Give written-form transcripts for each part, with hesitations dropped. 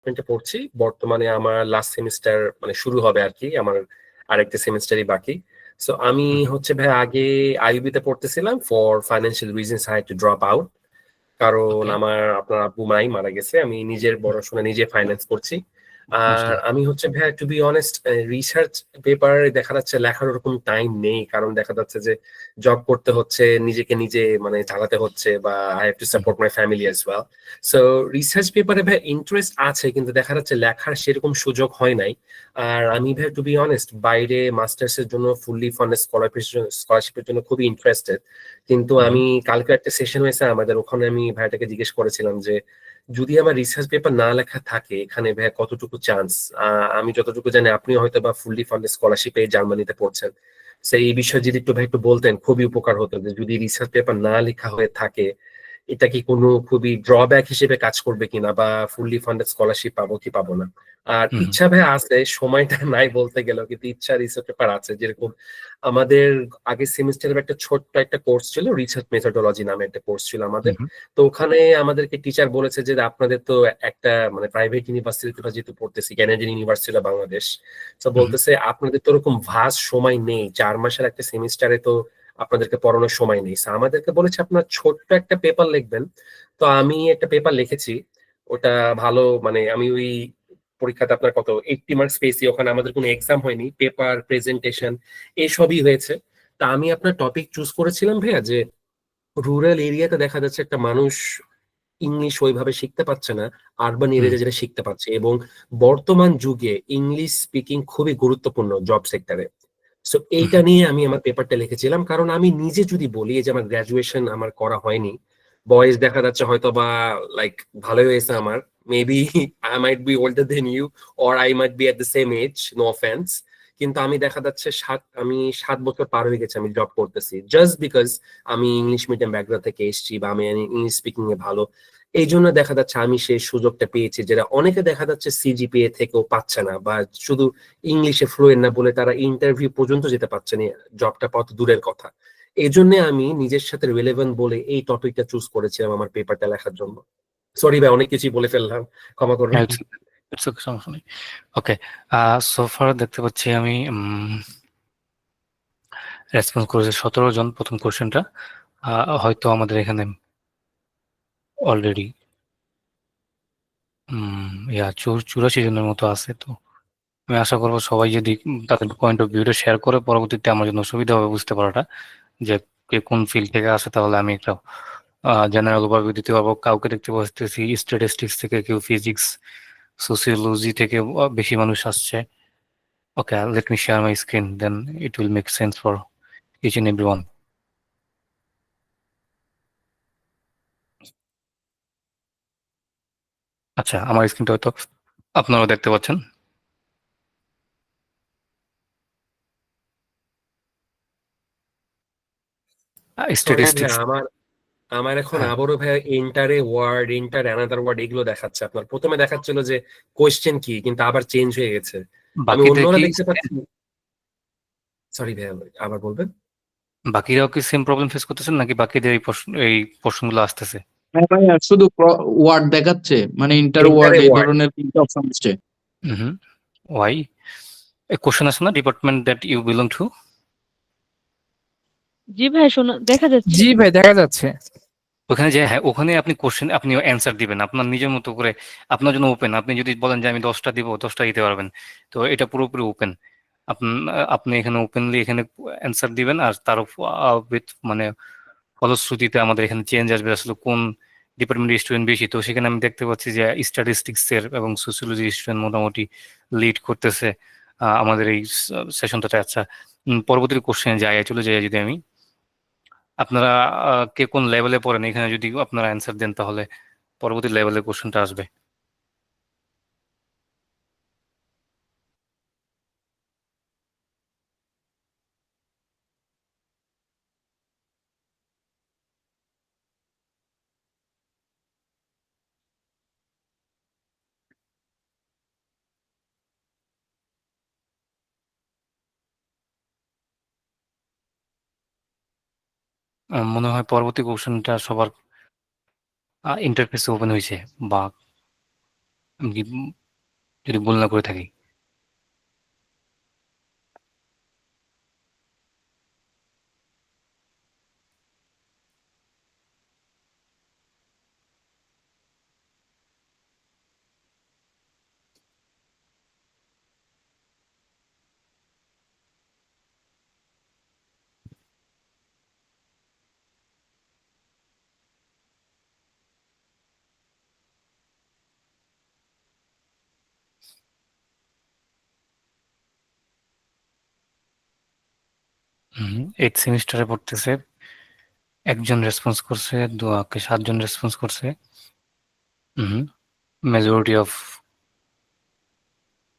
ডিপার্টমেন্টে পড়ছি বর্তমানে। আমার লাস্ট সেমিস্টার মানে শুরু হবে আর কি, আমার আরেকটা সেমিস্টারই বাকি। সো আমি হুম। হচ্ছে ভাই আগে আইইবি তে পড়তেছিলাম, for financial reasons I had to drop out. কারণ ওকে। আমার আপনার আব্বু মাই মারা গেছে, আমি নিজের পড়াশোনা নিজে ফাইন্যান্স করছি। আর মাশাআল্লাহ। আমি হচ্ছে ভাই to be honest, research paper দেখা যাচ্ছে লেখার ওরকম টাইম নেই, কারণ দেখা যাচ্ছে যে জব করতে হচ্ছে, নিজেকে নিজে মানে চালাতে হচ্ছে, বা I have to hmm. Support my family as well. So research পেপারে ভাই ইন্টারেস্ট আছে, কিন্তু দেখা যাচ্ছে লেখার সেরকম সুযোগ হয় নাই। আর আমি ভাই টু বি অনেস্ট বাইরে মাস্টার্স এর জন্য ফুললি ফান্ডেড স্কলারশিপের জন্য খুবই ইন্টারেস্টেড। কিন্তু হুম। আমি কালকে একটা সেশন হয়েছে আমাদের ওখানে, আমি ভাইটাকে জিজ্ঞেস করেছিলাম যে যদি আমার রিসার্চ পেপার না লেখা থাকে এখানে ভাই কতটুকু চান্স। আমি যতটুকু জানি আপনি হয়তো বা ফুললি ফান্ডেড স্কলারশিপে জার্মানিতে পড়ছেন, সেই এই বিষয়ে যদি একটু ভাই একটু বলতেন খুবই উপকার হতো, যে যদি রিসার্চ পেপার না লেখা হয়ে থাকে এটা কি কোনো খুবই ড্রব্যাক হিসেবে কাজ করবে কিনা, বা ফুললি ফান্ডেড স্কলারশিপ পাবো কি পাবো না। আর হুম। ইচ্ছা ভাই আছে, সময়টা নাই বলতে গেলেও, কিন্তু ইচ্ছা রিসার্চ পেপার আছে। যেরকম আমাদের আগের সেমিস্টারের একটা ছোট্ট একটা কোর্স ছিল, রিসার্চ মেথোডোলজি নামে একটা কোর্স ছিল আমাদের। হুম। তো ওখানে আমাদেরকে টিচার বলেছে যে আপনাদের তো একটা মানে প্রাইভেট ইউনিভার্সিটি যেহেতু পড়তেছি, ক্যানাডিয়ান ইউনিভার্সিটি বাংলাদেশ, তো হুম। বলতেছে আপনাদের তো ওরকম ভাস সময় নেই, 4 মাসের একটা সেমিস্টারে তো আপনাদেরকে পড়ানোর সময় নেই। So আমাদেরকে বলেছে আপনার ছোট্ট একটা পেপার লিখবেন। তো আমি একটা পেপার লিখেছি, ওটা ভালো মানে আমি ওই পরীক্ষাতে আপনার কত 80 মার্কস পেয়েছি। ওখানে আমাদের কোনো এক্সাম হয়নি, পেপার প্রেজেন্টেশন এসবই হয়েছে। তা আমি আপনার টপিক চুজ করেছিলাম ভাইয়া যে রুরাল এরিয়াতে দেখা যাচ্ছে একটা মানুষ ইংলিশ ওইভাবে শিখতে পারছে না, আরবান হুম। এরিয়াতে যেটা শিখতে পারছে। এবং বর্তমান যুগে ইংলিশ স্পিকিং খুবই গুরুত্বপূর্ণ জব সেক্টরে। সো হুম। এইটা নিয়ে আমি আমার পেপারটা লিখেছিলাম। কারণ আমি নিজে যদি বলি, এই যে আমার গ্রাজুয়েশন আমার করা হয়নি, বয়স দেখা যাচ্ছে হয়তো বা লাইক ভালোই হয়েছে আমার, maybe I might be older than you, or I might be at the same age, no offence. কিন্তু আমি দেখা যাচ্ছে আমি 7 বছর পার হয়ে গেছে আমি জব করতেছি, জাস্ট বিকজ আমি ইংলিশ মিডিয়াম ব্যাকগ্রাউন্ড থেকে এসেছি, বা আমি ইংলিশ স্পিকিং এ ভালো। এই জন্য দেখা যাচ্ছে আমি সেই সুযোগটা পেয়েছি, যেটা অনেকে দেখা যাচ্ছে সিজিপিএ থেকেও পাচ্ছে না, বা শুধু ইংলিশে ফ্লুয়েন্ট না বলে তারা ইন্টারভিউ পর্যন্ত যেতে পারছে না, জবটা পাওয়া তো দূরের কথা। এই জন্য আমি নিজের সাথে রিলেভেন্ট বলে এই টপিকটা চুজ করেছিলাম আমার পেপারটা লেখার জন্য। সরি ভাই, অনেক কিছুই বলে ফেললাম, ক্ষমা করবেন। ইটস ইটস ওকে, সমস্যা নেই। ওকে। সোফার দেখতে পাচ্ছি আমি রেসপন্স করেছে 17 জন প্রথম কোশ্চেনটা। হয়তো আমাদের এখানে অলরেডি 84 জনের মতো আছে। তো আমি আশা করবো সবাই যদি তাদের পয়েন্ট অফ ভিউটা শেয়ার করে, পরবর্তীতে আমার জন্য সুবিধা হবে বুঝতে পারাটা যে কে কোন ফিল্ড থেকে আসে। তাহলে আমি একটা জেনারেল ওভারভিউ দিতে পারবো। কাউকে দেখতে পাচ্ছি স্ট্যাটিস্টিক্স থেকে, কেউ ফিজিক্স, সোসিওলজি থেকে বেশি মানুষ আসছে। Okay, let me share my screen, then it will make sense for each and everyone. আচ্ছা, আমার স্ক্রিনটা হয়তো আপনারাও দেখতে পাচ্ছেন। সরি ভাইয়া, স্ট্যাটিস্টিক্স। আমার আমার এখন হ্যাঁ, আবারও ভাইয়া এন্টারে ওয়ার্ড, এন্টার অ্যানাদার ওয়ার্ড এগুলো দেখাচ্ছে। আপনার প্রথমে দেখাচ্ছিল যে কোয়েশ্চেন কি, কিন্তু আবার চেঞ্জ হয়ে গেছে। আমি বাকিদের অন্যরা কি দেখতে পাচ্ছি। সরি ভাইয়া, আবার বলবেন। বাকিরাও কি সেম প্রবলেম ফেস করতেছেন, নাকি বাকিদের এই প্রশ্নগুলো আসতেছে? হ্যাঁ ভাইয়া, শুধু ওয়ার্ড দেখাচ্ছে, মানে ইন্টার ওয়ার্ড এন্টারে এই ওয়ার্ড। ধরনের তিনটা অপশন আসছে। হুম। ওয়াই? এ কোশ্চেন আছে না, department that you belong to? জি ভাই, শোনা দেখা যাচ্ছে। জি ভাই, দেখা যাচ্ছে। ওখানে যে, হ্যাঁ, ওখানে আপনি কোশ্চেন, আপনি অ্যান্সার দিবেন আপনার নিজের মতো করে। আপনার জন্য ওপেন। আপনি যদি বলেন যে আমি 10টা দিব, 10টা দিতে পারবেন। তো এটা পুরোপুরি ওপেন। আপনি এখানে ওপেনলি এখানে অ্যান্সার দিবেন। আর তার with মানে ফলশ্রুতিতে আমাদের এখানে চেঞ্জ আসবে আসলে কোন ডিপার্টমেন্টের স্টুডেন্ট বেশি। তো সেখানে আমি দেখতে পাচ্ছি যে স্ট্যাটিস্টিক্স এর এবং সোসিওলজি স্টুডেন্ট মোটামুটি লিড করতেছে আমাদের এই সেশনটাতে। আচ্ছা, পরবর্তী কোশ্চেনে চলে যাই যদি আমি। আপনারা কে কোন লেভেলে পড়েন, এখানে যদি আপনারা অ্যান্সার দেন তাহলে পরবর্তী লেভেলের কোশ্চেনটা আসবে। মনে হয় পরবর্তী কোশ্চেনটা সবার ইন্টারফেসে ওপেন হয়েছে, বা আমি কি যদি ভুল না করে থাকি? এইট সেমিস্টারে পড়তেছে, একজন রেসপন্স করছে, 7জন রেসপন্স করছে। মেজরিটি অফ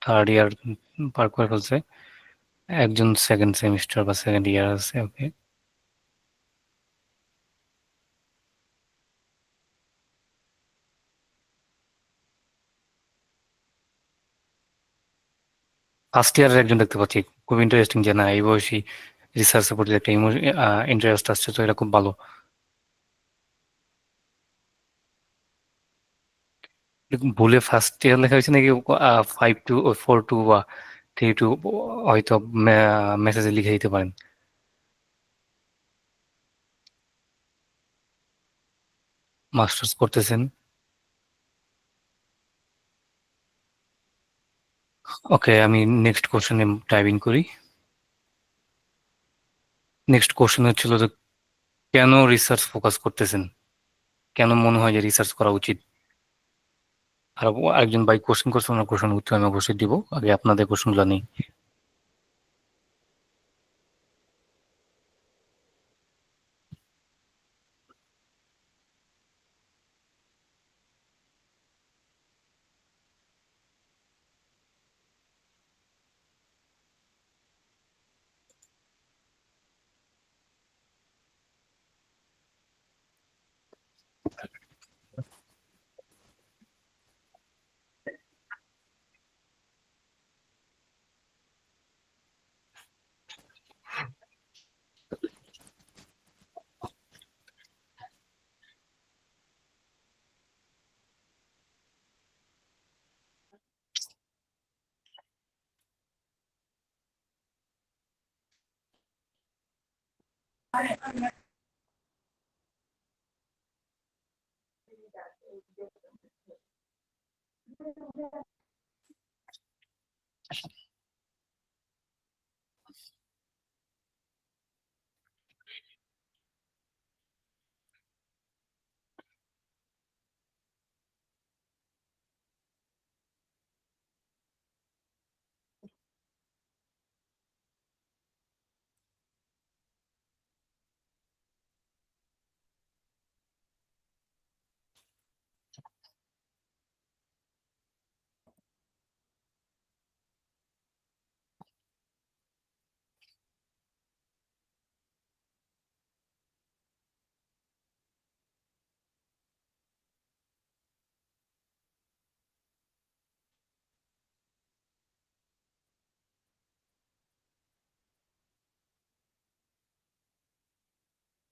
থার্ড ইয়ার পার করে ফেলছে, একজন সেকেন্ড সেমিস্টার বা সেকেন্ড ইয়ার আছে। ওকে, ফার্স্ট ইয়ারের একজন দেখতে পাচ্ছি। খুব ইন্টারেস্টিং যে না, এই বয়সী রিসার্চের প্রতি একটা ইন্টারেস্ট আসছে, তো এটা খুব ভালো। ভুলে ফার্স্ট ইয়ার লেখা হয়েছে নাকি 5-2 4-2 বা 3-2, হয়তো মেসেজে লিখে দিতে পারেন। মাস্টার্স করতেছেন? ওকে, আমি নেক্সট কোশ্চেনে ডাইভ ইন করি। নেক্সট কোশ্চেন হচ্ছিল যে কেন রিসার্চ ফোকাস করতেছেন, কেন মনে হয় যে রিসার্চ করা উচিত? আর আরেকজন ভাই কোশ্চেন করছে, ওনার কোশ্চেন উত্তর আমি অবশ্যই দিব, আগে আপনাদের কোশ্চেনগুলো নেই।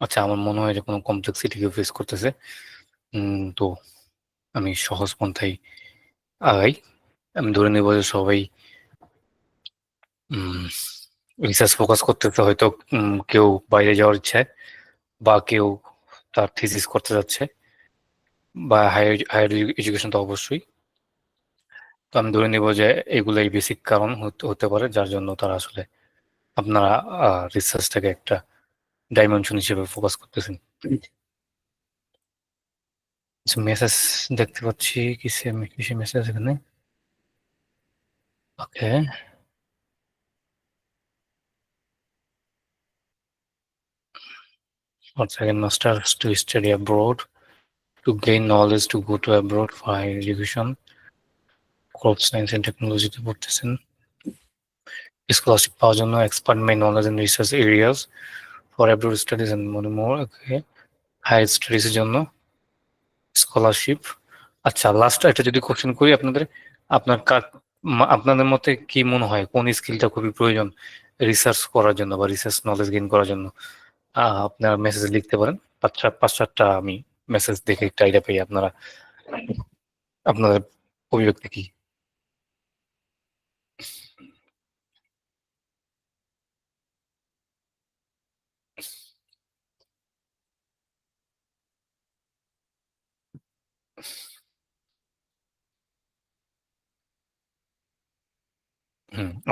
আচ্ছা, আমার মনে হয় যে কোনো কমপ্লেক্সিটি কেউ ফেস করতেছে। তো আমি সহজ পন্থাই আগাই। আমি ধরে নেব যে সবাই রিসার্চ ফোকাস করতেছে, হয়তো কেউ বাইরে যাওয়ার ইচ্ছায়, বা কেউ তার থিসিস করতে যাচ্ছে, বা হায়ার হায়ার এডুকেশন তো অবশ্যই। তো আমি ধরে নেব যে এগুলাই বেসিক কারণ হতে পারে যার জন্য তারা আসলে আপনারা রিসার্চটাকে একটা ডাইমেনশন হিসেবে ফোকাস করতেছেন। মেসেজ দেখতে পাচ্ছি, কিসে মেসেজ এখানে। ওকে, once again masters to study abroad, to gain knowledge, to go to abroad for higher education, crop science and technology তে পড়তেছেন। স্কলারশিপ পাওয়ার জন্য, expand my knowledge in research areas for abroad studies and more more. Okay, higher studies এর জন্য scholarship. আচ্ছা, last একটা যদি question করি আপনাদের, আপনাদের মতে কি মনে হয় কোন স্কিলটা খুবই প্রয়োজন রিসার্চ করার জন্য বা রিসার্চ নলেজ গেইন করার জন্য? আপনারা মেসেজে লিখতে পারেন, 5-7টা আমি মেসেজ দেখে একটা আইডিয়া পাই আপনারা আপনাদের অভিব্যক্তি কি?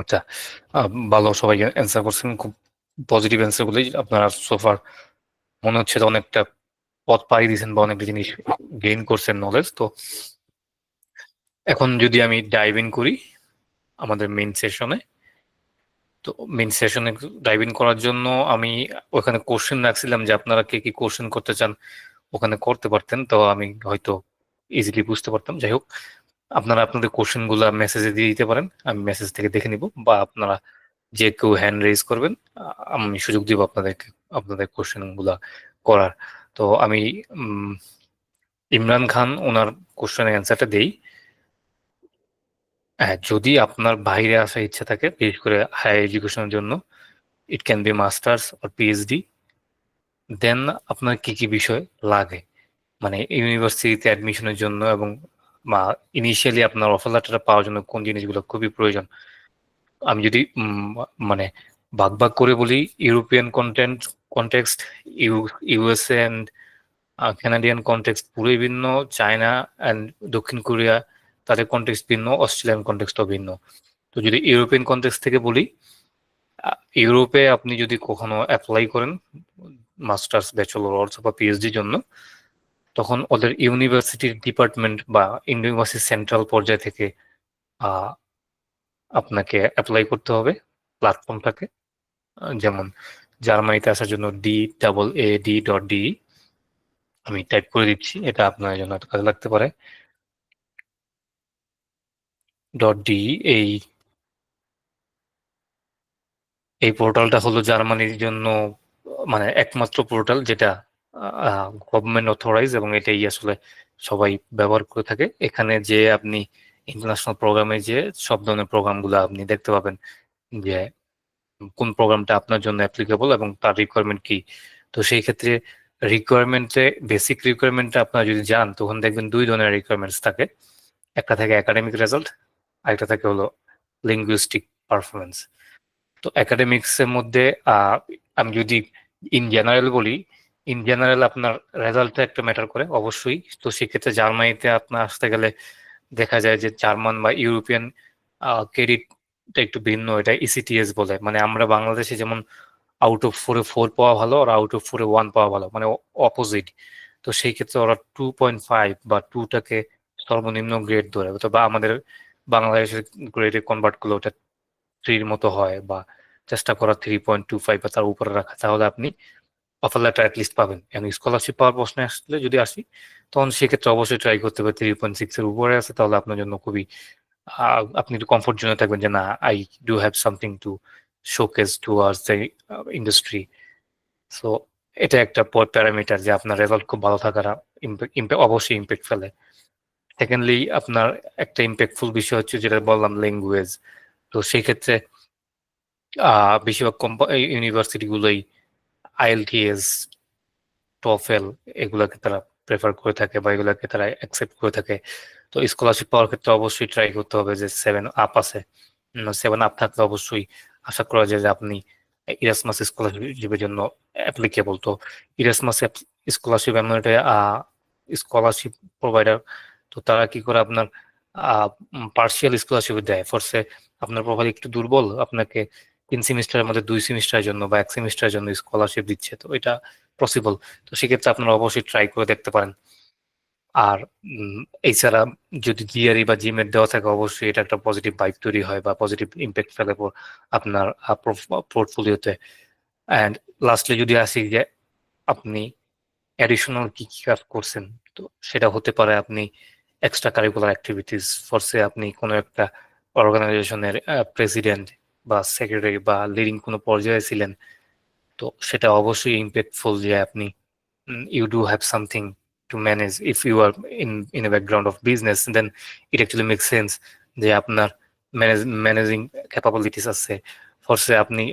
আচ্ছা, ভালো, সবাই অ্যান্সার করছেন, খুব পজিটিভ অ্যান্সার গুলোই আপনারা সোফার মনে হচ্ছে যে অনেকটা পথ পাড়ি দিয়েছেন বা অনেকটা জিনিস গেইন করছেন নলেজ। তো এখন যদি আমি ডাইভ ইন করি আমাদের মেইন সেশনে, তো মেইন সেশনে ডাইভ ইন করার জন্য আমি ওখানে কোশ্চেন রাখছিলাম যে আপনারা কে কি কোশ্চেন করতে চান ওখানে করতে পারতেন, তো আমি হয়তো ইজিলি বুঝতে পারতাম। যাই হোক, আপনারা আপনাদের কোশ্চেন গুলা মেসেজে দিয়ে দিতে পারেন, আমি মেসেজ থেকে দেখে নিব, বা আপনারা যে কেউ হ্যান্ড রেজ করবেন, আমি সুযোগ দিব আপনাদেরকে আপনাদের কোশ্চেন গুলা করার। তো আমি ইমরান খান ওনার কোশ্চেনের অ্যান্সারটা দেই। হ্যাঁ, যদি আপনার বাইরে আসার ইচ্ছা থাকে, বিশেষ করে হায়ার এডুকেশনের জন্য, it can be masters or PhD, then আপনার কি কি বিষয় লাগে, মানে ইউনিভার্সিটিতে অ্যাডমিশনের জন্য এবং বা ইনিশিয়ালি আপনার অফার লেটারটা পাওয়ার জন্য কোন জিনিসগুলো খুবই প্রয়োজন। আমি যদি মানে ভাগ ভাগ করে বলি, European context, USA and Canadian context পুরোই ভিন্ন, চায়না অ্যান্ড দক্ষিণ কোরিয়া তাদের কন্টেক্সট ভিন্ন, অস্ট্রেলিয়ান কন্টেক্সটও ভিন্ন। তো যদি ইউরোপিয়ান কন্টেক্সট থেকে বলি, ইউরোপে আপনি যদি কখনো অ্যাপ্লাই করেন মাস্টার্স, ব্যাচেলর অথবা পিএইচডির জন্য, তখন ওদের ইউনিভার্সিটির ডিপার্টমেন্ট বা ইউনিভার্সিটি সেন্ট্রাল পর্যায় থেকে আপনাকে অ্যাপ্লাই করতে হবে প্ল্যাটফর্মটাকে। যেমন জার্মানিতে আসার জন্য DAAD.de, আমি টাইপ করে দিচ্ছি, এটা আপনার জন্য কাজে লাগতে পারে। .de, এই এই পোর্টালটা হলো জার্মানির জন্য মানে একমাত্র পোর্টাল যেটা গভর্নমেন্ট অথরাইজ, এবং এটাই আসলে সবাই ব্যবহার করে থাকে। এখানে যে আপনি ইন্টারন্যাশনাল প্রোগ্রামে যে সব ধরনের প্রোগ্রামগুলো আপনি দেখতে পাবেন, যে কোন প্রোগ্রামটা আপনার জন্য অ্যাপ্লিকেবল এবং তার রিকোয়ারমেন্ট কি। তো সেই ক্ষেত্রে রিকোয়ারমেন্টে, বেসিক রিকোয়ারমেন্টে আপনারা যদি যান, তখন দেখবেন দুই ধরনের রিকোয়ারমেন্টস থাকে। একটা থাকে একাডেমিক রেজাল্ট, আরেকটা থাকে হলো লিঙ্গুইস্টিক পারফরমেন্স। তো একাডেমিক্স এর মধ্যে আমি যদি ইন জেনারেল বলি, ইন জেনারেল আপনার রেজাল্টটা একটা ম্যাটার করে অবশ্যই। তো সেক্ষেত্রে জার্মানিতে আপনার আসতে গেলে দেখা যায় যে জার্মান বা ইউরোপিয়ান ক্রেডিটটা একটু ভিন্ন, এটা ইসিটিএস বলে। মানে আমরা বাংলাদেশে যেমন আউট অফ 4-এ 4 পাওয়া ভালো, আর আউট অফ 4-এ 1 পাওয়া ভালো, মানে অপোজিট। তো সেই ক্ষেত্রে ওরা 2.5 বা 2টাকে সর্বনিম্ন গ্রেড ধরে, বা আমাদের বাংলাদেশের গ্রেডে কনভার্ট করলে ওটা 3-র মতো হয়, বা চেষ্টা করা 3.25 বা তার উপরে রাখা, তাহলে আপনি অফার লেটার অ্যাটলিস্ট পাবেন। এবং স্কলারশিপ পাওয়ার প্রশ্নে আসলে যদি আসি, তখন সেক্ষেত্রে অবশ্যই ট্রাই করতে হবে 3.6-এর উপরে আছে, তাহলে আপনার জন্য খুবই আপনি একটু কমফোর্ট জোনে থাকবেন যে না, I do have something to showcase towards the industry. So এটা একটা প্যারামিটার যে আপনার রেজাল্ট খুব ভালো থাকাটা অবশ্যই ইম্প্যাক্ট ফেলে। সেকেন্ডলি, আপনার একটা ইম্প্যাক্টফুল বিষয় হচ্ছে যেটা বললাম, ল্যাঙ্গুয়েজ। তো সেই ক্ষেত্রে বেশিরভাগ ইউনিভার্সিটি গুলোই আইএলটিএস, টফেল এগুলাকে তারা প্রেফার করে থাকে বা এগুলাকে তারা অ্যাকসেপ্ট করে থাকে। তো স্কলারশিপ পাওয়ার ক্ষেত্রে অবশ্যই ট্রাই করতে হবে যে 7 আপ আছে, 7 আপ থাকলে অবশ্যই আশা করা যায় যে আপনি ইরাসমাস স্কলারশিপের জন্য অ্যাপ্লিকেবল। তো ইরাসমাস স্কলারশিপ এমন একটা স্কলারশিপ প্রোভাইডার, তো তারা কি করে আপনার পার্সিয়াল স্কলারশিপ দেয়। ফোর্সে আপনার প্রোফাইল একটু দুর্বল, আপনাকে 3 সেমিস্টারের মধ্যে 2 সেমিস্টারের জন্য বা 1 সেমিস্টারের জন্য স্কলারশিপ দিচ্ছে, তো এটা পসিবল। তো সেক্ষেত্রে আপনারা অবশ্যই ট্রাই করে দেখতে পারেন। আর এছাড়া যদি জিআরই বা জিমেট দেওয়া থাকে, অবশ্যই এটা একটা পজিটিভ ভাইব তৈরি হয় বা পজিটিভ ইম্প্যাক্ট ফেলে আপনার পোর্টফোলিওতে। অ্যান্ড লাস্টলি যদি আসি যে আপনি অ্যাডিশনাল কি কি কাজ করছেন, তো সেটা হতে পারে আপনি এক্সট্রা কারিকুলার অ্যাক্টিভিটিস, ফোর্সে আপনি কোনো একটা অর্গানাইজেশনের প্রেসিডেন্ট বা সেক্রেটারি বা লিডিং কোনো পর্যায়ে ছিলেন, তো সেটা অবশ্যই ইম্প্যাক্টফুল যে আপনি you do have something to manage. If you are in a background of business, then it actually makes sense যে আপনার ম্যানেজিং ক্যাপাবিলিটিস আছে। ফোর্সে আপনি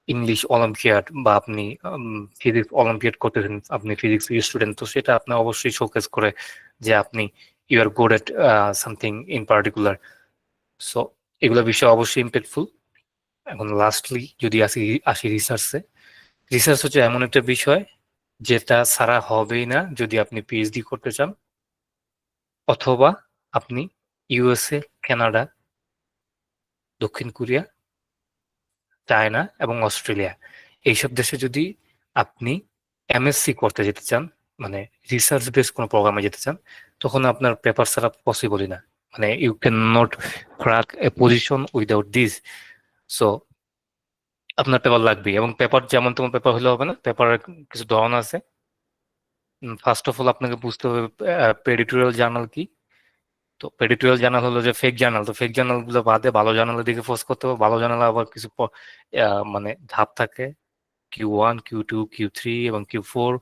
ইংলিশ অলিম্পিয়াড বা আপনি ফিজিক্স অলিম্পিয়াড করতেছেন, আপনি ফিজিক্স স্টুডেন্ট, তো সেটা আপনি অবশ্যই শোকেস করে যে আপনি you are good at something in particular. So এগুলো বিষয় অবশ্যই ইম্প্যাক্টফুল। এখন লাস্টলি যদি আসি রিসার্চে, রিসার্চ হচ্ছে এমন একটা বিষয় যেটা ছাড়া হবেই না যদি আপনি পিএইচডি করতে চান, অথবা আপনি ইউএসএ, কানাডা, দক্ষিণ কোরিয়া, চায়না এবং অস্ট্রেলিয়া এইসব দেশে যদি আপনি এমএসসি করতে যেতে চান, মানে রিসার্চ বেস কোনো প্রোগ্রামে যেতে চান, তখন আপনার পেপার ছাড়া পসিবলই না। মানে you can not crack a position without this. So আপনার পেপার লাগবে, এবং পেপার যেমন তেমন পেপার হলে হবে না, পেপারের কিছু ধরন আছে। ফার্স্ট অফ অল আপনাকে বুঝতে হবে পেডিটোরিয়াল জার্নাল কি। তো পেডিটোরিয়াল জার্নাল হলো যে ফেক জার্নাল, তো ফেক জার্নাল গুলো বাদে ভালো জার্নালের দিকে ফোকাস করতে হবে। ভালো জার্নাল আবার কিছু মানে ধাপ থাকে, Q1, Q2, Q3 এবং Q4।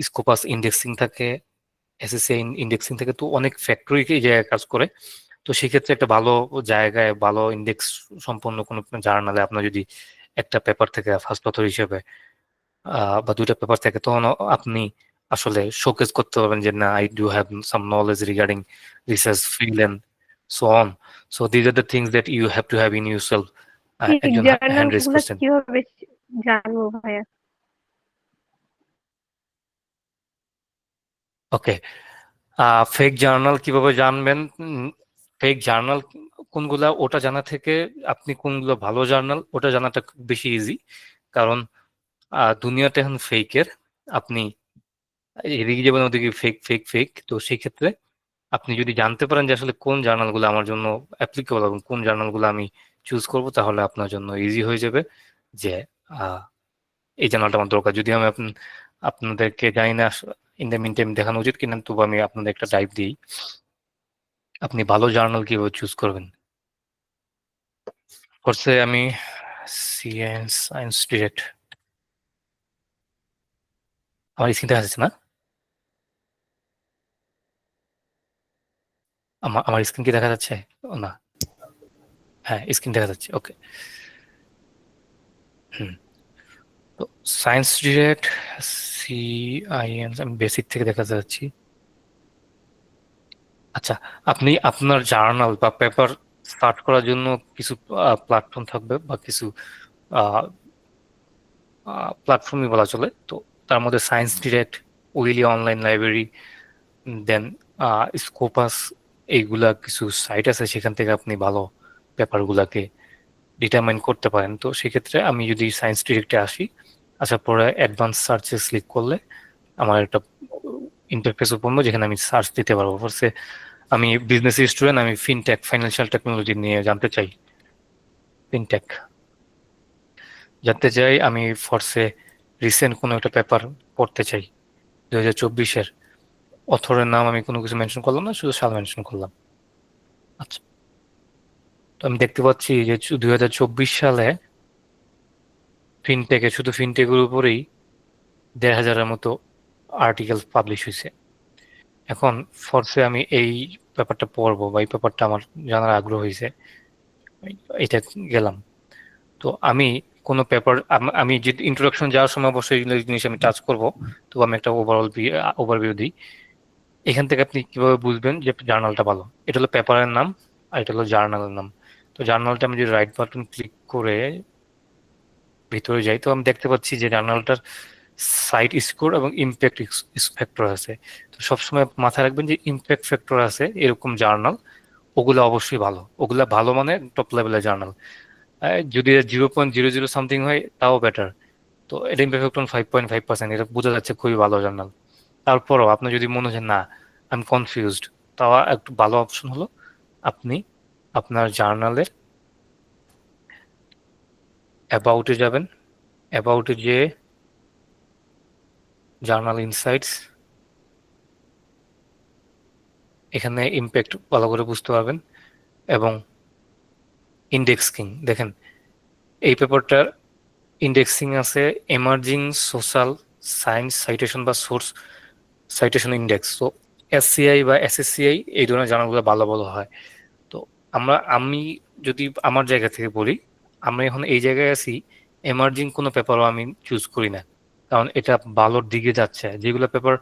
স্কোপাস ইন্ডেক্সিং থাকে, এসএসসি ইন্ডেক্সিং থাকে, তো অনেক ফ্যাক্টরি এই জায়গায় কাজ করে। তো সেক্ষেত্রে একটা ভালো জায়গায় ভালো ইন্ডেক্স সম্পন্ন কোনো জার্নালে আপনার যদি একটা পেপার থেকে ফার্স্ট অথর হিসেবে বা দুইটা পেপার থেকে, তখন আপনি আসলে শোকেস করতে পারবেন যে না, I do have some knowledge regarding research field and so on. So these are the things that you have to have in yourself. একজন জার্নাল হ্যান্ড রেজ গুলো করছেন। কিভাবে জানবো ভাইয়া? ওকে, ফেক জার্নাল কিভাবে জানবেন? ফেক জার্নাল কোনগুলা ওটা জানা থেকে আপনি কোনগুলো ভালো জার্নাল ওটা জানাটা খুব বেশি ইজি। কারণ দুনিয়াটা এখন ফেকের, আপনি এদিকে যাবেন ওদিকে ফেক ফেক ফেক। তো সেই ক্ষেত্রে আপনি যদি জানতে পারেন যে আসলে কোন জার্নালগুলো আমার জন্য অ্যাপ্লিকেবল এবং কোন জার্নালগুলো আমি চুজ করব, তাহলে আপনার জন্য ইজি হয়ে যাবে যে এই জার্নালটা আমার দরকার। যদি আমি আপনাদেরকে জানি না ইন দ্য মিন টাইম দেখানো উচিত কিনা, তবু আমি আপনাদের একটা টাইপ দিই, আপনি ভালো জার্নাল কিভাবে চুজ করবেন। করছে আমি সায়েন্স ডিরেক্ট, আমার স্ক্রিন দেখা যাচ্ছে না? আমার স্ক্রিন কি দেখা যাচ্ছে? ও না, হ্যাঁ স্ক্রিন দেখা যাচ্ছে, ওকে। হুম, তো সায়েন্স ডিরেক্ট, CIN, আমি বেসিক থেকে দেখা যাচ্ছি। আচ্ছা, আপনি আপনার জার্নাল বা পেপার স্টার্ট করার জন্য কিছু প্ল্যাটফর্ম থাকবে বা কিছু প্ল্যাটফর্মই বলা চলে। তো তার মধ্যে ScienceDirect, Wiley online library, then Scopus, এইগুলা কিছু সাইট আছে, সেখান থেকে আপনি ভালো পেপারগুলাকে ডিটারমাইন করতে পারেন। তো সেক্ষেত্রে আমি যদি সায়েন্স ডিরেক্টে আসি, আসার পরে অ্যাডভান্স সার্চে ক্লিক করলে আমার একটা ইন্টারফেস ওপেন হবে যেখানে আমি সার্চ দিতে পারবো। ফার্স্টে আমি বিজনেস স্টুডেন্ট, আমি ফিনটেক ফাইন্যান্সিয়াল টেকনোলজি নিয়ে জানতে চাই, ফিনটেক জানতে চাই। আমি ফোর্সে রিসেন্ট কোনো একটা পেপার পড়তে চাই 2024-এর। অথরের নাম আমি কোনো কিছু মেনশন করলাম না, শুধু সাল মেনশন করলাম। আচ্ছা, তো আমি দেখতে পাচ্ছি যে 2024 সালে ফিনটেকে, শুধু ফিনটেকের উপরেই 1,500-এর মতো আর্টিকেল পাবলিশ হয়েছে। এখন ফোর্সে আমি এই পেপারটা পড়বো বা এই পেপারটা আমার জানার আগ্রহ হয়েছে, এটা গেলাম। তো আমি কোনো পেপার, আমি যে ইন্ট্রোডাকশন যাওয়ার সময় অবশ্যই এই জিনিস আমি টাচ করব, তো আমি একটা ওভারভিউ দিই। এখান থেকে আপনি কিভাবে বুঝবেন যে জার্নালটা ভালো? এটা হলো পেপারের নাম আর এটা হলো জার্নালের নাম। তো জার্নালটা আমি যদি রাইট বাটন ক্লিক করে ভিতরে যাই, তো আমি দেখতে পাচ্ছি যে জার্নালটার সাইট স্কোর এবং ইমপ্যাক্ট ফ্যাক্টর আছে। তো সবসময় মাথায় রাখবেন যে ইমপ্যাক্ট ফ্যাক্টর আছে এরকম জার্নাল, ওগুলো অবশ্যই ভালো। ওগুলা ভালো মানে টপ লেভেলের জার্নাল। যদি 0.00 সামথিং হয় তাও বেটার। তো এটা ইমপ্যাক্ট ফ্যাক্টর 5.5%, এটা বোঝা যাচ্ছে খুবই ভালো জার্নাল। তারপরও আপনার যদি মনে হয় না আমি কনফিউজড, তাও একটু ভালো অপশন হলো আপনি আপনার জার্নালের অ্যাবাউটে যাবেন। অ্যাবাউটে যে জার্নাল ইনসাইটস, এখানে ইমপ্যাক্ট ভালো করে বুঝতে পারবেন। এবং ইন্ডেক্সিং দেখেন, এই পেপারটার ইন্ডেক্সিং আছে এমার্জিং সোশ্যাল সায়েন্স সাইটেশন বা সোর্স সাইটেশন ইন্ডেক্স। তো SCI বা SSCI এই ধরনের জার্নালগুলো ভালো ভালো হয়। তো আমি যদি আমার জায়গা থেকে বলি, আমরা এখন এই জায়গায় আছি, এমার্জিং কোনো পেপারও আমি চুজ করি না, কারণ এটা ভালোর দিকে যাচ্ছে। যেগুলো পেপার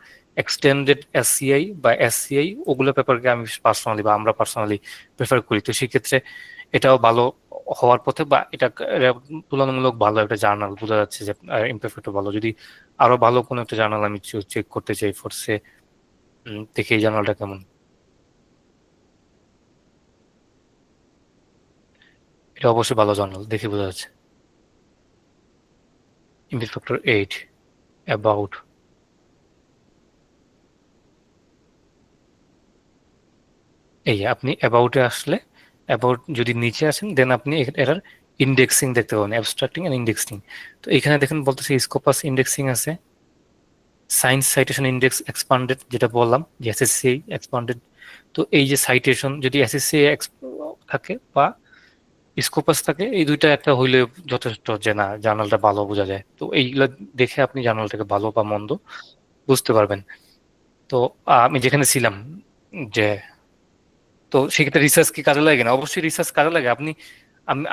এক্সটেন্ডেড এসসিআই বা এসসিআই, ওগুলো পেপারকে আমি পার্সোনালি বা আমরা পার্সোনালি প্রেফার করি। তো সেক্ষেত্রে এটাও ভালো হওয়ার পথে, বা এটা তুলনামূলক ভালো একটা জার্নাল, বোঝা যাচ্ছে যে ইমপ্রেফেক্টও ভালো। যদি আরো ভালো কোনো একটা জার্নাল আমি চেক করতে চাই ফোর্সে, দেখি এই জার্নালটা কেমন। এটা অবশ্যই ভালো জার্নাল, দেখে বোঝা যাচ্ছে। ইমপ্রেফেক্টর 8 অ্যাবাউট। এই আপনি অ্যাবাউটে আসলে, অ্যাবাউট যদি নিচে আসেন দেন আপনি এটার ইন্ডেক্সিং দেখতে পাবেন, অ্যাবস্ট্রাক্টিং এন্ড ইন্ডেক্সিং। তো এখানে দেখেন বলতেছে স্কোপাস ইন্ডেক্সিং আছে, সায়েন্স সাইটেশন ইন্ডেক্স এক্সপান্ডেড, যেটা বললাম যে এসএসসি এক্সপান্ডেড। তো এই যে সাইটেশন যদি এসএসসি থাকে বা স্কোপাস থাকে, এই দুইটা একটা হইলে যথেষ্ট, যে না জার্নালটা ভালো বোঝা যায়। তো এইগুলো দেখে আপনি জার্নালটাকে ভালো বা মন্দ বুঝতে পারবেন। তো আমি যেখানে ছিলাম, যে তো সেক্ষেত্রে রিসার্চ কি কাজে লাগে না? অবশ্যই রিসার্চ কাজে লাগে। আপনি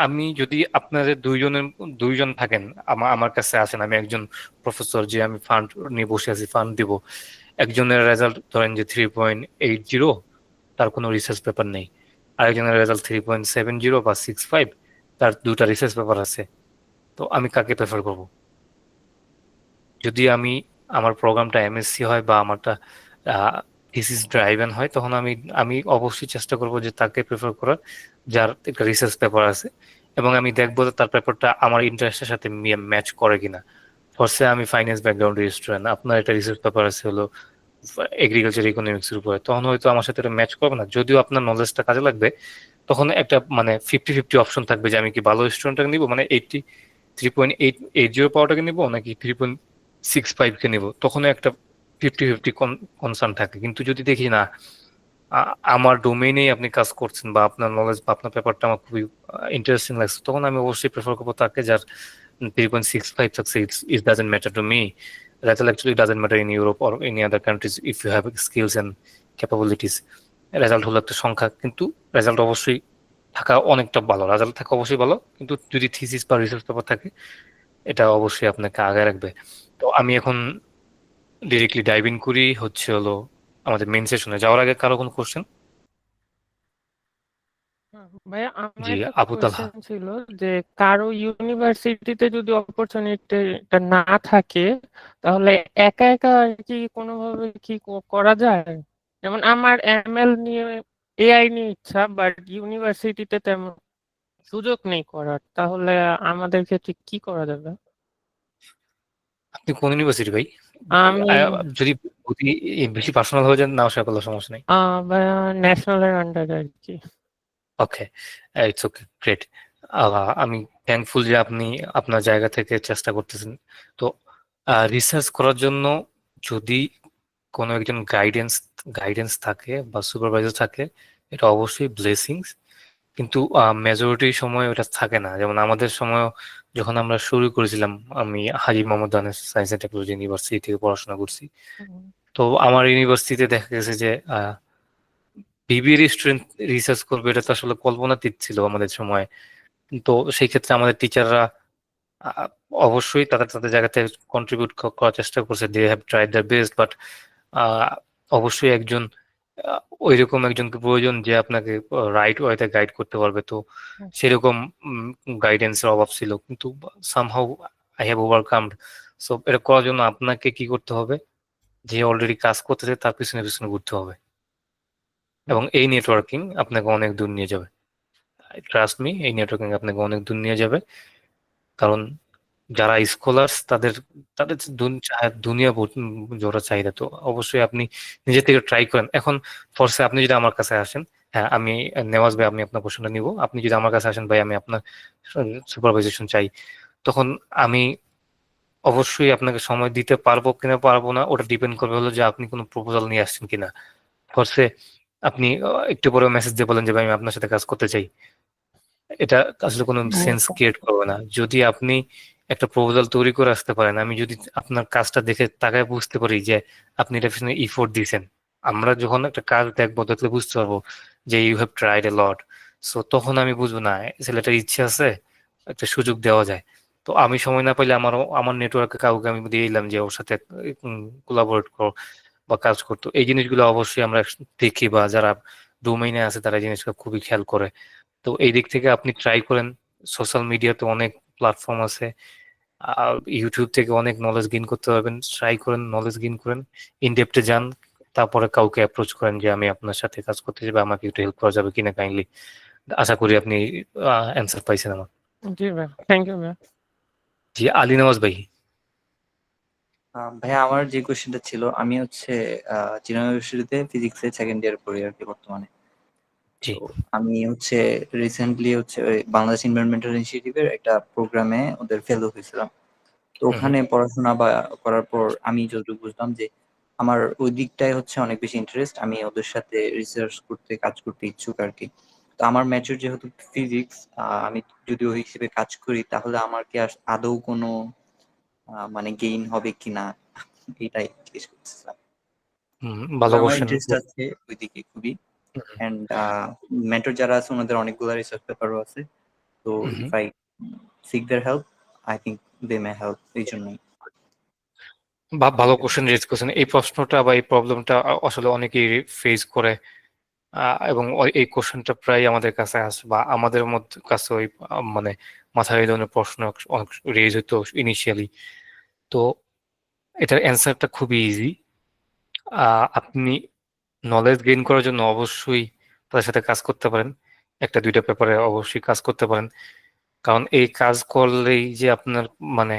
আমি যদি আপনাদের দুইজন থাকেন, আমার কাছে আসেন, আমি একজন প্রফেসর যে আমি ফান্ড নিয়ে বসে আছি, ফান্ড দিব। একজনের রেজাল্ট ধরেন যে 3.80, তার কোনো রিসার্চ পেপার নেই। আরেকজনের রেজাল্ট 3.70 বা 65, তার দুটা রিসার্চ পেপার আছে। তো আমি কাকে প্রেফার করব? যদি আমার প্রোগ্রামটা এমএসসি হয় বা আমারটা থিসিস ড্রাইভেন হয়, তখন আমি আমি অবশ্যই চেষ্টা করব যে তাকে প্রেফার করার, যার একটা রিসার্চ পেপার আছে, এবং আমি দেখবো যে তার পেপারটা আমার ইন্টারেস্টের সাথে ম্যাচ করে কিনা। ফার্স্টে আমি ফাইন্যান্স ব্যাকগ্রাউন্ডের স্টুডেন্ট, আপনার একটা রিসার্চ পেপার আছে হলো এগ্রিকালচার ইকোনমিক্স এর উপরে, তখন হয়তো আমার সাথে এটা ম্যাচ করবে না। যদিও আপনার নলেজটা কাজে লাগবে, তখন একটা মানে 50-50 অপশন থাকবে যে আমি কি ভালো স্টুডেন্টটাকে নিবো, মানে 3.880 পাওয়াটাকে নিবো নাকি 3.65 কে নিবো। তখন একটা 50-50 কনসার্ন থাকে। কিন্তু যদি দেখি না আমার ডোমেইনেই আপনি কাজ করছেন, বা আপনার নলেজ বা আপনার পেপারটা আমার খুবই ইন্টারেস্টিং লাগছে, তখন আমি অবশ্যই প্রেফার করবো তাকে যার 3.65 থাকছে। It doesn't matter to me. That actually doesn't matter in Europe or any other countries if you have skills and capabilities. Result হলো একটা সংখ্যা, কিন্তু রেজাল্ট অবশ্যই থাকা অনেকটা ভালো, রেজাল্ট থাকা অবশ্যই ভালো, কিন্তু যদি থিসিস বা রিসার্চ পেপার থাকে, এটা অবশ্যই আপনাকে আগে রাখবে। তো আমি এখন ডিরেক্টলি ডাইভ ইন করি হচ্ছে হলো আমাদের মেইন সেশনে যাওয়ার আগে। কারো কোনো কোশ্চেন? ভাইয়া আমার জি, একটা আবু তালহা। কোয়েশ্চেন ছিল যে কারো ইউনিভার্সিটিতে যদি অপরচুনিটিটা না থাকে, তাহলে একা একা আর কি কোনোভাবে কি করা যায়? যেমন আমার এমএল নিয়ে, এআই নিয়ে ইচ্ছা, বাট ইউনিভার্সিটিতে তেমন সুযোগ নেই করার, তাহলে আমাদের ক্ষেত্রে কি করা যাবে? আপনি কোন ইউনিভার্সিটি ভাই? আমি যদি যদি বেশি পার্সোনাল হয়ে যান, না আসা করলে সমস্যা নেই। ভাইয়া ন্যাশনালের আন্ডারে আর কি। ওকে, ইটস ওকে, গ্রেট। আমি থ্যাঙ্কফুল যে আপনি আপনার জায়গা থেকে চেষ্টা করতেছেন। তো রিসার্চ করার জন্য যদি কোনো একজন গাইডেন্স থাকে বা সুপারভাইজার থাকে, এটা অবশ্যই ব্লেসিংস। কিন্তু মেজরিটি সময় ওটা থাকে না। যেমন আমাদের সময় যখন আমরা শুরু করেছিলাম, আমি Haji Mohammad Danesh science and technology university থেকে পড়াশোনা করছি। তো আমার ইউনিভার্সিটিতে দেখা গেছে যে বিবিএর স্টুডেন্ট রিসার্চ করবে, এটা তো আসলে কল্পনাতীত ছিল আমাদের সময়। তো সেই ক্ষেত্রে আমাদের টিচাররা অবশ্যই তাদের তাদের জায়গাতে কন্ট্রিবিউট করার চেষ্টা করছে, they have tried their best. But অবশ্যই একজন ওইরকম একজনকে প্রয়োজন যে আপনাকে রাইট ওয়েতে গাইড করতে পারবে। তো সেরকম গাইডেন্সের অভাব ছিল, কিন্তু সামহাউ আই হ্যাভ ওভারকামড। সো এটা করার জন্য আপনাকে কি করতে হবে, যে অলরেডি কাজ করতেছে তার পিছনে পিছনে ঘুরতে হবে, এবং এই নেটওয়ার্কিং আপনাকে অনেক দূর নিয়ে যাবে। ট্রাস্ট মি, এই নেটওয়ার্কিং আপনাকে অনেক দূর নিয়ে যাবে। কারণ যারা স্কলার্স, তাদের তাদের যে দুনিয়া জোড়া চাহিদা। তো অবশ্যই আপনি নিজে থেকে ট্রাই করেন। এখন ফরসে আপনি যদি আমার কাছে আসেন, হ্যাঁ আমি নেওয়াজ ভাই, আমি আপনার কোশ্চেনটা নিব। আপনি যদি আমার কাছে আসেন, ভাই আমি আপনার সুপারভাইজেশন চাই, তখন আমি অবশ্যই আপনাকে সময় দিতে পারবো কিনা পারবো না, ওটা ডিপেন্ড করবে হলো যে আপনি কোনো প্রপোজাল নিয়ে আসছেন কিনা। ফরসে আপনি একটু পরে মেসেজ দিয়ে বলেন যে ভাই আমি আপনার সাথে কাজ করতে চাই, এটা আসলে কোনো সেন্স ক্রিয়েট করবে না। যদি আপনি একটা প্রপোজাল তৈরি করে আসতে পারেন, আমি যদি আপনার কাজটা দেখে তাকায় বুঝতে পারি যে আপনি এটা পিছনে ইফোর্ট দিয়েছেন, আমরা যখন একটা কাজ দেখবো, দেখলে বুঝতে পারবো যে you have tried a lot. So তখন আমি বুঝবো না ছেলেটার ইচ্ছে আছে, একটা সুযোগ দেওয়া যায়। তো আমি সময় না পাইলে আমার নেটওয়ার্কে কাউকে আমি দিয়ে দিলাম যে ওর সাথে কোলাবোরেট করো বা কাজ করতো। এই জিনিসগুলো অবশ্যই আমরা দেখি, বা যারা ডোমেইনে আছে তারা এই জিনিসটা খুবই খেয়াল করে। তো এই দিক থেকে আপনি ট্রাই করেন। সোশ্যাল মিডিয়াতে অনেক প্ল্যাটফর্ম আছে, আর ইউটিউব থেকে অনেক নলেজ গেইন করতে পারবেন। ট্রাই করেন, নলেজ গেইন করেন, ইনডেপথে যান, তারপরে কাউকে অ্যাপ্রোচ করেন যে আমি আপনার সাথে কাজ করতে চাই বা আমাকে একটু হেল্প করা যাবে কিনা কাইন্ডলি। আশা করি আপনি অ্যান্সার পাইছেন আমার। জি ভাইয়া, থ্যাংক ইউ ভাইয়া। জি, আলী নওয়াজ ভাই। ভাইয়া আমার যে কোয়েশ্চেনটা ছিল, আমি হচ্ছে চিরাং ইউনিভার্সিটিতে ফিজিক্সে সেকেন্ড ইয়ার পড়ি আর কি বর্তমানে। জি। তো আমি হচ্ছে রিসেন্টলি হচ্ছে ওই বাংলাদেশ এনভায়রনমেন্টাল ইনিশিয়েটিভের একটা প্রোগ্রামে ওদের ফেলো হয়েছিলাম। তো ওখানে পড়াশোনা বা করার পর আমি যতটুকু বুঝলাম যে আমার ওই দিকটায় হচ্ছে অনেক বেশি ইন্টারেস্ট, আমি ওদের সাথে রিসার্চ করতে কাজ করতে ইচ্ছুক আর কি। তো আমার ম্যাচুর যেহেতু ফিজিক্স, আমি যদি ওই হিসেবে কাজ করি তাহলে আমার কি আদৌ কোনো মানে গেইন হবে কিনা, এটাই জিজ্ঞেস করতেছিলাম। ভালো আমার কোশ্চেন। ইন্টারেস্ট আছে ওইদিকে খুবই, এন্ড মেন্টর যারা আছে ওনাদের অনেকগুলো রিসার্চ পেপারও আছে। তো if I seek their help, I think they may help, এই জন্যই। ভালো কোশ্চেন রেজ করছেন। এই প্রশ্নটা বা এই প্রবলেমটা আসলে অনেকেই ফেস করে, এবং এই কোশ্চেনটা প্রায় আমাদের কাছে আসে, বা আমাদের মধ্যে কাছে ওই মানে মাথায় এই ধরনের প্রশ্ন অনেক রেজ হতো ইনিশিয়ালি। তো এটার অ্যান্সারটা খুবই ইজি। আপনি নলেজ গেইন করার জন্য অবশ্যই তাদের সাথে কাজ করতে পারেন, একটা দুইটা পেপারে অবশ্যই কাজ করতে পারেন। কারণ এই কাজ করলেই যে আপনার মানে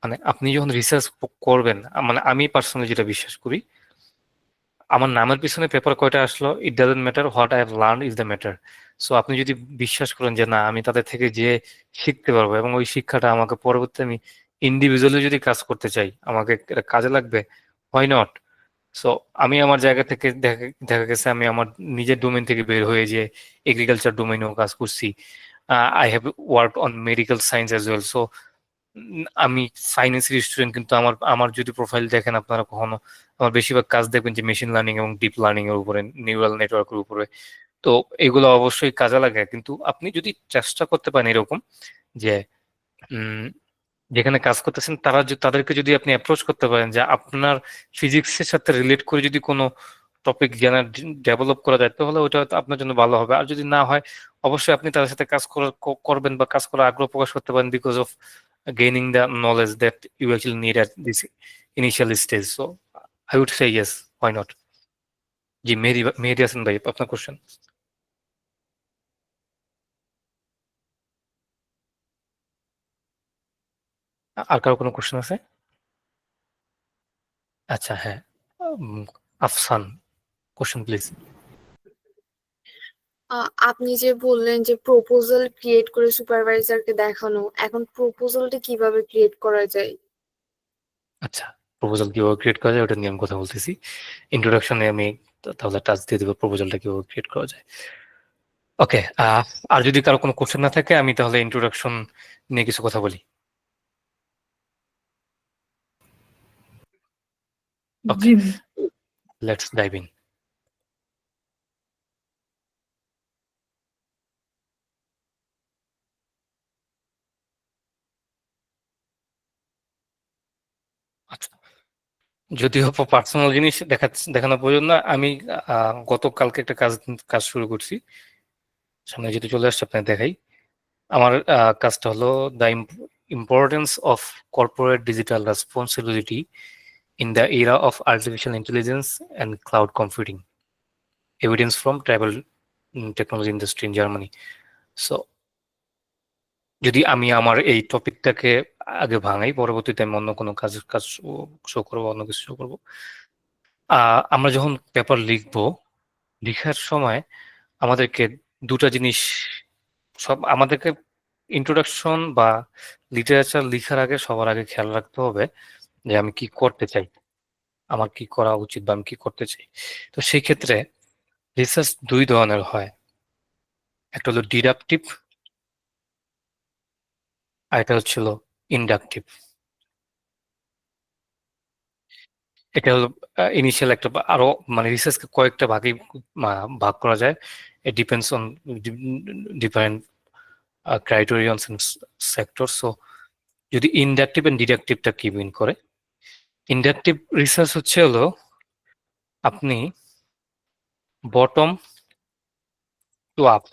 মানে আপনি যখন রিসার্চ করবেন, মানে আমি পার্সোনালি যেটা বিশ্বাস করি, আমার নামের পিছনে পেপার কয়টা আসলো it doesn't matter, what I have learn is the matter. So আপনি যদি বিশ্বাস করেন যে না আমি তাদের থেকে যে শিখতে পারবো এবং ওই শিক্ষাটা আমাকে পরবর্তী আমি ইন্ডিভিজুয়ালি যদি কাজ করতে চাই আমাকে এটা কাজে লাগবে, হোয়াই নট। সো আমি আমার জায়গা থেকে দেখা দেখা গেছে আমি আমার নিজের ডোমেন থেকে বের হয়ে যে এগ্রিকালচার ডোমেইনেও কাজ করছি। I have work on medical science as well. So আমি ফাইন্যান্সের স্টুডেন্ট, কিন্তু আমার আমার যদি প্রোফাইল দেখেন আপনারা কখনো, আমার বেশিরভাগ কাজ দেখবেন যে মেশিন লার্নিং এবং ডিপ লার্নিং এর উপরে, নিউরাল নেটওয়ার্কের উপরে। তো এগুলো অবশ্যই কাজে লাগে, কিন্তু আপনি যদি চেষ্টা করতে পারেন এরকম যে যেখানে কাজ করতেছেন তাদেরকে যদি আপনি অ্যাপ্রোচ করতে পারেন যে আপনার ফিজিক্সের সাথে রিলেট করে যদি কোনো টপিক ডেভেলপ করা যায় তাহলে ওটা হয়তো আপনার জন্য ভালো হবে। আর যদি না হয় অবশ্যই আপনি তাদের সাথে কাজ করবেন বা কাজ করার আগ্রহ প্রকাশ করতে পারেন, because of gaining the knowledge that you actually need at this initial stage. So I would say yes, why not? জি, মেহেদি হাসান ভাই, আপনার কোশ্চেন। আর কারো কোনো কোশ্চেন আছে? আচ্ছা, হ্যাঁ, আফসান, কোশ্চেন প্লিজ। আপনি যে বললেন যে প্রপোজাল ক্রিয়েট করে সুপারভাইজারকে দেখানো, এখন প্রপোজালটা কিভাবে ক্রিয়েট করা যায়? আচ্ছা, প্রপোজাল কিভাবে ক্রিয়েট করা যায় ওটা নিয়ে আমি কথা বলতেছি। ইন্ট্রোডাকশনে আমি তাহলে টাচ দিয়ে দেবো প্রপোজালটা কিভাবে ক্রিয়েট করা যায়। ওকে, আর যদি কারো কোনো কোশ্চেন না থাকে আমি তাহলে ইন্ট্রোডাকশন নিয়ে কিছু কথা বলি। ওকে, লেটস ডাইভ ইন। আচ্ছা, যদিও পার্সোনাল জিনিস দেখানো প্রয়োজন না, আমি গতকালকে একটা কাজ শুরু করছি, সামনে যেহেতু চলে আসছে আপনাকে দেখাই। আমার কাজটা হলো the importance of corporate digital responsibility in the এরা of artificial intelligence and cloud computing, evidence from travel technology industry in Germany. So যদি আমি আমার এই টপিকটাকে আগে ভাঙাই, পরবর্তীতে আমি অন্য কোনো কাজ শো করবো, অন্য কিছু শো করবো। আমরা যখন পেপার লিখবো, লিখার সময় আমাদেরকে দুটা জিনিস আমাদেরকে ইন্ট্রোডাকশন বা লিটারেচার লিখার আগে সবার আগে খেয়াল রাখতে হবে যে আমি কি করতে চাই, আমার কি করা উচিত বা আমি কি করতে চাই। তো সেই ক্ষেত্রে রিসার্চ দুই ধরনের হয়, একটা হলো ডিডাকটিভ আর একটা হচ্ছিল ইন্ডাকটিভ। এটা হলো ইনিশিয়াল একটা আরো মানে রিসার্চকে কয়েকটা ভাগ করা যায়। It depends on different criterions and sector. So যদি ইনডাকটিভ এন্ড ডিডাকটিভটা কি মিন করে, ইনডাকটিভ রিসার্চ হচ্ছে হলো আপনি bottom to up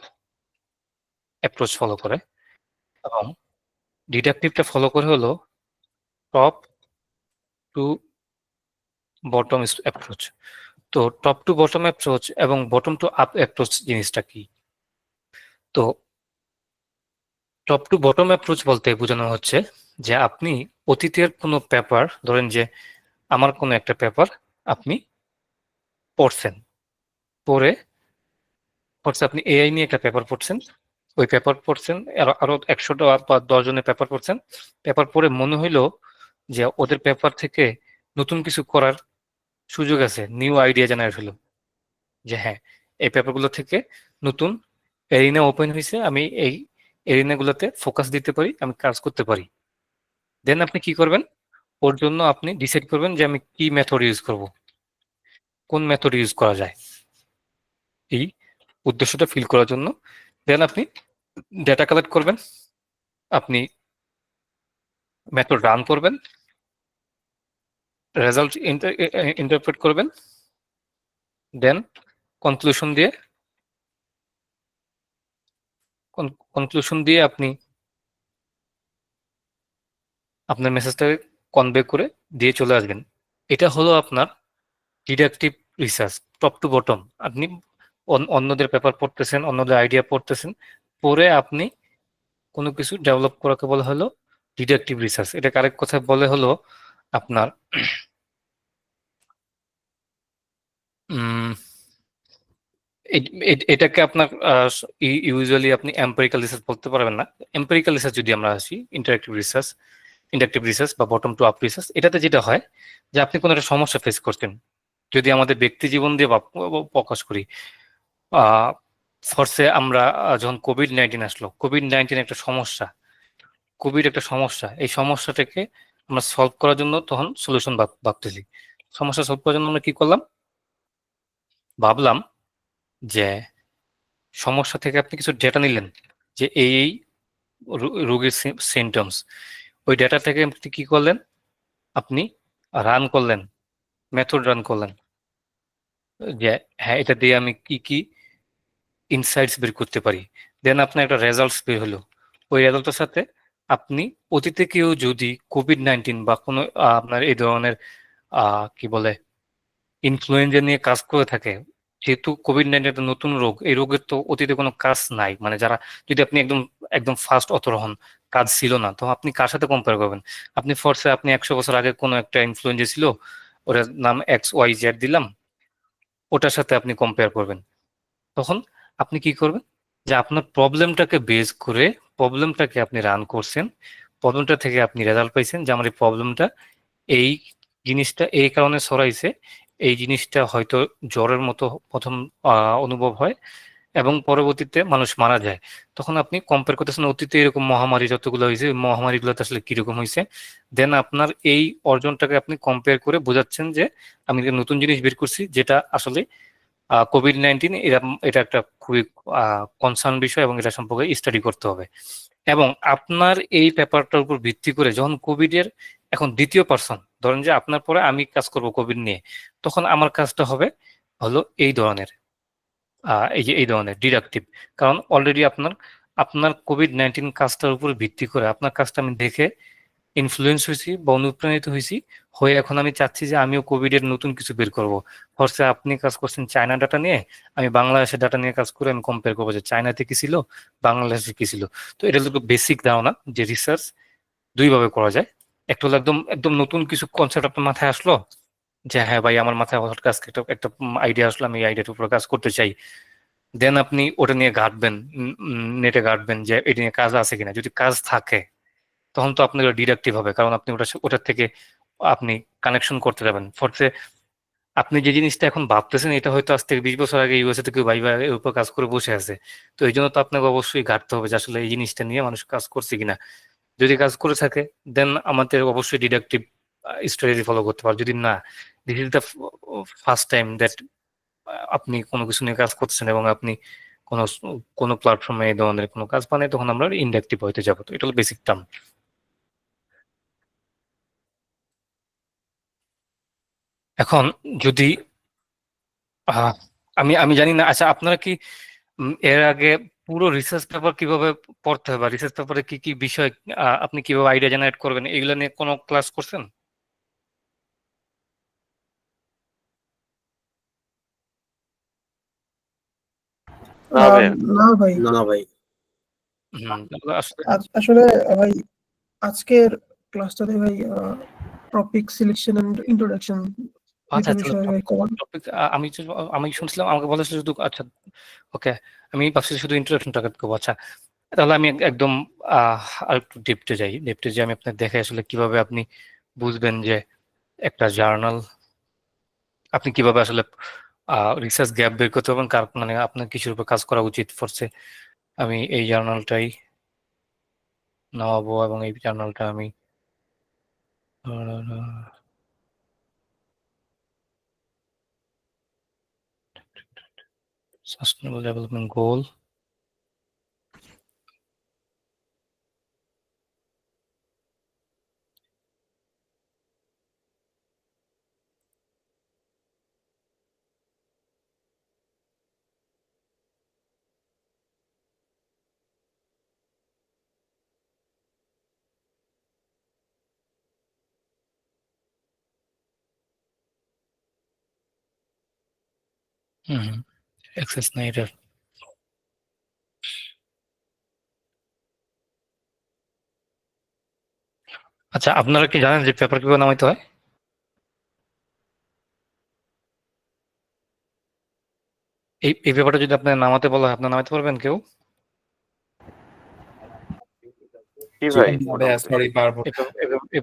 approach follow করে, এবং ডিডাকটিভটা ফলো করে হলো টপ টু বটম অ্যাপ্রোচ। তো টপ টু বটম অ্যাপ্রোচ এবং বটম টু আপ অ্যাপ্রোচ জিনিসটা কি? তো টপ টু বটম অ্যাপ্রোচ বলতে বোঝানো হচ্ছে যে আপনি অতীতের কোনো পেপার, ধরেন যে আমার কোনো একটা পেপার আপনি পড়ছেন, পড়ে আপনি এআই নিয়ে একটা পেপার পড়ছেন, ওই পেপার পড়ছেন, আরো 100টা বা 10 জনের পেপার পড়ছেন, পেপার পড়ে মনে হইলো যে ওদের পেপার থেকে নতুন কিছু করার সুযোগ আছে, নিউ আইডিয়া জেনারেট হলো যে হ্যাঁ এই পেপারগুলো থেকে নতুন এরিনা ওপেন হয়েছে, আমি এই এরিনাগুলোতে ফোকাস দিতে পারি, আমি কাজ করতে পারি। দেন আপনি কি করবেন, ওর জন্য আপনি ডিসাইড করবেন যে আমি কি মেথড ইউজ করব, কোন মেথড ইউজ করা যায় এই উদ্দেশ্যটা ফিল করার জন্য। দেন আপনি ডেটা কালেক্ট করবেন, আপনি মেথড রান করবেন, রেজাল্ট ইন্টারপ্রেট করবেন, দেন কনক্লুশন দিয়ে আপনি আপনার মেসেজটাকে কনভে করে দিয়ে চলে আসবেন। এটা হলো আপনার deductive research, top to bottom. আপনি অন্যদের পেপার পড়তেছেন, অন্যদের আইডিয়া পড়তেছেন, পড়ে আপনি কোনো কিছু ডেভেলপ করাকে বলা হলো ডিডাকটিভ রিসার্চ। এটা আরেক কথা বলে হলো আপনার এটাকে আপনার ইউজুয়ালি আপনি এম্পিরিক্যাল রিসার্চ বলতে পারবেন না। এম্পিরিক্যাল রিসার্চ যদি আমরা আসি, ইন্টারেক্টিভ রিসার্চ, ইন্ডাকটিভ রিসার্চ বা বটম টু আপ রিসার্চ, এটাতে যেটা হয় যে আপনি কোনো একটা সমস্যা ফেস করছেন, যদি আমাদের ব্যক্তি জীবন দিয়ে প্রকাশ করি, ফর্সে আমরা যখন কোভিড-19 আসলো, কোভিড-19 একটা সমস্যা, এই সমস্যাটাকে আমরা সলভ করার জন্য তখন সলিউশন ভাবতেছি। সমস্যা সলভ করার জন্য আমরা কি করলাম, ভাবলাম যে সমস্যা থেকে আপনি কিছু ডেটা নিলেন যে এই রোগীর সিমটমস, ওই ডেটা থেকে আপনি কি করলেন, আপনি রান করলেন, মেথড রান করলেন যে হ্যাঁ এটা দিয়ে আমি কি কি ইনসাইটস বের করতে পারি। দেন আপনার একটা রেজাল্টস বের হলো, ওই রেজাল্টের সাথে আপনি অতীতে কেউ যদি কোভিড-19 বা কোনো আপনার এই ধরনের কি বলে ইনফ্লুয়েঞ্জা নিয়ে কাজ করে থাকে, যেহেতু কোভিড-19 একটা নতুন রোগ, এই রোগের তো অতীতে কোনো কাজ নাই, মানে যারা, যদি আপনি একদম একদম ফার্স্ট অথর হন, কাজ ছিল না, তো আপনি কার সাথে কম্পেয়ার করবেন? আপনি ফর্সে আপনি 100 বছর আগে কোনো একটা ইনফ্লুয়েঞ্জা ছিল, ওটার নাম XYZ দিলাম, ওটার সাথে আপনি কম্পেয়ার করবেন। তখন আপনি কি করবেন যে আপনার প্রবলেমটাকে বেস করে, প্রবলেমটাকে আপনি রান করছেন, প্রবলেমটা থেকে আপনি রেজাল্ট পাইছেন যে আমার এই প্রবলেমটা, এই জিনিসটা এই কারণে ছড়াইছে, এই জিনিসটা হয়তো জ্বরের মতো প্রথম অনুভব হয় এবং পরবর্তীতে মানুষ মারা যায়। তখন আপনি কম্পেয়ার করতেছেন অতীতে এরকম মহামারী যতগুলো হয়েছে, মহামারীগুলোতে আসলে কিরকম হয়েছে, দেন আপনার এই অর্জনটাকে আপনি কম্পেয়ার করে বোঝাচ্ছেন যে আমি একটা নতুন জিনিস বের করছি যেটা আসলে কোভিড-19 এটা একটা খুবই কনসার্ন বিষয় এবং এটা সম্পর্কে স্টাডি করতে হবে। এবং আপনার এই পেপারটার উপর ভিত্তি করে যখন কোভিডের এখন দ্বিতীয় পার্সন, ধরেন যে আপনার পরে আমি কাজ করব কোভিড নিয়ে, তখন আমার কাজটা হবে হলো এই ধরনের এই ধরনের ডিডাকটিভ। কারণ অলরেডি আপনার কোভিড-19 কাজটার উপর ভিত্তি করে আপনার কাজটা আমি দেখে ইনফ্লুয়েন্স হয়েছি বা অনুপ্রাণিত হয়েছি, হয়ে এখন আমি চাচ্ছি যে আমিও কোভিড এর নতুন কিছু বের করব। ফর্সে আপনি কাজ করছেন চায়না ডাটা নিয়ে, আমি বাংলাদেশের ডাটা নিয়ে কাজ করে আমি কম্পেয়ার করবো যে চায়নাতে কি ছিল, বাংলাদেশে কি ছিল। তো এটা হলো বেসিক ধারণা যে রিসার্চ দুইভাবে করা যায়। একটা হলো একদম একদম নতুন কিছু কনসেপ্ট আপনার মাথায় আসলো যে হ্যাঁ ভাই আমার মাথায় হঠাৎ কাজ একটা একটা আইডিয়া আসলো, আমি এই আইডিয়াটার উপর কাজ করতে চাই, দেন আপনি ওটা নিয়ে ঘাটবেন, নেটে ঘাটবেন যে এটা নিয়ে কাজ আছে কিনা, যদি কাজ থাকে তখন তো আপনার ডিডাকটিভ হবে, কারণ আপনি ওটার থেকে আপনি কানেকশন করতে যাবেন। ফলে আপনি যে জিনিসটা এখন ভাবতেছেন এটা হয়তো আজ থেকে 20 বছর আগে ইউএসএ থেকে ভাইবা এর উপর কাজ করে বসে আছে, তো এই জন্য তো আপনাকে অবশ্যই ঘাটতে হবে যে আসলে এই জিনিসটা নিয়ে মানুষ কাজ করছে কিনা। যদি কাজ করে থাকে দেন আমাদের অবশ্যই ডিডাকটিভ স্ট্র্যাটেজি ফলো করতে পারে। যদি না, this is the first time that আপনি কোনো কিছু নিয়ে কাজ করছেন এবং আপনি কোনো কোনো প্ল্যাটফর্মে এই ধরনের কোনো কাজ পান, তখন আমরা ইন্ডাকটিভ হইতে যাবো। তো এটা হলো বেসিক টার্ম। এখন যদি আহ, আমি আমি জানি না, আচ্ছা আপনারা কি এর আগে পুরো রিসার্চ পেপার কিভাবে পড়তে হবে বা রিসার্চ পেপারে কি কি বিষয় আপনি কিভাবে আইডিয়া জেনারেট করবেন এগুলো নিয়ে কোনো ক্লাস করছেন? না ভাই না ভাই, না ভাই। আসলে আসলে ভাই আজকের ক্লাসটাতে ভাই টপিক সিলেকশন এন্ড ইন্ট্রোডাকশন আচ্ছা দুটো বিষয় ভাই কমান। টপিক আমি শুনছিলাম আমাকে বলেছিল শুধু, আচ্ছা ওকে, আমি ভাবছি শুধু ইন্ট্রোডাকশনটা করবো। আচ্ছা তাহলে আমি একদম আর একটু ডেপটে যে আমি আপনার দেখে আসলে কিভাবে আপনি বুঝবেন যে একটা জার্নাল আপনি কিভাবে আসলে রিসার্চ গ্যাপ বের করতে পারবেন, কার মানে আপনার কিছুর উপর কাজ করা উচিত ফরছে। আমি এই জার্নালটাই নামাবো এবং এই জার্নালটা আমি সাস্টেনেবল ডেভেলপমেন্ট গোল, অ্যাক্সেস নাই এটার। আচ্ছা আপনারা কি জানেন যে পেপার কিভাবে নামাইতে হয়? এই পেপারটা যদি আপনার নামাতে বলা হয় আপনার নামাতে পারবেন কেউ? কি ভাই সরি পারবো। এই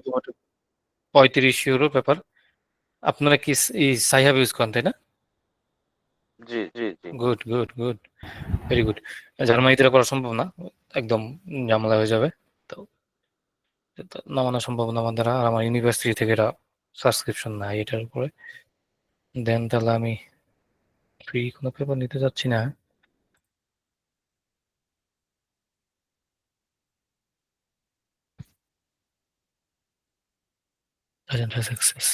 পেপারটা 35 ইউরো পেপার। আপনারা কি এই সাইহাব ইউজ করেন তাই না? জি জি জি good good good, very good. জার্মানিতে এটা করা সম্ভব না, একদম ঝামেলা হয়ে যাবে। তো এটা নামানো সম্ভব না আমার দ্বারা, আর আমার ইউনিভার্সিটি থেকে এটা সাবস্ক্রিপশন নাই এটার উপরে। দেন তাহলে আমি ফ্রি কোনো পেপার নিতে যাচ্ছি না। Doesn't have access.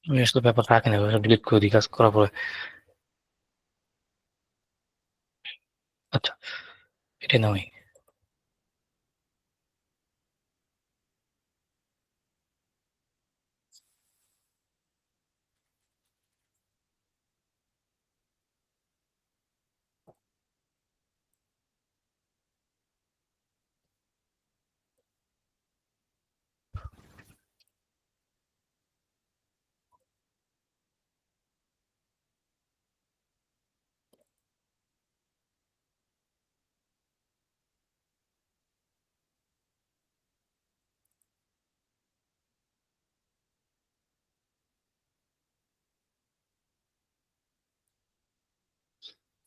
আমি আসলে ব্যাপার থাকে না, ডিলিট করে দিই কাজ করার পরে। আচ্ছা এটা নয়।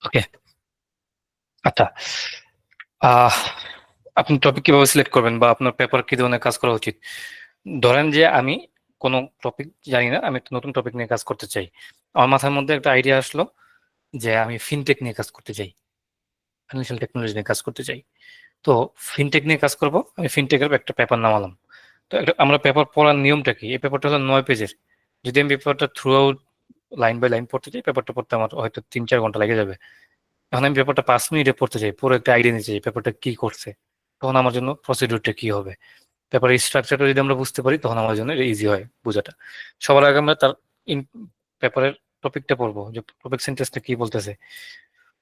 ওকে আচ্ছা, আহ আপনি টপিক কিভাবে সিলেক্ট করবেন বা আপনার পেপার কি ধরনের কাজ করা উচিত? ধরেন যে আমি কোনো টপিক জানি না, আমি একটা নতুন টপিক নিয়ে কাজ করতে চাই। আমার মাথার মধ্যে একটা আইডিয়া আসলো যে আমি ফিনটেক নিয়ে কাজ করতে চাই, ফাইন্যান্সিয়াল টেকনোলজি নিয়ে কাজ করতে চাই। তো ফিনটেক নিয়ে কাজ করব, আমি ফিনটেকের একটা পেপার নামালাম। তো আমরা পেপার পড়ার নিয়মটা কি? এই পেপারটা হলো 9 পেজের। যদি আমি পেপারটা throughout line by line পড়তে চাই, পেপারটা পড়তে আমার হয়তো 3-4 ঘন্টা লেগে যাবে। এখন আমি পেপারটা 5 মিনিটে পড়তে চাই, পুরো একটা আইডিয়া নিতে চাই পেপারটা কি করছে, তখন আমার জন্য প্রসিডিউরটা কি হবে, পেপারের স্ট্রাকচারটা যদি আমরা বুঝতে পারি তখন আমার জন্য ইজি হয় বোঝাটা। সবার আগে আমরা তার পেপারের টপিকটা পড়বো, যে টপিক সেন্টেন্সটা কি বলতেছে।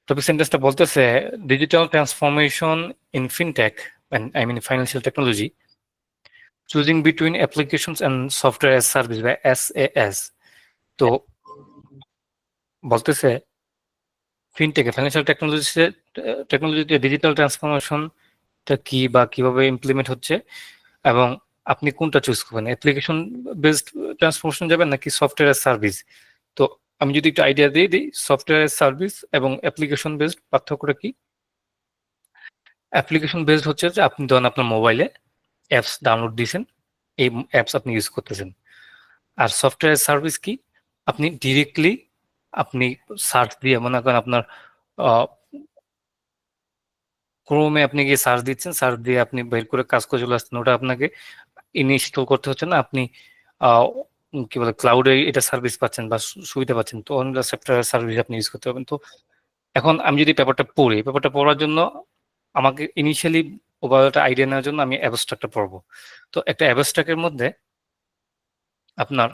টপিক সেন্টেন্সটা বলতেছে digital transformation in fintech, I mean financial technology, choosing between applications and software as service বা SaaS। তো বলতেছে ফিনটেকে ফাইন্যান্সিয়াল টেকনোলজিতে ডিজিটাল ট্রান্সফরমেশনটা কি বা কিভাবে ইমপ্লিমেন্ট হচ্ছে, এবং আপনি কোনটা চুজ করবেন, অ্যাপ্লিকেশন বেসড ট্রান্সফরমেশন যাবেন নাকি সফটওয়্যার সার্ভিস। তো আমি যদি একটু আইডিয়া দিয়ে দিই, সফটওয়্যার সার্ভিস এবং অ্যাপ্লিকেশন বেসড পার্থক্যটা কি? অ্যাপ্লিকেশন বেসড হচ্ছে যে আপনি ধরেন আপনার মোবাইলে অ্যাপস ডাউনলোড দিয়েছেন, এই অ্যাপস আপনি ইউজ করতেছেন। আর সফটওয়্যার সার্ভিস কি? আপনি ডিরেক্টলি আপনি সার্চ দিয়ে মনে করেন আপনার ক্রোমে আপনি গিয়ে সার্চ দিচ্ছেন, সার্চ দিয়ে আপনি বের করে কাজ করে চলে আসছেন, ওটা আপনাকে ইনস্টল করতে হচ্ছে না। আপনি আহ, কি বলে ক্লাউডে এটা সার্ভিস পাচ্ছেন বা সুবিধা পাচ্ছেন, তো অন্য সফটওয়্যার সার্ভিস আপনি ইউজ করতে পারবেন। তো এখন আমি যদি পেপারটা পড়ি, পেপারটা পড়ার জন্য আমাকে ইনিশিয়ালি ওভারঅল একটা আইডিয়া নেওয়ার জন্য আমি অ্যাবস্ট্রাক্টটা পড়বো। তো একটা অ্যাবস্ট্রাক্টের মধ্যে আপনার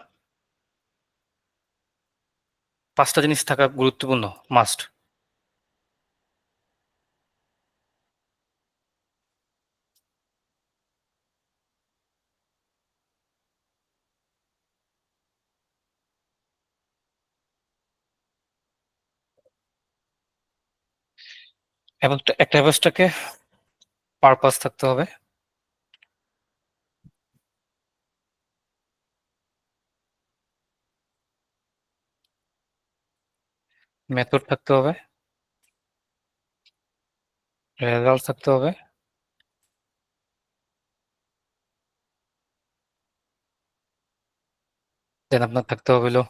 5টা জিনিস থাকা গুরুত্বপূর্ণ, মাস্ট। এবং একটা অ্যাবস্ট্রাক্টে পারপাস থাকতে হবে, মেথড থাকতে হবে, রেজাল্ট থাকতে হবে, দেন আপনার থাকতে হবে হলো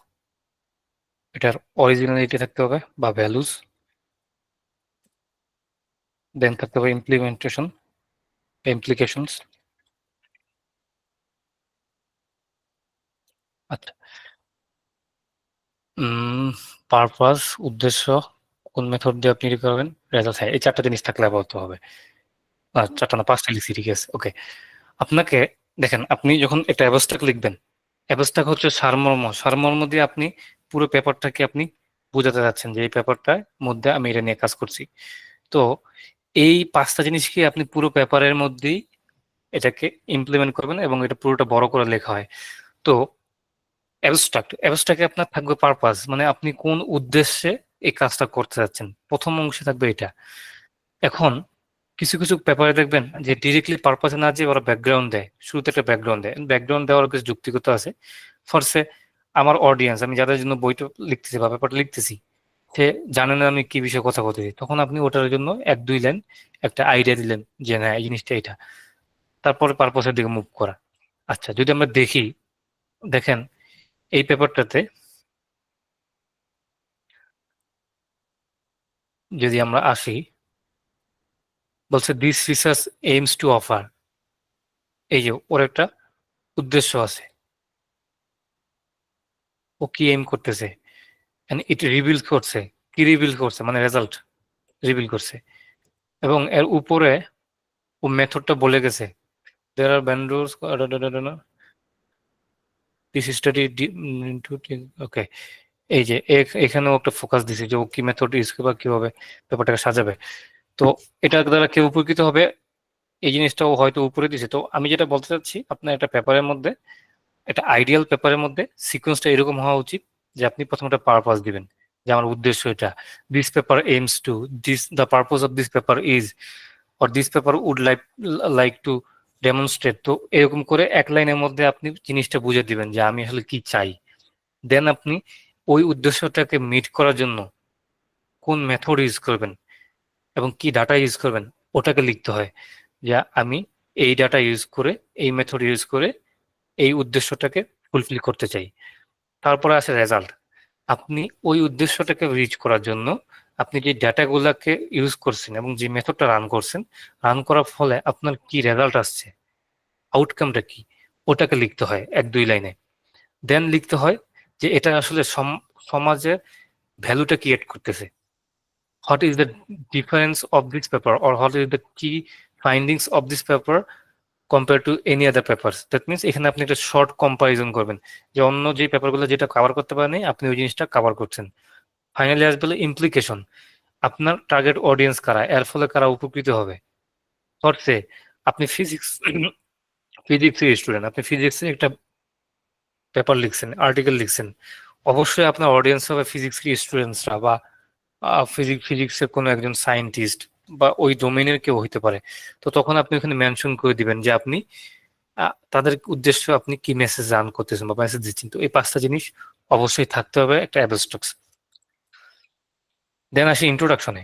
এটার অরিজিনালিটি থাকতে হবে বা ভ্যালুস, দেন থাকতে হবে ইমপ্লিমেন্টেশন, ইমপ্লিকেশনস। আচ্ছা, পারপাস, উদ্দেশ্য, কোন মেথড দিয়ে আপনি ই করবেন, রেজাল্ট, হ্যাঁ এই 4টা জিনিস থাকলে আপাতত হবে। 4টা না 5টা লিখছি, ঠিক আছে, ওকে। আপনাকে দেখেন, আপনি যখন একটা অ্যাবস্ট্রাক্ট লিখবেন, অ্যাবস্ট্রাক্ট হচ্ছে সারমর্ম, সারমর্ম দিয়ে আপনি পুরো পেপারটাকে আপনি বোঝাতে যাচ্ছেন যে এই পেপারটার মধ্যে আমি এটা নিয়ে কাজ করছি। তো এই 5টা জিনিসকে আপনি পুরো পেপারের মধ্যেই এটাকে ইমপ্লিমেন্ট করবেন এবং এটা পুরোটা বড় করে লেখা হয়। তো অ্যাবস্ট্রাক্টে আপনার থাকবে পারপাস, মানে আপনি কোন উদ্দেশ্যে এই কাজটা করতে যাচ্ছেন, প্রথম অংশে থাকবে এটা। এখন কিছু কিছু পেপারে দেখবেন যে ডিরেক্টলি পারপাসে না যে ওরা ব্যাকগ্রাউন্ড দেয়, শুরুতে একটা ব্যাকগ্রাউন্ড দেয়, ব্যাকগ্রাউন্ড দেওয়ার কিছু যুক্তিগত আছে। ফার্স্টে আমার অডিয়েন্স, আমি যাদের জন্য বইটা লিখতেছি বা পেপারটা লিখতেছি, সে জানে না আমি কি বিষয়ে কথা বলতেছি, তখন আপনি ওটার জন্য 1-2 লাইন একটা আইডিয়া দিলেন যে না এই জিনিসটা এটা, তারপরে পারপাসের দিকে মুভ করা। আচ্ছা, যদি আমরা দেখি, দেখেন এই পেপারটাতে যদি আমরা আসি, বলছে this research aims to offer, এই যে ওর একটা উদ্দেশ্য আছে, ও কি এইম করতেছে, ইট রিভিল করছে, কি রিভিল করছে মানে রেজাল্ট রিভিল করছে। এবং এর উপরে ও মেথডটা বলে গেছে, দেয়ার আর ভেন্ডরস দিস স্টাডি, ওকে। এই যে এখানেও একটা ফোকাস দিছে যে ও কি মেথড ইউজ করবে, কিভাবে ব্যাপারটাকে সাজাবে। তো এটা দ্বারা কেউ উপকৃত হবে, এই জিনিসটাও হয়তো উপরে দিছে। তো আমি যেটা বলতে চাচ্ছি, আপনার একটা পেপারের মধ্যে, একটা আইডিয়াল পেপারের মধ্যে সিকোয়েন্সটা এরকম হওয়া উচিত যে আপনি প্রথমে একটা পারপাস দিবেন, যে আমার উদ্দেশ্য এটা, this paper aims to, this the purpose of this paper is, or this paper would like to demonstrate. তো এরকম করে এক লাইনের মধ্যে আপনি জিনিসটা বুঝে দিবেন যে আমি আসলে কি চাই। দেন আপনি ওই উদ্দেশ্যটাকে মিট করার জন্য কোন মেথড ইউজ করবেন এবং কি ডাটা ইউজ করবেন ওটাকে লিখতে হয়, যে আমি এই ডাটা ইউজ করে, এই মেথড ইউজ করে এই উদ্দেশ্যটাকে ফুলফিল করতে চাই। তারপরে আসে রেজাল্ট, আপনি ওই উদ্দেশ্যটাকে রিচ করার জন্য আপনি যে ডাটাগুলোকে ইউজ করছেন এবং যে মেথডটা রান করছেন, রান করার ফলে আপনার কি রেজাল্ট আসছে, আউটকামটা কি, ওটাকে লিখতে হয় 1-2 লাইনে। দেন লিখতে হয় যে এটা আসলে সমাজে ভ্যালুটা ক্রিয়েট করতেছে, what is the difference of this paper or what is the কি findings of this paper compare to any other papers. That means এখানে আপনি একটা শর্ট কম্পারিজন করবেন, যে অন্য যে পেপারগুলো যেটা কভার করতে পারেনি আপনি ওই জিনিসটা কভার করছেন। ফাইনালি আসবে ইমপ্লিকেশন, আপনার টার্গেট অডিয়েন্স কারা, এর ফলে কারা উপকৃত হবে। ধরছে আপনি ফিজিক্সের স্টুডেন্ট, আপনি ফিজিক্সের একটা পেপার লিখছেন, আর্টিকেল লিখছেন, অবশ্যই আপনার অডিয়েন্স হবে ফিজিক্সের স্টুডেন্টসরা বা ফিজিক্সের কোনো একজন সায়েন্টিস্ট বা ওই ডোমেইনের কেউ হইতে পারে। তো তখন আপনি ওখানে মেনশন করে দিবেন যে আপনি তাদের উদ্দেশ্য আপনি কি মেসেজ রান করতেছেন বা মেসেজ দিচ্ছেন। তো এই 5টা জিনিস অবশ্যই থাকতে হবে একটা অ্যাবস্ট্রাক্ট। দেন আসি ইন্ট্রোডাকশনে।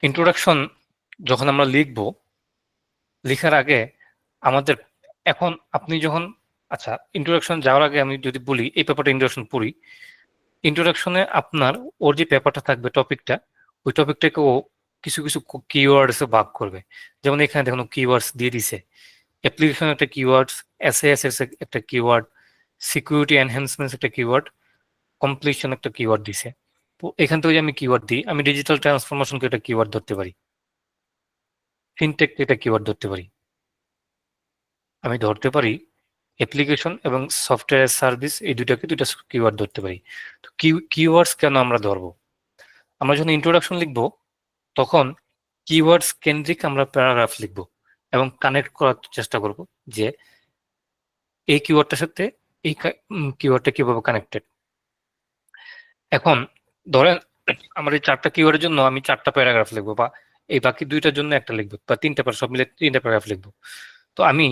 ইন্ট্রোডাকশন যখন আমরা লিখবো, লেখার আগে আমাদের, এখন আপনি যখন, আচ্ছা ইন্ট্রোডাকশন যাওয়ার আগে আমি যদি বলি এই পেপারটা ইন্ট্রোডাকশন পড়ি, ইন্ট্রোডাকশনে আপনার ওর যে পেপারটা থাকবে টপিকটা, ওই টপিকটাকে ও কিছু কিছু কিওয়ার্ডসে ভাগ করবে। যেমন এখানে দেখুন কিওয়ার্ডস দিয়ে দিছে, অ্যাপ্লিকেশন একটা কিওয়ার্ডস, এসএএস একটা কিওয়ার্ড, সিকিউরিটি এনহ্যান্সমেন্টস একটা কিওয়ার্ড, কমপ্লিশন একটা কিওয়ার্ড দিছে। তো এখান থেকে যদি আমি কিওয়ার্ড দিই, আমি ডিজিটাল ট্রান্সফরমেশনকে একটা কিওয়ার্ড ধরতে পারি, ফিনটেককে একটা কিওয়ার্ড ধরতে পারি, আমি ধরতে পারি অ্যাপ্লিকেশন এবং সফটওয়্যার সার্ভিস, এই দুইটাকে দুইটা কিওয়ার্ড ধরতে পারি। তো কিওয়ার্ডস কেন আমরা ধরবো? আমরা যখন ইন্ট্রোডাকশন লিখবো তখন কিওয়ার্ডস কেন্দ্রিক আমরা প্যারাগ্রাফ লিখবো এবং কানেক্ট করার চেষ্টা করব যে এই কিওয়ার্ডটার সাথে এই কিওয়ার্ডটা কিভাবে কানেক্টেড। এখন ধরেন আমার এই 4টা কিওয়ার্ডের জন্য আমি 4টা প্যারাগ্রাফ লিখবো, বা এই বাকি 2টার জন্য একটা লিখবো, বা 3টা সব মিলে 3টা প্যারাগ্রাফ লিখবো। তো আমি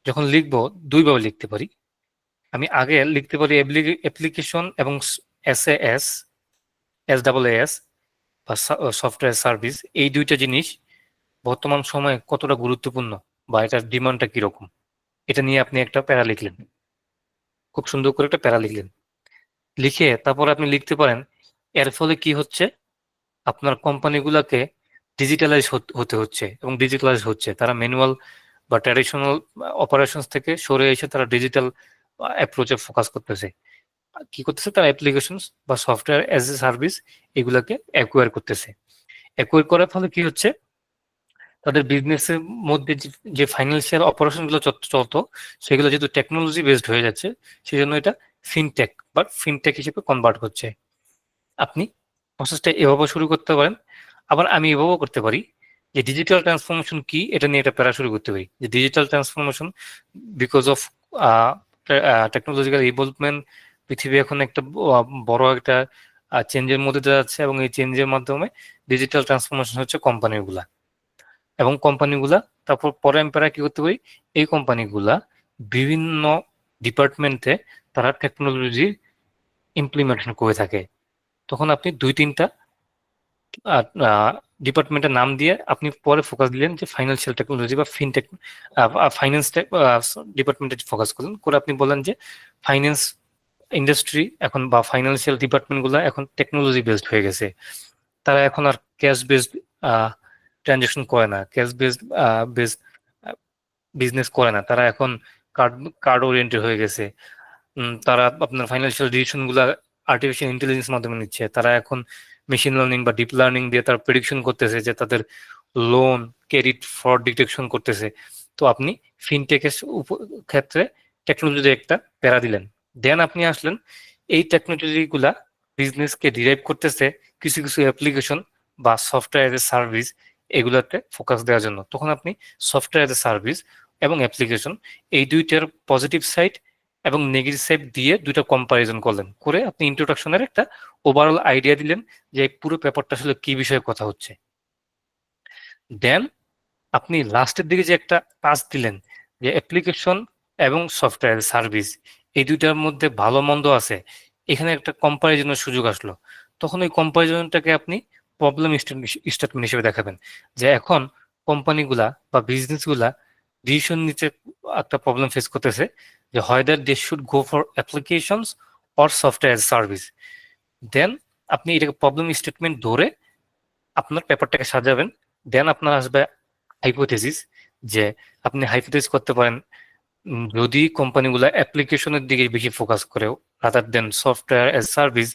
যখন লিখবো দুইভাবে লিখতে পারি। আমি আগে লিখতে পারি অ্যাপ্লিকেশন এবং এসএএস, এস বা সফটওয়্যার সার্ভিস, এই দুইটা জিনিস বর্তমান সময়ে কতটা গুরুত্বপূর্ণ বা এটার ডিমান্ডটা কিরকম, এটা নিয়ে আপনি একটা প্যারা লিখলেন, খুব সুন্দর করে একটা প্যারা লিখলেন। লিখে তারপর আপনি লিখতে পারেন এর ফলে কি হচ্ছে, আপনার কোম্পানিগুলোকে ডিজিটালাইজ হতে হচ্ছে এবং ডিজিটালাইজ হচ্ছে, তারা ম্যানুয়াল বা ট্র্যাডিশনাল অপারেশনস থেকে সরে এসে তারা ডিজিটাল অ্যাপ্রোচে ফোকাস করতেছে। কি করতেছে, তারা অ্যাপ্লিকেশনস বা সফটওয়্যার অ্যাজ এ সার্ভিস এগুলাকে অ্যাকোয়ার করতেছে। অ্যাকোয়ার করার ফলে কি হচ্ছে, তাদের বিজনেসের মধ্যে যে ফাইন্যান্সিয়াল অপারেশন গুলো চলতো সেগুলো যেহেতু টেকনোলজি বেসড হয়ে যাচ্ছে, সেই জন্য এটা ফিনটেক বা ফিনটেক হিসেবে কনভার্ট হচ্ছে। আপনি প্রসেসটা এভাবে শুরু করতে পারেন। আবার আমি এভাবেও করতে পারি যে ডিজিটাল ট্রান্সফরমেশন কি, এটা নিয়ে একটা প্যারা শুরু করতে পারি যে digital transformation because of technological evolvement, পৃথিবী এখন একটা বড় একটা চেঞ্জের মধ্যে যাচ্ছে এবং এই চেঞ্জের মাধ্যমে ডিজিটাল ট্রান্সফরমেশন হচ্ছে কোম্পানিগুলা, এবং কোম্পানিগুলা তারপর পরে আমি প্যারা কি করতে পারি, এই কোম্পানিগুলা বিভিন্ন ডিপার্টমেন্টে তারা টেকনোলজি ইমপ্লিমেন্টেশন করে থাকে। তখন আপনি 2-3টা ডিপার্টমেন্টের নাম দিয়ে আপনি পরে ফোকাস দিলেন যে ফাইন্যান্সিয়াল টেকনোলজি বা ফিনটেক, ফাইন্যান্স ডিপার্টমেন্টে ফোকাস করলেন, করে আপনি বলেন যে ফাইন্যান্স ইন্ডাস্ট্রি এখন বা ফাইন্যান্সিয়াল ডিপার্টমেন্ট গুলা এখন টেকনোলজি বেসড হয়ে গেছে, তারা এখন আর ক্যাশ বেসড ট্রানজাকশন করে না, ক্যাশ বেসড বেসড বিজনেস করে না, তারা এখন কার্ড কার্ড ওরিয়েন্টেড হয়ে গেছে। তারা আপনার ফাইন্যান্সিয়াল ডিসিশন গুলা আর্টিফিশিয়াল ইন্টেলিজেন্স মাধ্যমে নিচ্ছে, তারা এখন মেশিন লার্নিং বা ডিপ লার্নিং দিয়ে তারা প্রেডিকশন করতেছে যে তাদের লোন ক্রেডিট ফ্রড ডিটেকশন করতেছে। তো আপনি ফিনটেকের ক্ষেত্রে টেকনোলজির একটা প্যারা দিলেন, দেন আপনি আসলেন এই টেকনোলজি গুলা বিজনেসকে ডিরাইভ করতেছে কিছু কিছু অ্যাপ্লিকেশন বা সফটওয়্যার এজ এ সার্ভিস, এগুলাতে ফোকাস দেওয়ার জন্য। তখন আপনি সফটওয়্যার এজ এ সার্ভিস এবং অ্যাপ্লিকেশন এই দুইটার পজিটিভ সাইড এবং নেগেটিভ সাইড দিয়ে দুইটা কম্পারিজন করলেন, করে আপনি ইন্ট্রোডাকশনের একটা ওভারঅল আইডিয়া দিলেন যে পুরো পেপারটা আসলে কি বিষয়ে কথা হচ্ছে। দেন আপনি লাস্টের দিকে যে একটা টাচ দিলেন যে অ্যাপ্লিকেশন এবং সফটওয়্যার সার্ভিস এই দুইটার মধ্যে ভালো মন্দ আছে, এখানে একটা কম্পারিজনের সুযোগ আসলো। তখন ওই কম্পারিজনটাকে আপনি প্রবলেম স্টেটমেন্ট হিসেবে দেখাবেন যে এখন কোম্পানিগুলা বা বিজনেসগুলা ডিসিশন নিতে একটা প্রবলেম ফেস করতেছে যে whether they should go for applications or software service. Then আপনি এটাকে প্রবলেম স্টেটমেন্ট ধরে আপনার পেপারটাকে সাজাবেন। দেন আপনার আসবে হাইপোথেসিস, যে আপনি হাইপোথেসিস করতে পারেন যদি কোম্পানিগুলো অ্যাপ্লিকেশনের দিকে বেশি ফোকাস করে rather than software age service,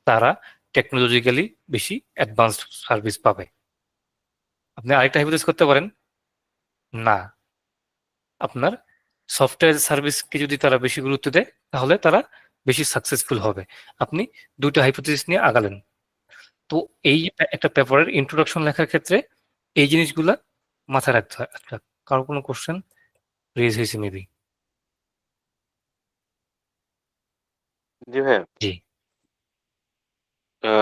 তারা টেকনোলজিক্যালি বেশি অ্যাডভান্সড সার্ভিস পাবে। আপনি আরেকটা হাইপোথেসিস করতে পারেন না, আপনার সফটওয়্যার সার্ভিসকে যদি তারা বেশি গুরুত্ব দেয় তাহলে তারা বেশি সাকসেসফুল হবে। আপনি দুটো হাইপোথেসিস নিয়ে আগালেন। তো এই একটা পেপারের ইন্ট্রোডাকশন লেখার ক্ষেত্রে এই জিনিসগুলা মাথায় রাখতে হয়। আচ্ছা, কারো কোনো কোশ্চেন রেজ হয়েছে মেবি? জি ভাইয়া, জি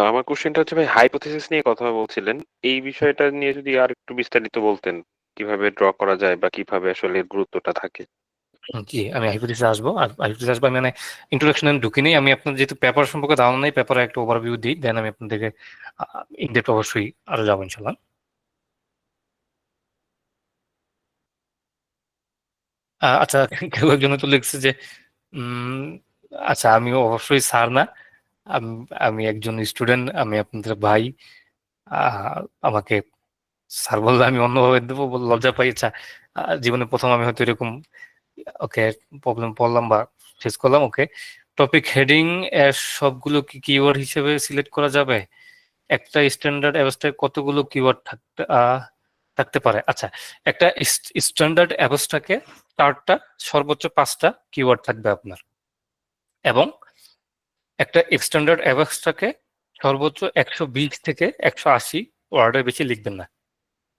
আমার কোশ্চেনটা হচ্ছে ভাই হাইপোথেসিস নিয়ে কথা বলছিলেন, এই বিষয়টা নিয়ে যদি আর একটু বিস্তারিত বলতেন, কিভাবে ড্র করা যায় বা কিভাবে আসলে এর গুরুত্বটা থাকে। জি, আমি হাইপোথেসিস আসবো। আর হাইপোথেসিস আসবো আমি মানে ইন্ট্রোডাকশন ঢুকি নেই, আমি আপনার যেহেতু পেপার সম্পর্কে ধারণা নেই, পেপারে একটা ওভারভিউ দিই, দেন আমি আপনাদেরকে ইনডেপথ অবশ্যই আরো যাবো ইনশাল্লাহ। আচ্ছা, কেউ একজন তো লিখছে যে উম আচ্ছা আমি অবশ্যই স্যার না, আমি আমি একজন স্টুডেন্ট, আমি আপনাদের ভাই। আহ, আমাকে স্যার বললে আমি অন্যভাবে দেবো বলে লজ্জা পাই। আচ্ছা, জীবনে প্রথম আমি হয়তো এরকম ওকে প্রবলেম পড়লাম বা ফেস করলাম। ওকে, টপিক হেডিং এর সবগুলো কি কিওয়ার্ড হিসেবে সিলেক্ট করা যাবে? একটা স্ট্যান্ডার্ড অ্যাবস্ট্রাক্ট কতগুলো কিওয়ার্ড থাকতে পারে? আচ্ছা, একটা স্ট্যান্ডার্ড অ্যাবস্ট্রাক্টে 4টা সর্বোচ্চ 5টা কিওয়ার্ড থাকবে আপনার, এবং একটা স্ট্যান্ডার্ড অ্যাবস্ট্রাক্টে সর্বোচ্চ 120 থেকে 180 ওয়ার্ডের বেশি লিখবেন না।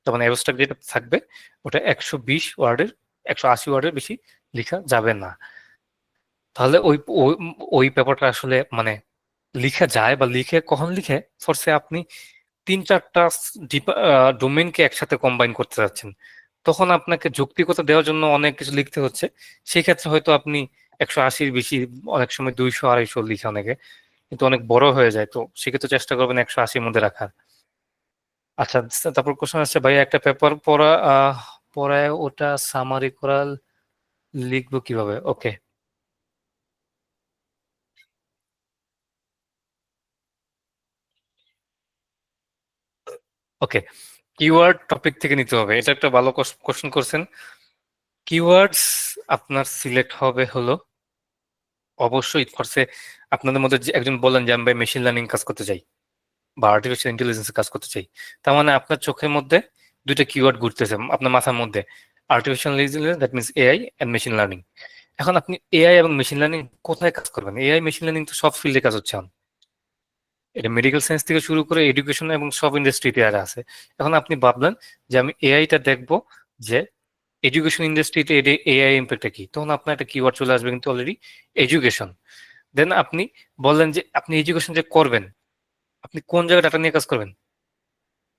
তার মানে অ্যাবস্ট্রাক্ট যেটা থাকবে ওটা 120 ওয়ার্ডের 180 ওয়ার্ডের বেশি লেখা যাবে না। তাহলে ওই ওই ওই পেপারটা আসলে মানে লিখা যায়, বা লিখে কখন লিখে ফোর্সে আপনি 3-4টা ডোমেইনকে একসাথে কম্বাইন করতে যাচ্ছেন, তখন আপনাকে যৌক্তিকতা দেওয়ার জন্য অনেক কিছু লিখতে হচ্ছে। সেই ক্ষেত্রে হয়তো আপনি 180-র বেশি, অনেক সময় 200-250 লিখে অনেকে, কিন্তু অনেক বড় হয়ে যায়। তো সেক্ষেত্রে চেষ্টা করবেন 180-র মধ্যে রাখার। আচ্ছা, তারপর কোশ্চেন আসছে, ভাই একটা পেপার পড়ায় ওটা সামারি করা লিখবো কিভাবে? ওকে, ওকে, কিওয়ার্ড টপিক থেকে নিতে হবে, এটা একটা ভালো কোশ্চেন করছেন। কিওয়ার্ডস আপনার সিলেক্ট হবে হলো অবশ্যই কোর্সে আপনাদের মধ্যে যে একজন বলেন যে আমি ভাই মেশিন লার্নিং কাজ করতে চাই বা আর্টিফিশিয়াল ইন্টেলিজেন্স কাজ করতে চাই, তার মানে আপনার চোখের মধ্যে দুইটা কিওয়ার্ড ঘুরতেছে আপনার মাথার মধ্যে, artificial intelligence that means AI and machine learning. এখন আপনি এআই এবং মেশিন লার্নিং কোথায় কাজ করবেন? এআই মেশিন লার্নিং তো সব ফিল্ডে কাজ হচ্ছে এখন। এটা মেডিকেল সায়েন্স থেকে শুরু করে এডুকেশন এবং সব ইন্ডাস্ট্রিতে আর আছে। এখন আপনি ভাবলেন যে আমি এআইটা দেখবো যে এডুকেশন ইন্ডাস্ট্রিতে এআই ইম্প্যাক্টটা কি, তখন আপনার একটা কিওয়ার্ড চলে আসবে কিন্তু অলরেডি এডুকেশন। দেন আপনি বললেন যে আপনি এডুকেশন যে করবেন, আপনি কোন জায়গায় ডাটা নিয়ে কাজ করবেন?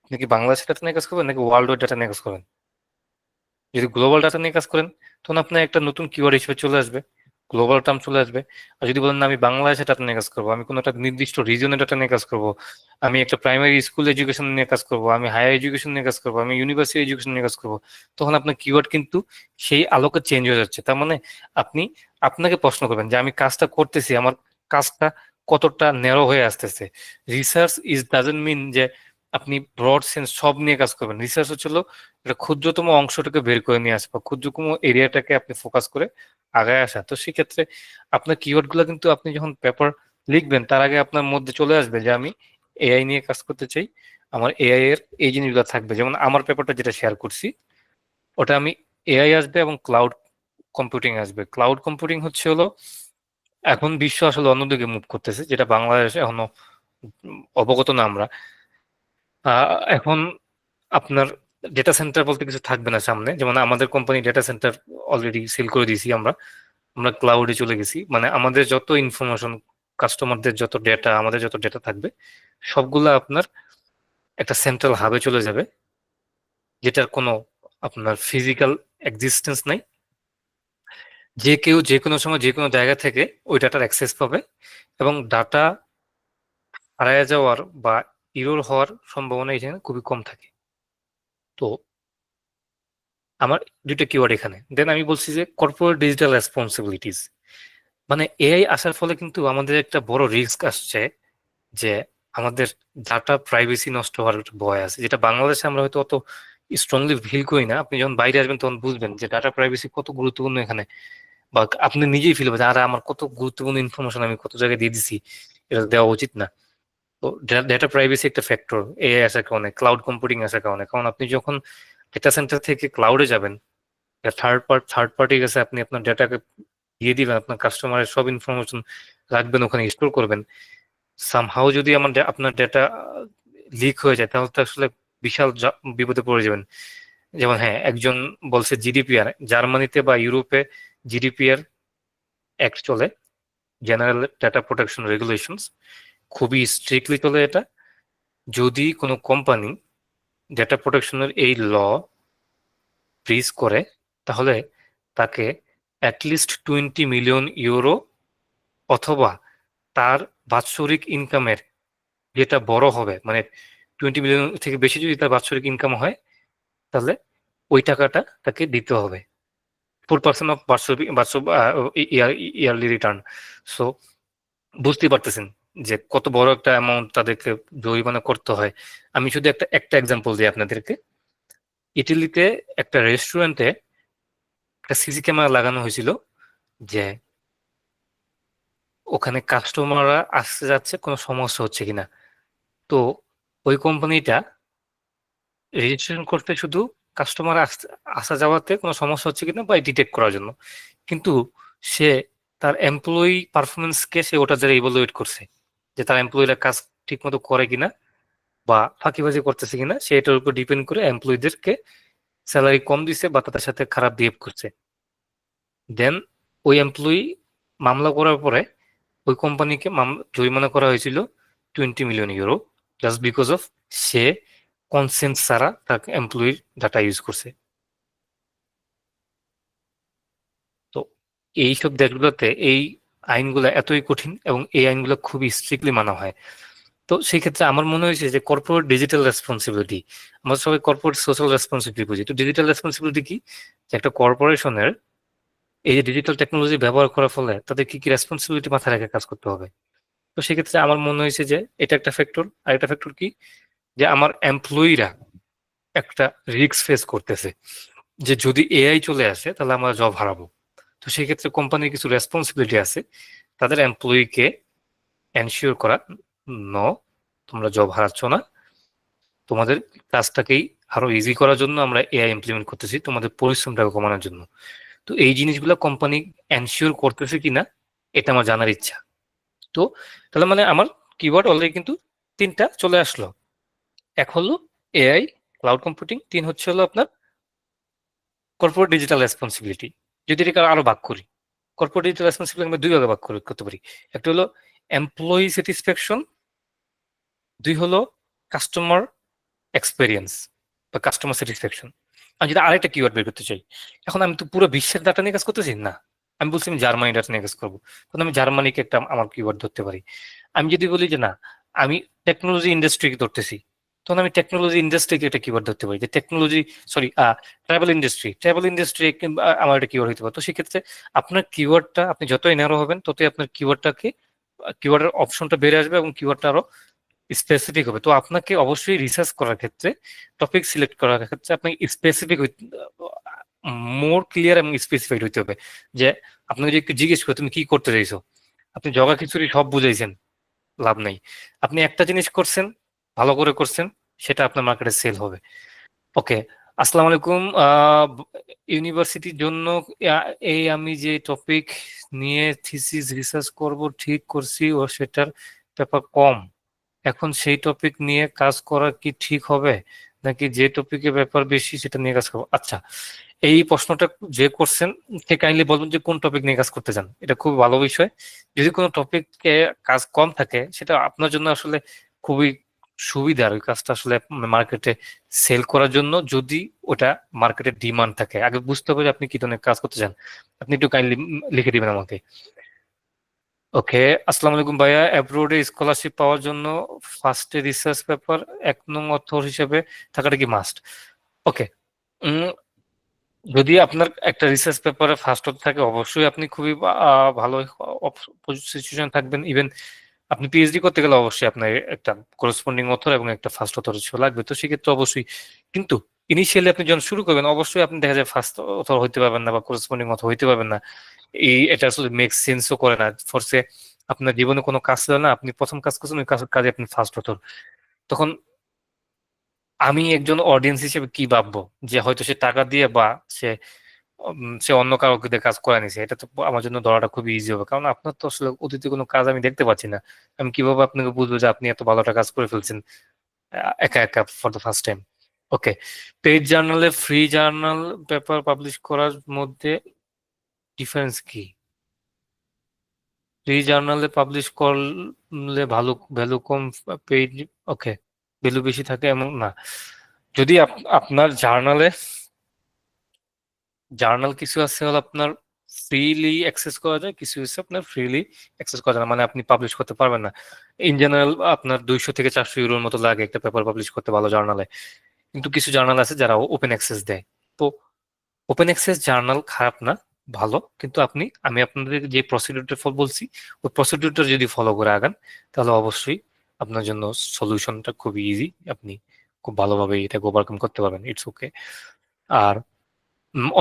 আপনি কি বাংলাদেশের ডাটা নিয়ে কাজ করবেন নাকি ওয়ার্ল্ড ওয়াইড ডাটা নিয়ে কাজ করবেন? যদি গ্লোবাল ডাটা নিয়ে কাজ করেন, তখন আপনার একটা নতুন কিওয়ার্ড হিসেবে চলে আসবে, গ্লোবাল টার্ম চলে আসবে। আর যদি বলেন না আমি বাংলাদেশের ডাটা নিয়ে কাজ করবো, আমি কোনো একটা নির্দিষ্ট রিজনের ডাটা নিয়ে কাজ করবো, আমি একটা প্রাইমারি স্কুল এডুকেশন নিয়ে কাজ করবো, আমি হায়ার এডুকেশন নিয়ে কাজ করবো, আমি ইউনিভার্সিটি এডুকেশন নিয়ে কাজ করবো, তখন আপনার কিওয়ার্ড কিন্তু সেই আলোকে চেঞ্জ হয়ে যাচ্ছে। তার মানে আপনি আপনাকে প্রশ্ন করবেন যে আমি কাজটা করতেছি, আমার কাজটা কতটা ন্যারো হয়ে আসতেছে। রিসার্চ ডাজন্ট মিন যে আপনি ব্রড সেন্স সব নিয়ে কাজ করবেন। রিসার্চ হচ্ছিল এটা ক্ষুদ্রতম অংশটাকে বের করে নিয়ে আসা বা ক্ষুদ্রতম এরিয়াটাকে আপনি ফোকাস করে আগায় আসা। তো সেক্ষেত্রে আপনার কিওয়ার্ড গুলো কিন্তু আপনি যখন পেপার লিখবেন তার আগে আপনার মধ্যে চলে আসবে যে আমি এআই নিয়ে কাজ করতে চাই, আমার এআই এর এই জিনিসগুলো থাকবে। যেমন আমার পেপারটা যেটা শেয়ার করছি ওটা আমি এআই আসবে এবং ক্লাউড কম্পিউটিং আসবে। ক্লাউড কম্পিউটিং হচ্ছে হলো এখন বিশ্ব আসলে অন্যদিকে মুভ করতেছে, যেটা বাংলাদেশে এখনো অবগত না আমরা। এখন আপনার ডেটা সেন্টার বলতে কিছু থাকবে না সামনে, যেমন আমাদের company data center already sell করে দিয়েছি আমরা, আমরা ক্লাউডে চলে গেছি। মানে আমাদের যত ইনফরমেশন, কাস্টমারদের যত ডেটা, আমাদের যত ডেটা থাকবে সবগুলো আপনার একটা সেন্ট্রাল হাবে চলে যাবে, যেটার কোনো আপনার ফিজিক্যাল এক্সিস্টেন্স নাই। যে কেউ যে কোনো সময় যে কোনো জায়গা থেকে ওই ডাটার অ্যাক্সেস পাবে, এবং ডাটা হারায় যাওয়ার বা ইরোর হওয়ার সম্ভাবনা এখানে খুবই কম থাকে। তো আমার দুইটা কিওয়ার্ড এখানে। দেন আমি বলছি যে কর্পোরেট ডিজিটাল রেসপন্সিবিলিটিস, মানে এআই আসার ফলে কিন্তু আমাদের একটা বড় রিস্ক আসছে যে আমাদের ডাটা প্রাইভেসি নষ্ট হওয়ার একটা ভয় আছে, যেটা বাংলাদেশে আমরা হয়তো অত স্ট্রংলি ফিল করি না। আপনি যখন বাইরে আসবেন তখন বুঝবেন যে ডাটা প্রাইভেসি কত গুরুত্বপূর্ণ এখানে, বা আপনি নিজেই ফিল করবেন আর আমার কত গুরুত্বপূর্ণ ইনফরমেশন আমি কত জায়গায় দিয়ে দিছি, এটা দেওয়া উচিত না। তো ডেটা প্রাইভেসি একটা ফ্যাক্টর এআই আসার কারণে, ক্লাউড কম্পিউটিং আসার কারণে। কারণ আপনি যখন ডেটা সেন্টার থেকে ক্লাউডে যাবেন, থার্ড পার্টির কাছে আপনি আপনার ডেটাকে দিয়ে দিবেন, আপনার কাস্টমারের সব ইনফরমেশন রাখবেন, ওখানে স্টোর করবেন। সামহাও যদি আপনার ডেটা লিক হয়ে যায় তাহলে তো আসলে বিশাল বিপদে পড়ে যাবেন। যেমন হ্যাঁ, একজন বলছে জিডিপিআর, জার্মানিতে বা ইউরোপে জিডিপিআর অ্যাক্ট চলে, জেনারেল ডেটা প্রোটেকশন রেগুলেশনস, খুবই স্ট্রিক্টলি চলে এটা। যদি কোনো কোম্পানি ডেটা প্রোটেকশনের এই ল ব্রিজ করে তাহলে তাকে অ্যাটলিস্ট 20 মিলিয়ন ইউরো অথবা তার বাৎসরিক ইনকামের যেটা বড় হবে, মানে 20 মিলিয়ন থেকে বেশি যদি তার বাৎসরিক ইনকাম হয় তাহলে ওই টাকাটা তাকে দিতে হবে, 4% অফ বার্ষিক ইয়ারলি রিটার্ন। সো বুঝতেই পারতেছেন যে কত বড় একটা অ্যামাউন্ট তাদেরকে জরিমানা করতে হয়। আমি শুধু একটা এক্সাম্পল দিই আপনাদেরকে। ইটালিতে একটা রেস্টুরেন্টে একটা সিসি ক্যামেরা লাগানো হয়েছিল, যে ওখানে কাস্টমাররা আসতে যাচ্ছে কোনো সমস্যা হচ্ছে কিনা। তো ওই কোম্পানিটা রেজিস্ট্রেশন করতে শুধু কাস্টমার আসা যাওয়াতে কোনো সমস্যা হচ্ছে কিনা বা ডিটেক্ট করার জন্য, কিন্তু সে তার এমপ্লয়ি পারফরমেন্সকে সে ওটা দ্বারা ইভালুয়েট করছে, যে তার এমপ্লয়িরা কাজ ঠিক মতো করে কিনা বা ফাঁকিবাজি করতেছে কিনা, সে এটার উপর ডিপেন্ড করে এমপ্লয়ীদেরকে স্যালারি কম দিছে বা তাদের সাথে খারাপ বিহেভ করছে। দেন ওই এমপ্লয়ি মামলা করার পরে ওই কোম্পানিকে জরিমানা করা হয়েছিল 20 million euro, just because of সে কনসেন্ট ছাড়া তার এমপ্লয়ির ডাটা ইউজ করছে। তো এইসব দেশগুলোতে এই আইনগুলো এতই কঠিন এবং এই আইনগুলো খুবই স্ট্রিক্টলি মানা হয়। তো সেই ক্ষেত্রে আমার মনে হয়েছে যে কর্পোরেট ডিজিটাল রেসপন্সিবিলিটি, আমরা সবাই কর্পোরেট সোশ্যাল রেসপন্সিবিলিটি বুঝি, তো ডিজিটাল রেসপন্সিবিলিটি কি, যে একটা কর্পোরেশনের এই যে ডিজিটাল টেকনোলজি ব্যবহার করার ফলে তাদের কি কি রেসপন্সিবিলিটি মাথায় রেখে কাজ করতে হবে। তো সেক্ষেত্রে আমার মনে হয়েছে যে এটা একটা ফ্যাক্টর। আর একটা ফ্যাক্টর কি, যে আমার এমপ্লয়িরা একটা রিস্ক ফেস করতেছে, যে যদি এআই চলে আসে তাহলে আমরা জব হারাবো। তো সেই ক্ষেত্রে কোম্পানির কিছু রেসপন্সিবিলিটি আছে তাদের এমপ্লয়িকে এনশিওর করা, ন তোমরা জব হারাচ্ছ না, তোমাদের কাজটাকেই আরো ইজি করার জন্য আমরা এআই ইমপ্লিমেন্ট করতেছি, তোমাদের পরিশ্রমটাকে কমানোর জন্য। তো এই জিনিসগুলো কোম্পানি এনশিওর করতেছে কিনা এটা আমার জানার ইচ্ছা। তো তাহলে মানে আমার কিওয়ার্ড অলরেডি কিন্তু 3টা চলে আসলো। এক হলো এআই, ক্লাউড কম্পিউটিং, 3 হচ্ছে হলো আপনার কর্পোরেট ডিজিটাল রেসপন্সিবিলিটি। যদি এটাকে আরো ভাগ করি, কর্পোরেট ডিজিটাল রেসপন্সিবিলিটি আমরা 2 ভাগে ভাগ করতে পারি। একটা হলো এমপ্লয়ি স্যাটিসফ্যাকশন, 2 হলো কাস্টমার এক্সপেরিয়েন্স বা কাস্টমার স্যাটিসফ্যাকশন। আমি যদি আরেকটা কিওয়ার্ড বের করতে চাই, এখন আমি তো পুরো বিশ্বের ডাটা নিয়ে কাজ করতেছি না, আমি বলছি আমি জার্মানি ডাটা নিয়ে কাজ করবো, তখন আমি জার্মানিকে একটা আমার কিওয়ার্ড ধরতে পারি। আমি যদি বলি যে না আমি টেকনোলজি ইন্ডাস্ট্রিকে ধরতেছি, তখন আমি টেকনোলজি ইন্ডাস্ট্রিকে একটা কিওয়ার্ড ধরতে পারি, যে টেকনোলজি ট্রাভেল ইন্ডাস্ট্রি আমার একটা কিওয়ার্ড হতে পারে। তো সেক্ষেত্রে আপনার কিওয়ার্ডটা আপনি যতই ন্যারো হবেন ততই আপনার কিওয়ার্ডের অপশনটা বেড়ে আসবে এবং কিওয়ার্ডটা আরো স্পেসিফিক হবে। তো আপনাকে অবশ্যই রিসার্চ করার ক্ষেত্রে, টপিক সিলেক্ট করার ক্ষেত্রে আপনাকে স্পেসিফিক, মোর ক্লিয়ার এবং স্পেসিফাইড হইতে হবে। যে আপনাকে যদি একটু জিজ্ঞেস করে তুমি কি করতে চাইছো, আপনি জগা খিচুড়ি সব বুঝাইছেন, লাভ নাই। আপনি একটা জিনিস করছেন, ভালো করে করছেন, সেটা আপনার মার্কেটে সেল হবে। ওকে, আসসালামু আলাইকুম। ইউনিভার্সিটির জন্য এই আমি যে টপিক নিয়ে থিসিস রিসার্চ করব ঠিক করছি, ও সেটার পেপার কম, এখন সেই টপিক নিয়ে কাজ করা কি ঠিক হবে, নাকি যে টপিকের ব্যাপার বেশি সেটা নিয়ে কাজ করবো? আচ্ছা, এই প্রশ্নটা যে করছেন সে কাইন্ডলি বলবেন যে কোন টপিক নিয়ে কাজ করতে চান। এটা খুব ভালো বিষয়। যদি কোনো টপিকে কাজ কম থাকে সেটা আপনার জন্য আসলে খুবই সুবিধার, ওই কাজটা আসলে মার্কেটে সেল করার জন্য, যদি ওটা মার্কেটে ডিমান্ড থাকে। আগে বুঝতে হবে যে আপনি কি ধরনের কাজ করতে চান। আপনি একটু কাইন্ডলি লিখে দিবেন আমাকে। ওকে, আসসালামু আলাইকুম ভাইয়া, অ্যাব্রোডে স্কলারশিপ পাওয়ার জন্য ফার্স্টে রিসার্চ পেপার 1 নং অথর হিসেবে থাকাটা কি মাস্ট? ওকে, যদি আপনার একটা রিসার্চ পেপারে ফার্স্ট অথর থাকে অবশ্যই আপনি খুবই ভালো সিচুয়েশন থাকবেন। ইভেন আপনি পিএইচডি করতে গেলে অবশ্যই আপনার একটা করসপন্ডিং অথর এবং একটা ফার্স্ট অথর লাগবে। তো সেক্ষেত্রে অবশ্যই, কিন্তু ইনিশিয়ালি আপনি যখন শুরু করবেন অবশ্যই আপনি দেখা যায় ফার্স্ট অথর হইতে পারবেন না বা করসপন্ডিং অথর হইতে পারবেন না। এটা আসলে মেক সেন্সও করে না। ফোর্সে আপনার জীবনে কোনো কাজ ছিল না, আপনি প্রথম কাজ করছেন, ওই কাজে আপনি ফার্স্ট অথর, তখন আমি একজন অডিয়েন্স হিসেবে কি ভাববো, যে হয়তো সে টাকা দিয়ে বা সে সে অন্য কাউকে দিয়ে কাজ করে নিছে, এটা তো আমার জন্য ধরাটা খুবই ইজি হবে। কারণ আপনার তো আসলে অতীতে কোনো কাজ আমি দেখতে পাচ্ছি না, আমি কিভাবে আপনাকে বুঝবো যে আপনি এত ভালো একটা কাজ করে ফেলছেন একা একা for the first time. Okay, paid জার্নালে ফ্রি জার্নাল পেপার পাবলিশ করার মধ্যে ডিফারেন্স কি? ফ্রি জার্নালে পাবলিশ করলে ভালো, ভ্যালু কম, পেইড ওকে ভ্যালু বেশি থাকে এমন না। যদি আপনার জার্নাল কিছু আছে হলো আপনার ফ্রিলি অ্যাক্সেস করা যায়, কিছু আছে আপনার ফ্রিলি অ্যাক্সেস করা যায় না, মানে আপনি পাবলিশ করতে পারবেন না। ইন জেনারেল আপনার 200 থেকে 400 ইউরোর মতো লাগে একটা পেপার পাবলিশ করতে ভালো জার্নালে। কিন্তু কিছু জার্নাল আছে যারা ওপেন অ্যাক্সেস দেয়। তো ওপেন অ্যাক্সেস জার্নাল খারাপ না, ভালো, কিন্তু আমি আপনাদের যে প্রসিডিউরটা বলছি ওই প্রসিডিউরটা যদি ফলো করে আগান তাহলে অবশ্যই আপনার জন্য সলিউশনটা খুবই ইজি, আপনি খুব ভালোভাবে এটাকে ওভারকাম করতে পারবেন। It's okay. আর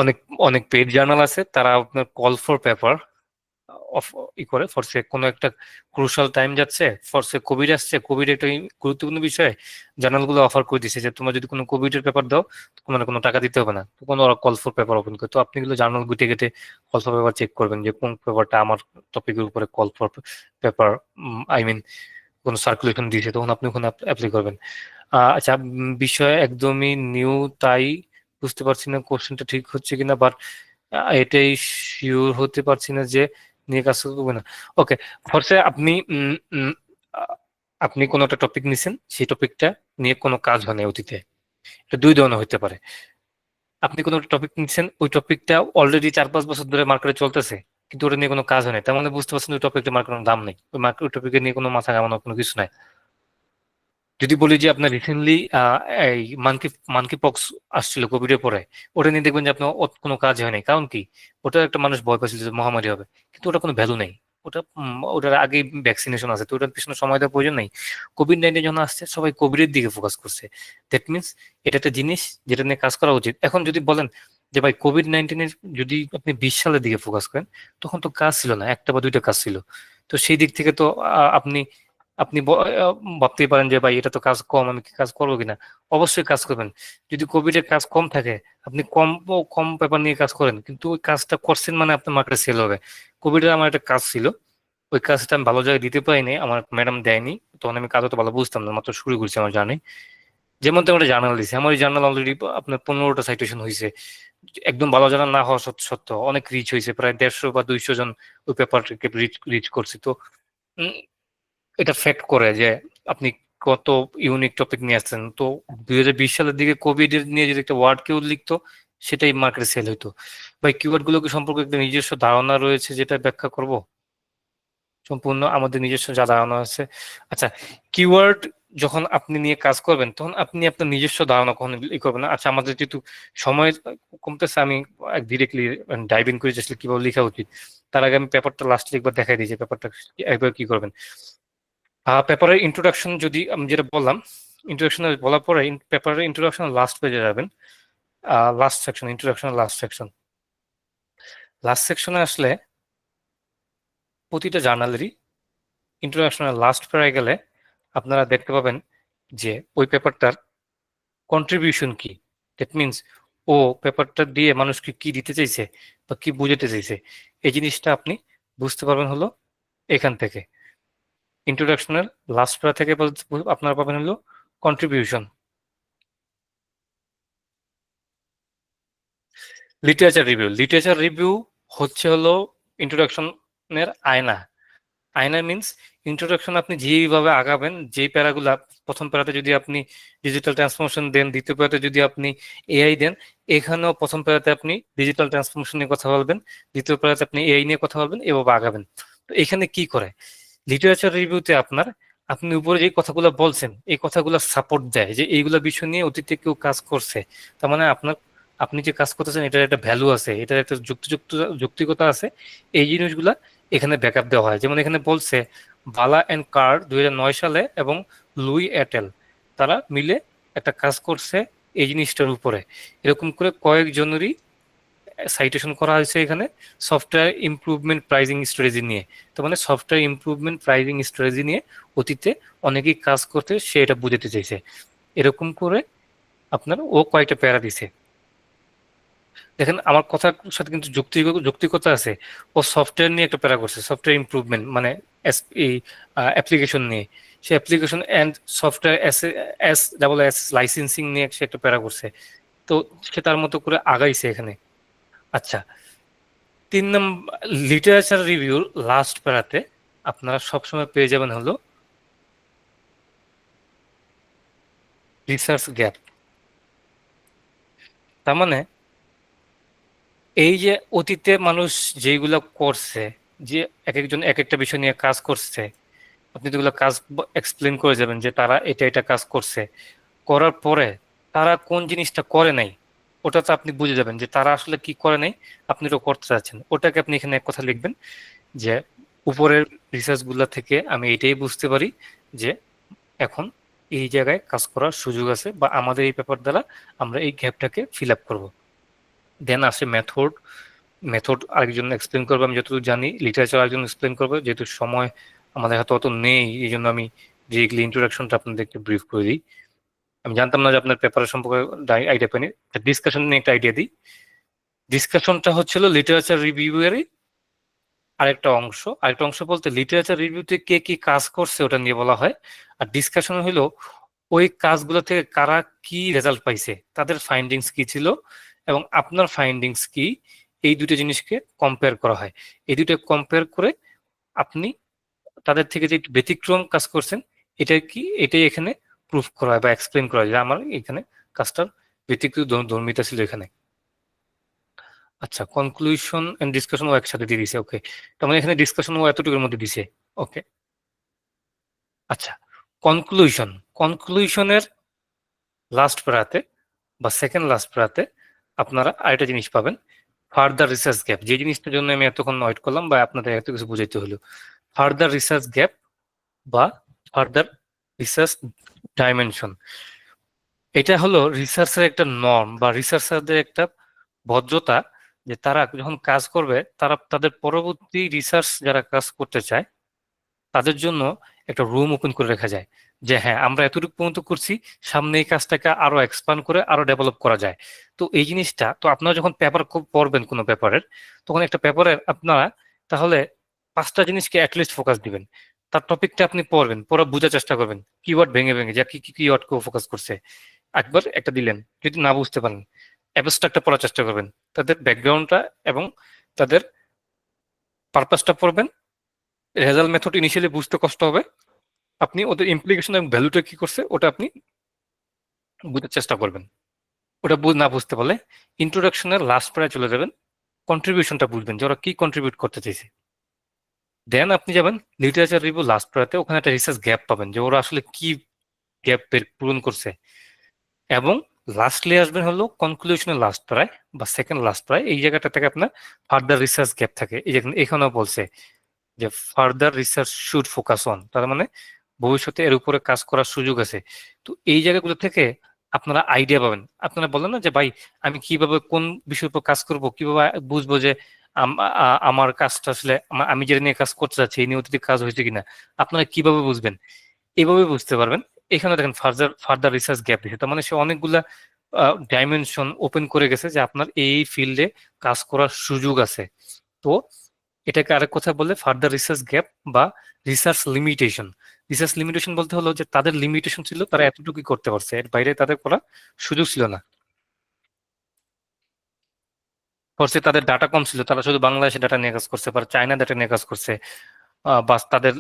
অনেক অনেক পেড জার্নাল আছে, তারা আপনার কল ফর পেপার অফ করে ফরসে কোনো একটা ক্রুশাল টাইম যাচ্ছে, ফরসে কোভিড আসছে, কোভিড একটা গুরুত্বপূর্ণ বিষয়, জার্নালগুলো অফার করে দিচ্ছে যে তোমরা যদি কোনো কোভিডের পেপার দাও তোমার কোনো টাকা দিতে হবে না, তখন ওরা কল ফর পেপার ওপেন করে। তো আপনি এগুলো জার্নাল গুটে গেটে কল ফর পেপার চেক করবেন যে কোন পেপারটা আমার টপিকের উপরে call for paper, I mean কোনো সার্কুলেশন দিয়েছে, তখন আপনি ওখানে অ্যাপ্লাই করবেন। আচ্ছা, বিষয় একদমই নিউ, তাই বুঝতে পারছি না কোশ্চেনটা ঠিক হচ্ছে কিনা, বাট এটাই শিওর হতে পারছি না যে নিয়ে কাজ করবো না। ওকে, ফরসে আপনি কোনো একটা টপিক নিছেন, সেই টপিকটা নিয়ে কোনো কাজ হয় না অতীতে। এটা দুই ধরনের হতে পারে। আপনি কোনো একটা টপিক নিচ্ছেন, ওই টপিকটা অলরেডি 4-5 বছর ধরে মার্কেটে চলতেছে, কিন্তু ওটা নিয়ে কোনো কাজ হয় না, তার মানে বুঝতে পারছেন ওই টপিকটা মার্কেটের দাম নেই, ওই টপিকে নিয়ে কোনো মাথা ঘামানোর কোনো কিছু নাই। যদি বলি যে আপনার রিসেন্টলি এই মানকি পক্স আসছিল কোভিড এর পরে, ওটা নিয়ে দেখবেন যে আপনার কোনো কাজ হয়নি, কারণ কি ওটা একটা মানুষ ভয় পাচ্ছিল যে মহামারী হবে, কিন্তু ওটা কোনো ভ্যালু নেই। ওটার আগে ভ্যাকসিনেশন আছে, তো ওটার পিছনে সময় দেওয়ার প্রয়োজন নেই। কোভিড-19 যখন আসছে সবাই কোভিড এর দিকে ফোকাস করছে। দ্যাট মিনস এটা একটা জিনিস যেটা নিয়ে কাজ করা উচিত। এখন যদি বলেন যে ভাই কোভিড-19 এর যদি আপনি 20 সালের দিকে ফোকাস করেন, তখন তো কাজ ছিল না, একটা বা দুইটা কাজ ছিল। তো সেই দিক থেকে তো আপনি আপনি ভাবতেই পারেন যে ভাই এটা তো কাজ কম, আমি কি কাজ করবো কিনা। অবশ্যই কাজ করবেন। যদি কোভিড এর কাজ কম থাকে, আপনি কম কম পেপার নিয়ে কাজ করেন, কিন্তু ওই কাজটা করছেন মানে আপনার মার্কেটে সেল হবে। কোভিড এর আমার একটা কাজ ছিল, ওই কাজটা আমি ভালো জায়গায় দিতে পারিনি, আমার ম্যাডাম দেয়নি, তখন আমি কাজ তো ভালো বুঝতাম না, মাত্র শুরু করছি আমার জার্নি। যেমন তেমন একটা জার্নাল দিছে, আমার ওই জার্নাল অলরেডি আপনার 15টা সাইটেশন হয়েছে। একদম ভালো জার্নাল না হওয়া সত্ত্বেও অনেক রিচ হয়েছে, প্রায় 150 বা 200 জন ওই পেপারটাকে রিচ করছে। তো এটা ফ্যাক্ট করে যে আপনি কত ইউনিক টপিক নিয়ে আসছেন। তো 2020 সালের দিকে কোভিড এর নিয়ে যদি একটা ওয়ার্ড কেউ লিখতো, সেটাই মার্কেটে সেল হইতো। ভাই কিওয়ার্ড গুলোকে সম্পর্কে একটা নিজস্ব ধারণা রয়েছে, যেটা ব্যাখ্যা করব। সম্পূর্ণ আমাদের নিজস্ব যা ধারণা আছে। আচ্ছা, কিওয়ার্ড যখন আপনি নিয়ে কাজ করবেন তখন আপনি আপনার নিজস্ব ধারণা কখনো ই করবেন না। আচ্ছা, আমাদের যেহেতু সময় কমতেছে, আমি ডিরেক্টলি ডাইভ ইন করে আসলে কিভাবে লেখা উচিত, তার আগে আমি পেপারটা লাস্টে একবার দেখাই দিই যে পেপারটা একবার কি করবেন। পেপারের ইন্ট্রোডাকশন যদি আমি যেটা বললাম, ইন্ট্রোডাকশন বলার পরে পেপারের ইন্ট্রোডাকশন লাস্ট পেজে যাবেন, last section, introduction last section. Last সেকশনে আসলে প্রতিটা জার্নালেরই ইন্ট্রোডাকশনের লাস্ট পেপারে গেলে আপনারা দেখতে পাবেন যে ওই পেপারটার কন্ট্রিবিউশন কি। দ্যাট মিনস ও পেপারটা দিয়ে মানুষকে কি দিতে চাইছে বা কি বুঝাতে চাইছে, এই জিনিসটা আপনি বুঝতে পারবেন হলো এখান থেকে। ইন্ট্রোডাকশনের লাস্ট পেপার থেকে আপনারা পাবেন হলো কন্ট্রিবিউশন। লিটারেচার রিভিউ হচ্ছে হলো ইন্ট্রোডাকশনের আয়না। আয়না মিনস ইন্ট্রোডাকশন আপনি যেইভাবে আগাবেন, যেই প্যারাগুলা, প্রথম প্যারাতে যদি আপনি ডিজিটাল ট্রান্সফরমেশন দেন, দ্বিতীয় প্যারাতে যদি আপনি এআই দেন, এখানেও প্রথম প্যারাতে আপনি ডিজিটাল ট্রান্সফরমেশন নিয়ে কথা বলবেন, দ্বিতীয় প্যারাতে আপনি এআই নিয়ে কথা বলবেন, এভাবে আগাবেন। তো এখানে কি করে লিটারেচার রিভিউতে আপনি উপরে যে কথাগুলো বলছেন এই কথাগুলো সাপোর্ট দেয় যে এইগুলো বিষয় নিয়ে অতীতে কেউ কাজ করছে, তার মানে আপনি যে কাজ করতেছেন এটার একটা ভ্যালু আছে, এটার একটা যৌক্তিকতা আছে। এই জিনিসগুলা এখানে ব্যাকআপ দেওয়া হয়। যেমন এখানে বলছে বালা অ্যান্ড কার 2009 সালে এবং লুই এটেল তারা মিলে একটা কাজ করছে এই জিনিসটার উপরে। এরকম করে কয়েকজনেরই সাইটেশন করা হয়েছে এখানে সফটওয়্যার ইমপ্রুভমেন্ট প্রাইজিং স্ট্র্যাটেজি নিয়ে। তো মানে সফটওয়্যার ইমপ্রুভমেন্ট প্রাইজিং স্ট্র্যাটেজি নিয়ে অতীতে অনেকেই কাজ করতে, সে এটা বুঝাতে চাইছে। এরকম করে আপনার ও কয়েকটা প্যারা দিছে। দেখেন আমার কথার সাথে কিন্তু যৌক্তিকতা আছে। ও সফটওয়্যার নিয়ে একটা প্যারা করছে, সফটওয়্যার ইমপ্রুভমেন্ট মানে এই অ্যাপ্লিকেশন নিয়ে, সে application and software as licensing নিয়ে সে একটা প্যারা করছে। তো সে তার মতো করে আগাইছে এখানে। আচ্ছা, 3 নম্বর লিটারেচার রিভিউর লাস্ট প্যারাতে আপনারা সবসময় পেয়ে যাবেন হলো রিসার্চ গ্যাপ। তার মানে এই যে অতীতে মানুষ যেগুলো করছে, যে এক একজন এক একটা বিষয় নিয়ে কাজ করছে, আপনি যেগুলো কাজ এক্সপ্লেন করে যাবেন যে তারা এটা এটা কাজ করছে, করার পরে তারা কোন জিনিসটা করে নাই ওটাতে আপনি বুঝে যাবেন যে তারা আসলে কি করে নাই, আপনি এটা করতে চাচ্ছেন। ওটাকে আপনি এখানে এক কথা লিখবেন যে উপরের রিসার্চ গুলা থেকে আমি এটাই বুঝতে পারি যে এখন এই জায়গায় কাজ করার সুযোগ আছে, বা আমাদের এই পেপার দ্বারা আমরা এই গ্যাপটাকে ফিল আপ করবো। দেন আসে মেথড। মেথড আরেকজন এক্সপ্লেন করবে, আমি যতটুকু জানি। লিটারেচার আরেকজন এক্সপ্লেন করবে, যেহেতু সময় আমাদের হাতে অত নেই, এই জন্য আমি ডিরেক্টলি ইন্ট্রোডাকশনটা আপনাদের একটু ব্রিফ করে দিই। আমি জানতাম না যে আপনার পেপারের সম্পর্কে আইডিয়া পাইনি। ডিসকাশন নিয়ে একটা আইডিয়া দিই। ডিসকাশনটা হচ্ছিল লিটারেচার রিভিউয়েরই আরেকটা অংশ বলতে লিটারেচার রিভিউতে কে কি কাজ করছে ওটা নিয়ে বলা হয়। আর ডিসকাশন হলো ওই কাজগুলো থেকে কারা কি রেজাল্ট পাইছে, তাদের ফাইন্ডিংস কি ছিল এবং আপনার ফাইন্ডিংস কি, এই দুটো জিনিসকে কম্পেয়ার করা হয়। এই দুটো কম্পেয়ার করে আপনি তাদের থেকে যে একটু ব্যতিক্রম কাজ করছেন এটাই এখানে প্রুফ করা হয় বা এক্সপ্লেন করা হয় যে আমার এখানে কাজটার ব্যতিক্রম ধর্মিতা ছিল এখানে। আচ্ছা, কনক্লুশন এন্ড ডিসকাশন ও একসাথে দিয়ে দিছে। ওকে, তার মানে এখানে ডিসকাশন ও এতটুকুর মধ্যে দিছে। ওকে, আচ্ছা, কনক্লুশনের লাস্ট প্যারাতে বা সেকেন্ড লাস্ট প্যারাতে আপনারা আরেকটা জিনিস পাবেন, ফার্দার রিসার্চ গ্যাপ। যে জিনিসটার জন্য আমি এতক্ষণ ওয়েট করলাম বা আপনাদের এত কিছু বুঝাইতে হলো, ফার্দার রিসার্চ গ্যাপ বা ফার্দার রিসার্চ ডাইমেনশন। এটা হলো রিসার্চের একটা নর্ম বা রিসার্চারদের একটা ভদ্রতা, যে তারা যখন কাজ করবে তারা তাদের পরবর্তী রিসার্চ যারা কাজ করতে চায় তাদের জন্য একটা রুম ওপেন করে রাখা যায়, যে হ্যাঁ আমরা এতটুকু পর্যন্ত করছি, সামনে এই কাজটাকে আরো এক্সপান্ড করে আরো ডেভেলপ করা যায়। তো এই জিনিসটা তো আপনারা যখন পেপার পড়বেন কোনো পেপারের, তখন একটা পেপারের আপনারা তাহলে 5টা জিনিসকে অ্যাটলিস্ট ফোকাস দিবেন। তার টপিকটা আপনি পড়বেন, পড়া বোঝার চেষ্টা করবেন, কিওয়ার্ড ভেঙে ভেঙে যে কি কি কিওয়ার্ডকে ফোকাস করছে। একবার একটা দিলেন, যদি না বুঝতে পারেন অ্যাবস্ট্রাক্টটা পড়ার চেষ্টা করবেন, তাদের ব্যাকগ্রাউন্ডটা এবং তাদের পারপাসটা পড়বেন। রেজাল্ট মেথড ইনিশিয়ালি বুঝতে কষ্ট হবে, আপনি ওদের ইমপ্লিকেশন এবং ভ্যালুটা কি করছে ওটা আপনি বুঝতে চেষ্টা করবেন। ওটা না বুঝতে পারলে ইন্ট্রোডাকশনের লাস্ট প্যারায় চলে যাবেন, কন্ট্রিবিউশনটা বুঝবেন যে ওরা কি কন্ট্রিবিউট করতে চাইছে। দেন আপনি যাবেন লিটারেচার রিভিউ লাস্ট প্যারাতে, ওখানে একটা রিসার্চ গ্যাপ পাবেন যে ওরা আসলে কি গ্যাপ পূরণ করছে। এবং লাস্টলি আসবেন হলো কনক্লুশনের লাস্ট প্যারায় বা সেকেন্ড লাস্ট প্যারায়, এই জায়গাটা থেকে আপনার ফার্দার রিসার্চ গ্যাপ থাকে। এই যে এখানেও বলছে যে further research should focus on, তার মানে ভবিষ্যতে এর উপরে কাজ করার সুযোগ আছে। তো এই জায়গাগুলো থেকে আপনারা আইডিয়া পাবেন। আপনারা বলেন না যে ভাই আমি কিভাবে কোন বিষয়ের উপর কাজ করব, কিভাবে বুঝবো যে আমার কাজটা আসলে আমি যেটা নিয়ে কাজ করতে চাচ্ছি এই নিয়ে অতিরিক্ত কাজ হয়েছে কিনা, আপনারা কিভাবে বুঝবেন? এইভাবে বুঝতে পারবেন। এখানে দেখেন ফার্দার রিসার্চ গ্যাপ দিচ্ছে, তার মানে সে অনেকগুলা ডাইমেনশন ওপেন করে গেছে যে আপনার এই ফিল্ডে কাজ করার সুযোগ আছে। তো এটাকে আরেক কথা বলে ফার্দার রিসার্চ গ্যাপ বা রিসার্চ লিমিটেশন। রিসার্চ লিমিটেশন বলতে হলো যে তাদের লিমিটেশন ছিল, তারা এতটুকুই করতে পারছে, এর বাইরে তাদের করার সুযোগ ছিল না। ফলে তাদের ডাটা কম ছিল, তারা শুধু বাংলাদেশে ডাটা নিয়ে কাজ করছে বা চায়না ডাটা নিয়ে কাজ করছে, বা তাদের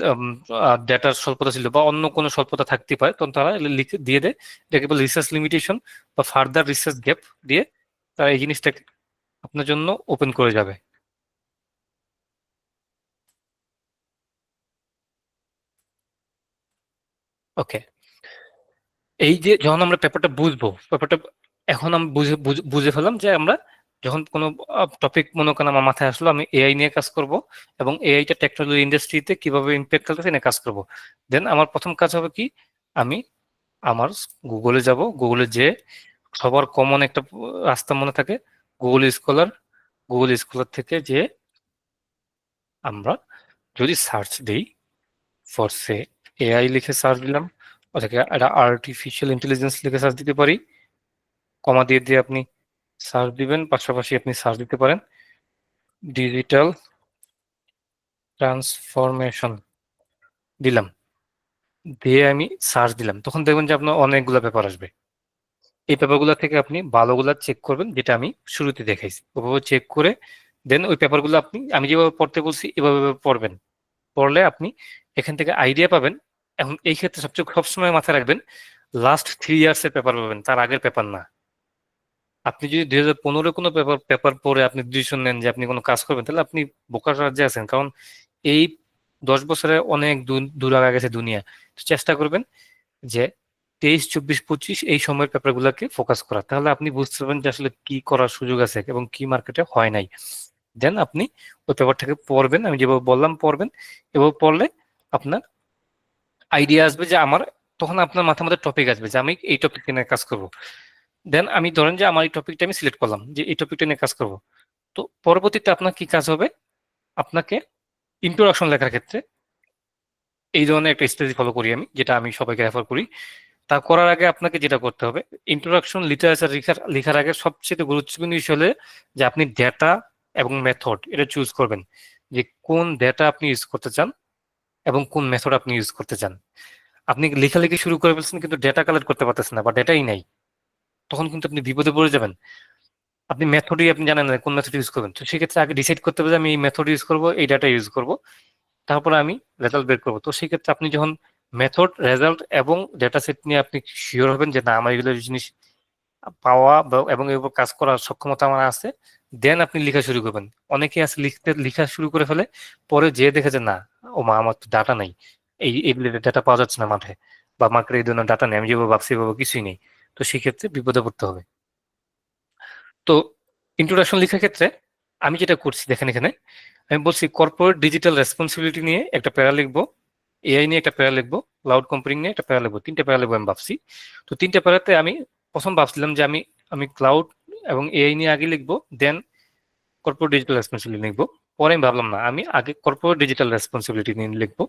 ডেটার স্বল্পতা ছিল বা অন্য কোনো স্বল্পতা থাকতে পারে, তখন তারা লিখে দিয়ে দেয়, এটাকে বলে রিসার্চ লিমিটেশন বা ফার্দার রিসার্চ গ্যাপ দিয়ে তারা এই জিনিসটাকে আপনার জন্য ওপেন করে যাবে। ওকে, এই যে যখন আমরা পেপারটা বুঝবো, পেপারটা এখন আমি বুঝে ফেললাম যে আমরা যখন কোনো টপিক মনে করেন আমার মাথায় আসলো, আমি এআই নিয়ে কাজ করব এবং এআইটা টেকনোলজি ইন্ডাস্ট্রিতে কিভাবে ইম্প্যাক্ট ফেলতেছে নিয়ে কাজ করব। দেন আমার প্রথম কাজ হবে কি, আমি আমার গুগলে যাব, গুগলে যে সবার কমন একটা রাস্তা মনে থাকে গুগল স্কলার থেকে যে আমরা যদি সার্চ দিই ফর সে এআই লিখে সার্চ দিলাম, ওটাকে একটা আর্টিফিশিয়াল ইন্টেলিজেন্স লিখে সার্চ দিতে পারি, কমা দিয়ে দিয়ে আপনি সার্চ দিবেন, পাশাপাশি আপনি সার্চ দিতে পারেন ডিজিটাল ট্রান্সফরমেশন দিলাম, দিয়ে আমি সার্চ দিলাম, তখন দেখবেন যে আপনার অনেকগুলো পেপার আসবে। এই পেপারগুলো থেকে আপনি ভালোগুলো চেক করবেন, যেটা আমি শুরুতে দেখাইছি ওভাবে চেক করে দেন ওই পেপারগুলো আমি যেভাবে পড়তে বলছি এভাবে পড়বেন। পড়লে আপনি এখান থেকে আইডিয়া পাবেন। এখন এই ক্ষেত্রে সবসময় মাথায় রাখবেন লাস্ট 3 ইয়ার্সের পেপার পাবেন, তার আগের পেপার না। আপনি যদি 2015 কোনো পেপার পড়ে আপনি ডিসিশন নেন যে আপনি কোনো কাজ করবেন, তাহলে আপনি বোকার রাজ্যে আছেন, কারণ এই 10 বছরে অনেক দূর আগে গেছে দুনিয়া। চেষ্টা করবেন যে 23, 24, 25 এই সময়ের পেপারগুলোকে ফোকাস করা, তাহলে আপনি বুঝতে পারবেন যে আসলে কি করার সুযোগ আছে এবং কি মার্কেটে হয় নাই। দেন আপনি ওই পেপারটাকে পড়বেন, আমি যেভাবে বললাম পড়বেন, এভাবে পড়লে আপনার আইডিয়া আসবে যে আমার, তখন আপনার মাথার মধ্যে টপিক আসবে যে আমি এই টপিকটা নিয়ে কাজ করব। দেন আমি ধরেন যে আমার এই টপিকটা আমি সিলেক্ট করলাম যে এই টপিকটা নিয়ে কাজ করব, তো পরবর্তীতে আপনার কি কাজ হবে, আপনাকে ইন্ট্রোডাকশন লেখার ক্ষেত্রে এই ধরনের একটা স্ট্র্যাটেজি ফলো করি আমি, যেটা আমি সবাইকে রেফার করি। তা করার আগে আপনাকে যেটা করতে হবে, ইন্ট্রোডাকশন লিটারেচার লেখার আগে সবচেয়ে গুরুত্বপূর্ণ বিষয় হলো যে আপনি ডেটা এবং মেথড এটা চুজ করবেন, যে কোন ডেটা আপনি ইউজ করতে চান এবং কোন মেথড আপনি ইউজ করতে চান। আপনি লেখালেখি শুরু করে ফেলছেন কিন্তু ডেটা কালেক্ট করতে পারতেছেন না বা ডেটাই নাই, তখন কিন্তু আপনি বিপদে পড়ে যাবেন। আপনি মেথডই আপনি জানেন না কোন মেথড ইউজ করবেন, তো সেক্ষেত্রে আগে ডিসাইড করতে হবে যে আমি এই মেথড ইউজ করবো, এই ডাটা ইউজ করবো, তারপরে আমি রেজাল্ট বের করবো। তো সেক্ষেত্রে আপনি যখন মেথড, রেজাল্ট এবং ডেটা সেট নিয়ে আপনি শিওর হবেন যে না আমার এগুলো জিনিস পাওয়া এবং এর উপর কাজ করার সক্ষমতা আমার আছে, দেন আপনি লেখা শুরু করবেন। অনেকে আছে লেখা শুরু করে ফেলে, পরে যে দেখে যে না, ও মা আমার তো ডাটা নাই, এই ডাটা পাওয়া যাচ্ছে না মাঠে, বা মার্কেটে এই ধরনের ডাটা নেই, আমি যেভাবে ভাবছি এভাবে কিছুই নেই। তো সেক্ষেত্রে বিপদে পড়তে হবে। তো ইন্ট্রোডাকশন লেখার ক্ষেত্রে আমি যেটা করছি দেখেন, এখানে আমি বলছি কর্পোরেট ডিজিটাল রেসপন্সিবিলিটি নিয়ে একটা প্যারা লিখবো, এআই নিয়ে একটা প্যারা লিখবো, ক্লাউড কম্পিউটিং নিয়ে একটা প্যারা লিখবো, 3টে প্যারা লিখবো আমি ভাবছি। তো 3টে প্যারাতে আমি প্রথম ভাবছিলাম যে আমি আমি ক্লাউড এবং এআই নিয়ে আগে লিখবো, দেন কর্পোরেট ডিজিটাল রেসপন্সিবিলিটি লিখবো। পরে আমি ভাবলাম না, আমি আগে কর্পোরেট ডিজিটাল রেসপন্সিবিলিটি নিয়ে লিখবো,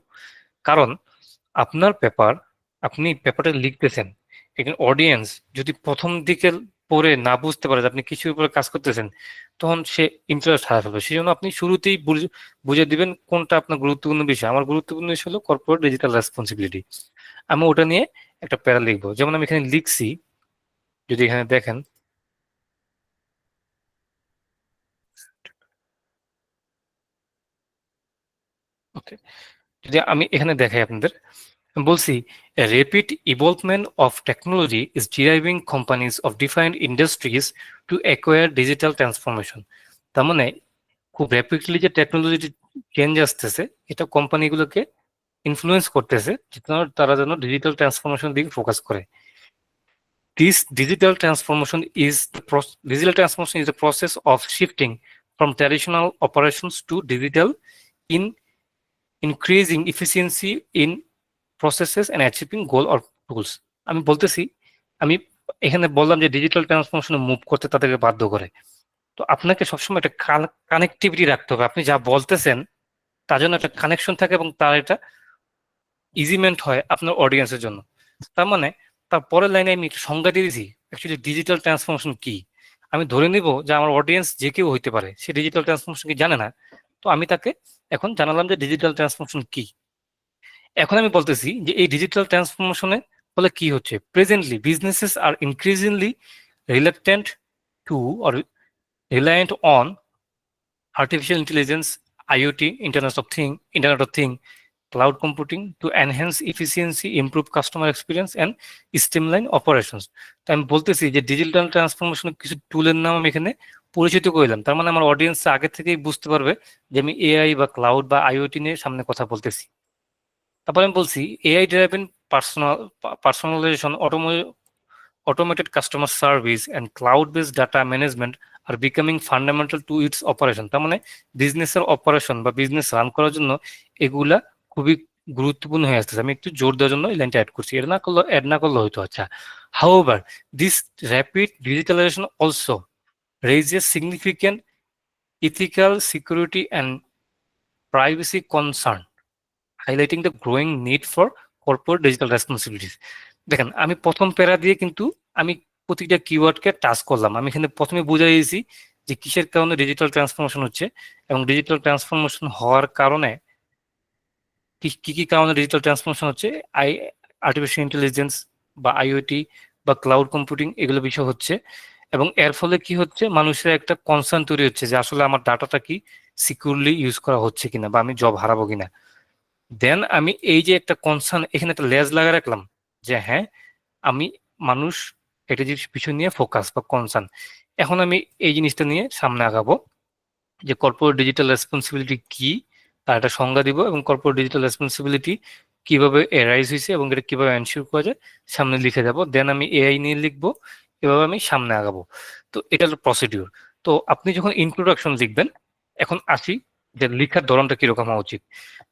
কারণ আপনার পেপার, আপনি পেপারটা লিখতেছেন, এখানে অডিয়েন্স যদি প্রথম দিকে পড়ে না বুঝতে পারে যে আপনি কিছুর উপরে কাজ করতেছেন, তখন সে ইন্টারেস্ট হারা ফেলবে। সেই জন্য আপনি শুরুতেই বুঝে দিবেন কোনটা আপনার গুরুত্বপূর্ণ বিষয়। আমার গুরুত্বপূর্ণ বিষয় হলো কর্পোরেট ডিজিটাল রেসপন্সিবিলিটি, আমি ওটা নিয়ে একটা প্যারা লিখবো। যেমন আমি এখানে লিখছি, যদি এখানে দেখেন, ওকে, যদি আমি এখানে দেখাই আপনাদের, আমি বলছি rapid evolvement of technology is driving companies of different industries to acquire digital transformation. তার মানে খুব র্যাপিডলি যে টেকনোলজি চেঞ্জ আসতেছে, এটা কোম্পানিগুলোকে ইনফ্লুয়েন্স করতেছে তারা যেন ডিজিটাল ট্রান্সফরমেশন দিকে ফোকাস করে। This digital transformation is the process of shifting from traditional operations to digital in increasing efficiency in processes and achieving goal or goals. আমি বলতেছি, আমি এখানে বললাম যে ডিজিটাল ট্রান্সফরমেশনে মুভ করতে তাদেরকে বাধ্য করে। তো আপনাকে সবসময় একটা কানেক্টিভিটি রাখতে হবে, আপনি যা বলতেছেন তার জন্য একটা কানেকশন থাকে এবং তার এটা ইজিমেন্ট হয় আপনার অডিয়েন্সের জন্য। তার মানে তার পরের লাইনে আমি একটা সংজ্ঞা দিয়ে দিয়েছি অ্যাকচুয়ালি ডিজিটাল ট্রান্সফরমেশন কি। আমি ধরে নিব যে আমার অডিয়েন্স যে কেউ হইতে পারে, সে ডিজিটাল ট্রান্সফরমেশন কি জানে না, তো আমি তাকে এখন জানালাম যে ডিজিটাল ট্রান্সফরমেশন কি। এখন আমি বলতেছি যে এই ডিজিটাল ট্রান্সফরমেশনে ফলে কি হচ্ছে, presently businesses are increasingly reluctant to or reliant on artificial intelligence, IoT, Internet of Thing, cloud computing to enhance efficiency, improve customer experience and streamline operations. তো আমি বলতেছি যে ডিজিটাল ট্রান্সফরমেশন কিছু টুলের নাম আমি এখানে পরিচিত করলাম, তার মানে আমার অডিয়েন্স আগে থেকেই বুঝতে পারবে যে আমি এআই বা ক্লাউড বা আইওটি নিয়ে সামনে কথা বলতেছি। তারপর আমি বলছি AI driven personalisation, automated customer service and cloud-based data management are becoming fundamental to its operation. তার মানে বিজনেসের অপারেশন বা বিজনেস রান করার জন্য এগুলা খুবই গুরুত্বপূর্ণ হয়ে আসতেছে। আমি একটু জোর দেওয়ার জন্য এই লাইনটা অ্যাড করছি, অ্যাড না করলে হয়তো। আচ্ছা, however this rapid digitalization also raises significant ethical, security and privacy concern, highlighting the growing need for corporate digital responsibilities. দেখেন, আমি প্রথম প্যারা দিয়ে কিন্তু আমি প্রতিটা কিওয়ার্ডকে টাচ করলাম। আমি এখানে প্রথমে বুঝাই দিয়েছি যে কিসের কারণে ডিজিটাল ট্রান্সফরমেশন হচ্ছে এবং ডিজিটাল ট্রান্সফরমেশন হওয়ার কারণে কি কি কারণে ডিজিটাল ট্রান্সফরমেশন হচ্ছে, আর্টিফিশিয়াল ইন্টেলিজেন্স বা আইওটি বা ক্লাউড কম্পিউটিং এগুলো বিষয় হচ্ছে। এবং এর ফলে কি হচ্ছে, মানুষের একটা কনসার্ন তৈরি হচ্ছে যে আসলে আমার ডাটাটা কি সিকিউরলি ইউজ করা হচ্ছে কিনা বা আমি জব হারাবো কিনা। দেন আমি এই যে একটা কনসার্ন এখানে একটা লেজ লাগা রাখলাম যে হ্যাঁ আমি মানুষ এটা যে বিষয় নিয়ে ফোকাস বা কনসার্ন। এখন আমি এই জিনিসটা নিয়ে সামনে আগাবো যে কর্পোরেট ডিজিটাল রেসপন্সিবিলিটি কি তার একটা সংজ্ঞা দিব এবং কর্পোরেট ডিজিটাল রেসপন্সিবিলিটি কিভাবে এরাইজ হয়েছে এবং এটা কিভাবে এনশিওর করা যায় সামনে লিখে যাব, দেন আমি এআই নিয়ে লিখবো, এভাবে আমি সামনে আগাবো। তো এটা হলো প্রসিডিউর। তো আপনি যখন ইন্ট্রোডাকশন লিখবেন, এখন আসি যে লেখার ধরনটা কিরকম হওয়া উচিত।